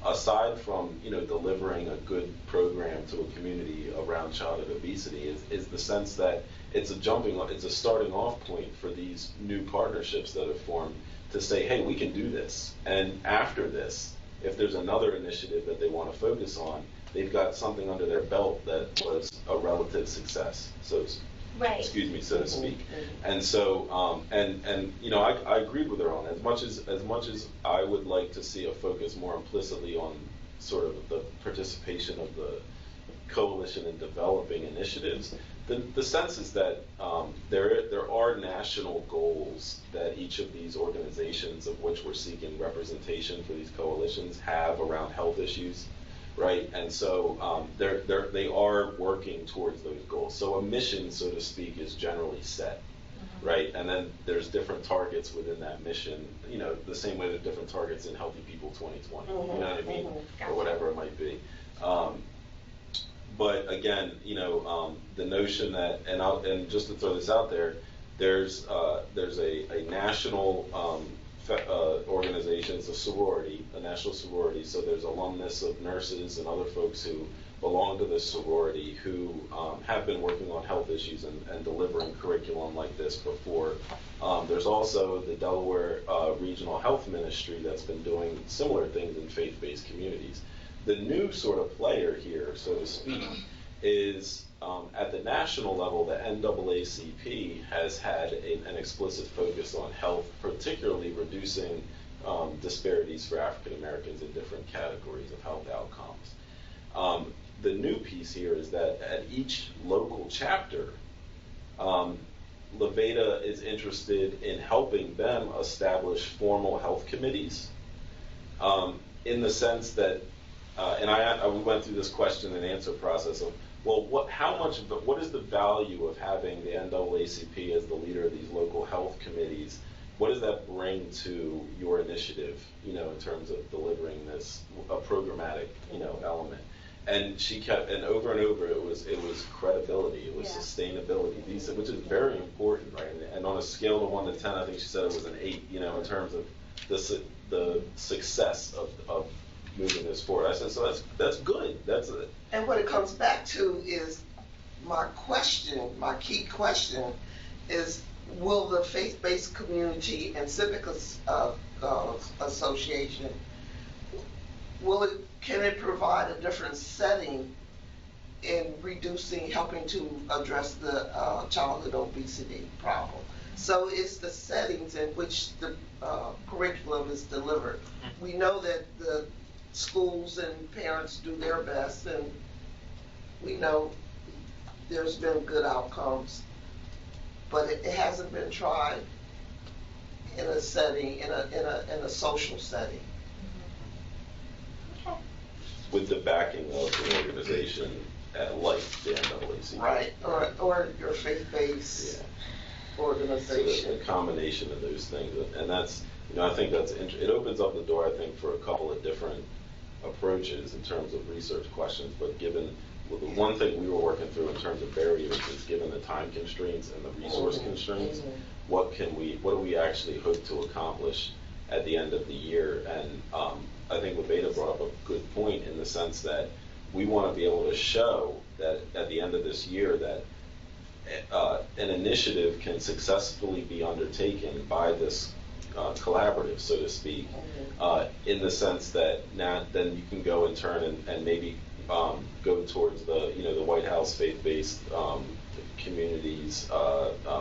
aside from, delivering a good program to a community around childhood obesity, is the sense that it's a starting off point for these new partnerships that have formed to say, hey, we can do this. And after this, if there's another initiative that they want to focus on, they've got something under their belt that was a relative success. So, right. Excuse me, so to speak. And so, I agreed with her on it. As much as I would like to see a focus more implicitly on sort of the participation of the coalition in developing initiatives, the sense is that there are national goals that each of these organizations, of which we're seeking representation for these coalitions, have around health issues, right? And so they are working towards those goals. So a mission, so to speak, is generally set, right? And then there's different targets within that mission, the same way there's different targets in Healthy People 2020, you know what I mean? Or whatever it might be. But again, the notion that, and just to throw this out there, there's a national organization, it's a national sorority, so there's alumnus of nurses and other folks who belong to this sorority who have been working on health issues and delivering curriculum like this before. There's also the Delaware Regional Health Ministry that's been doing similar things in faith-based communities. The new sort of player here, so to speak, is at the national level, the NAACP has had an explicit focus on health, particularly reducing disparities for African Americans in different categories of health outcomes. The new piece here is that at each local chapter, Leveda is interested in helping them establish formal health committees, in the sense that we went through this question and answer process of, well, what is the value of having the NAACP as the leader of these local health committees? What does that bring to your initiative, in terms of delivering this, a programmatic, element? and she kept, and over, it was credibility, it was Yeah. sustainability, which is very important, right? And on a scale of 1 to 10, I think she said it was an 8, in terms of the success of moving this forward. I said, so that's good. That's it. And what it comes back to is my key question is, will the faith-based community and civic association, can it provide a different setting in helping to address the childhood obesity problem? So it's the settings in which the curriculum is delivered. We know that the schools and parents do their best, and we know there's been good outcomes, but it hasn't been tried in a setting, in a social setting. Okay. With the backing of the organization like the NAACP. Right, or your faith-based organization. So a combination of those things, and that's, I think it opens up the door, I think, for a couple of different approaches in terms of research questions, but given the one thing we were working through in terms of barriers is, given the time constraints and the resource constraints, what do we actually hope to accomplish at the end of the year? And I think Beta brought up a good point in the sense that we want to be able to show that at the end of this year that an initiative can successfully be undertaken by this collaborative, so to speak, in the sense that then you can go in turn and maybe go towards the White House faith-based communities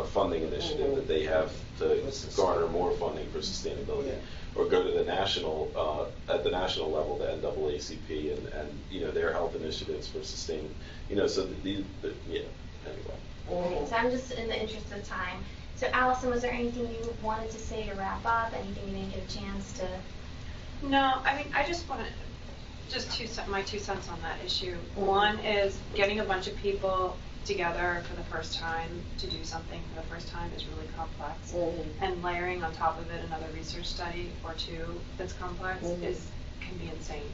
funding initiative that they have to garner more funding for sustainability, or go to the national at the national level, the NAACP and their health initiatives for sustain. So anyway. So I'm just, in the interest of time. So Allison, was there anything you wanted to say to wrap up? Anything you didn't get a chance to? No, I mean, I just want to, my 2 cents on that issue. One is getting a bunch of people together for the first time to do something for the first time is really complex. And layering on top of it another research study or 2 that's complex can be insane.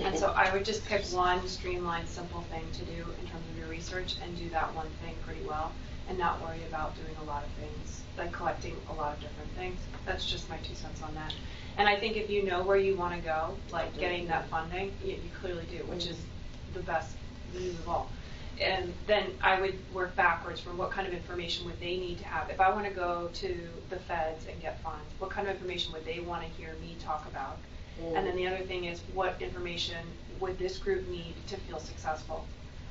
And so I would just pick one streamlined, simple thing to do in terms of your research and do that one thing pretty well, and not worry about doing a lot of things, like collecting a lot of different things. That's just my 2 cents on that. And I think if you know where you want to go, like getting that funding, you clearly do, which is the best news of all. And then I would work backwards from what kind of information would they need to have. If I want to go to the feds and get funds, what kind of information would they want to hear me talk about? And then the other thing is, what information would this group need to feel successful?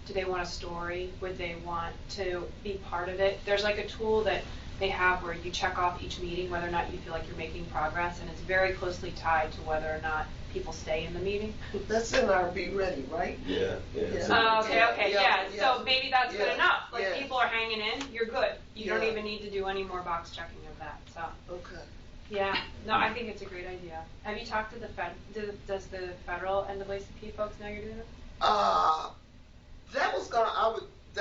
Do they want a story? Would they want to be part of it? There's like a tool that they have where you check off each meeting whether or not you feel like you're making progress, and it's very closely tied to whether or not people stay in the meeting. That's in our Be Ready, right? Yeah. Yeah. So maybe that's good enough. Like people are hanging in, you're good. You don't even need to do any more box checking of that. So. Okay. Yeah. No, I think it's a great idea. Have you talked to the Fed? Does the federal NAACP folks know you're doing it? That was gonna be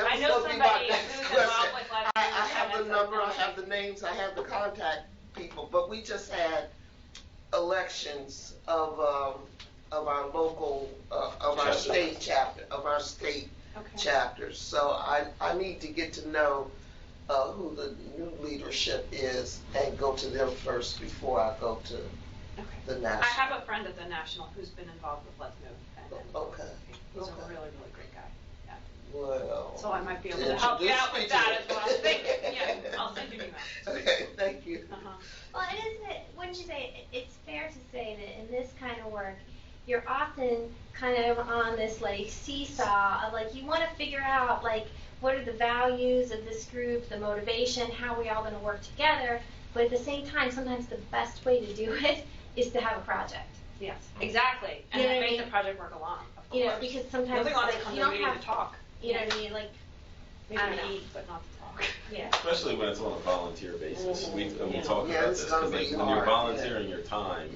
my next question. I have the number, I have the names, I have the contact people, but we just had elections of our local, of our state chapter, chapters. So I need to get to know who the new leadership is and go to them first before I go to the national. I have a friend at the national who's been involved with Let's Move. Okay. He's a really, really great guy. Yeah. Well. So I might be able to help you out with that is what I was thinking. Yeah, I'll send you an email. Okay, thank you. Well, wouldn't you say it's fair to say that in this kind of work, you're often kind of on this like seesaw of like you want to figure out like what are the values of this group, the motivation, how are we all going to work together, but at the same time, sometimes the best way to do it is to have a project. Yes, exactly, and make the project work along. Of course. Because sometimes like, you don't have to talk. You know what I mean? Like, maybe I don't know. eat, but not to talk. Yeah. Especially when it's on a volunteer basis. We talk about it's this gonna because be when you're hard, volunteering your time,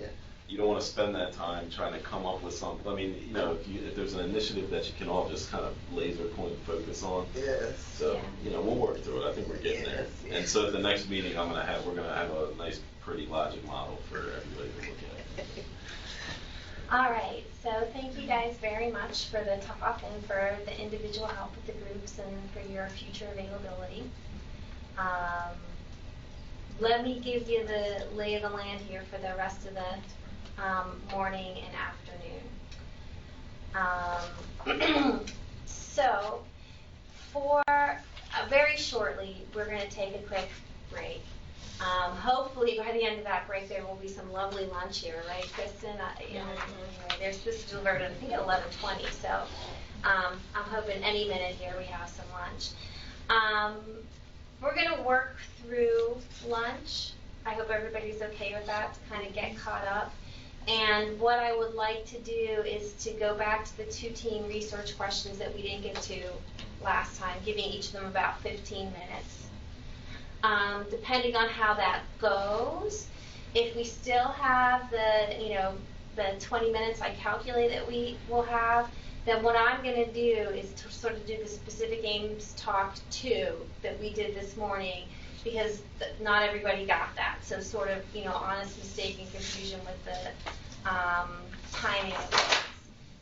you don't want to spend that time trying to come up with something. I mean, if there's an initiative that you can all just kind of laser point focus on. Yes. So, we'll work through it. I think we're getting there. Yes. And so at the next meeting we're gonna have a nice, pretty logic model for everybody to look at. All right, so thank you guys very much for the talk and for the individual help with the groups and for your future availability. Let me give you the lay of the land here for the rest of the morning and afternoon. So, for very shortly, we're going to take a quick break. Hopefully, by the end of that break, there will be some lovely lunch here, right, Kristen? They're supposed to deliver it, I think, at 11:20. So, I'm hoping any minute here we have some lunch. We're going to work through lunch. I hope everybody's okay with that, to kind of get caught up. And what I would like to do is to go back to the 2 team research questions that we didn't get to last time, giving each of them about 15 minutes. Depending on how that goes, if we still have the 20 minutes I calculate that we will have, then what I'm going to do is to sort of do the specific aims talk 2 that we did this morning, because not everybody got that. So sort of, honest mistake and confusion with the timing of things.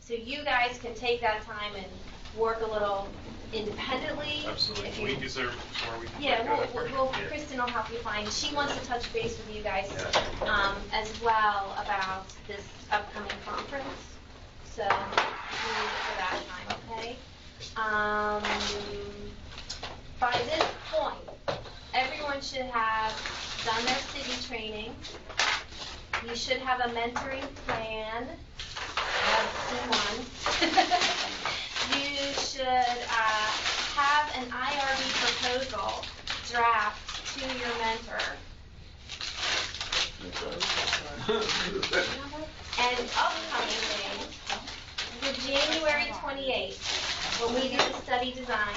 So you guys can take that time and work a little independently. Absolutely. Is there somewhere we can Yeah, Kristen will help you find. She wants to touch base with you guys as well about this upcoming conference. So we need it for that time, okay? By this point, everyone should have done their city training. You should have a mentoring plan. C1. You should have an IRB proposal draft to your mentor. And upcoming things, for January 28th, when we do the study design,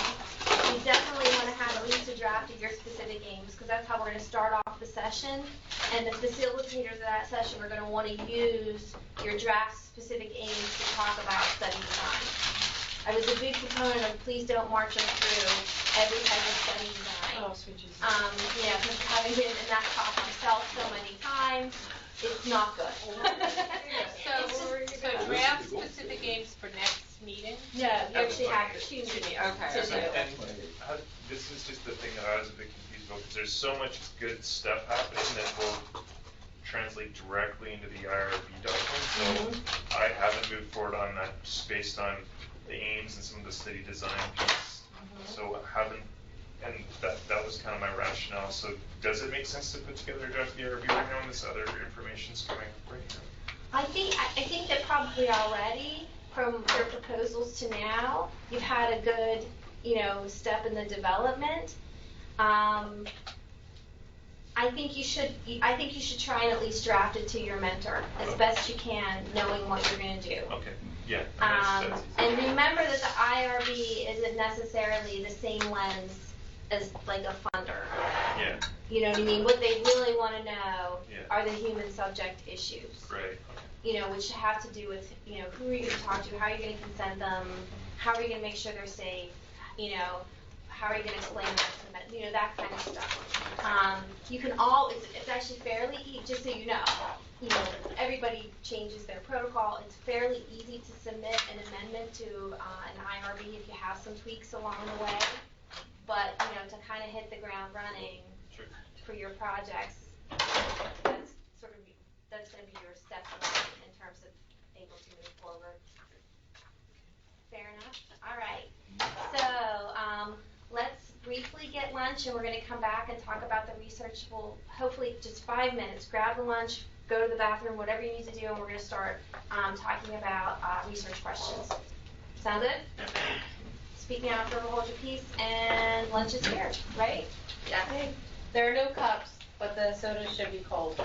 we definitely want to have at least a draft of your specific aims, because that's how we're going to start off the session. And the facilitators of that session are going to want to use your draft specific aims to talk about study design. I was a big proponent of please don't march them through every type of study design. Oh, sweet Jesus. Because having been in that talk myself so many times, it's not good. So draft specific aims for next meeting? No, you actually have 2 meetings to do. And this is just the thing that I was a bit confused about, because there's so much good stuff happening that will translate directly into the IRB document. So I haven't moved forward on that just based on the aims and some of the study design piece. So and that was kind of my rationale. So does it make sense to put together a draft of the IRB right now when this other information's coming right now? I think that probably already, from your proposals to now, you've had a good, step in the development. I think you should try and at least draft it to your mentor as best you can, knowing what you're going to do. Okay. Yeah. And remember that the IRB isn't necessarily the same lens as like a funder. Yeah. You know what I mean? What they really want to know are the human subject issues. Right. Which have to do with, who are you going to talk to, how are you going to consent them, how are you going to make sure they're safe, how are you going to explain that to them, that kind of stuff. You can it's actually fairly easy, just so you know, everybody changes their protocol. It's fairly easy to submit an amendment to an IRB if you have some tweaks along the way. But, to kind of hit the ground running for your projects, that's going to be your step one in terms of able to move forward. Fair enough? All right. So let's briefly get lunch, and we're going to come back and talk about the research. We'll hopefully just 5 minutes. Grab the lunch, go to the bathroom, whatever you need to do, and we're going to start talking about research questions. Sound good? Speaking out, forever hold your peace, and lunch is here, right? Yeah. There are no cups, but the soda should be cold.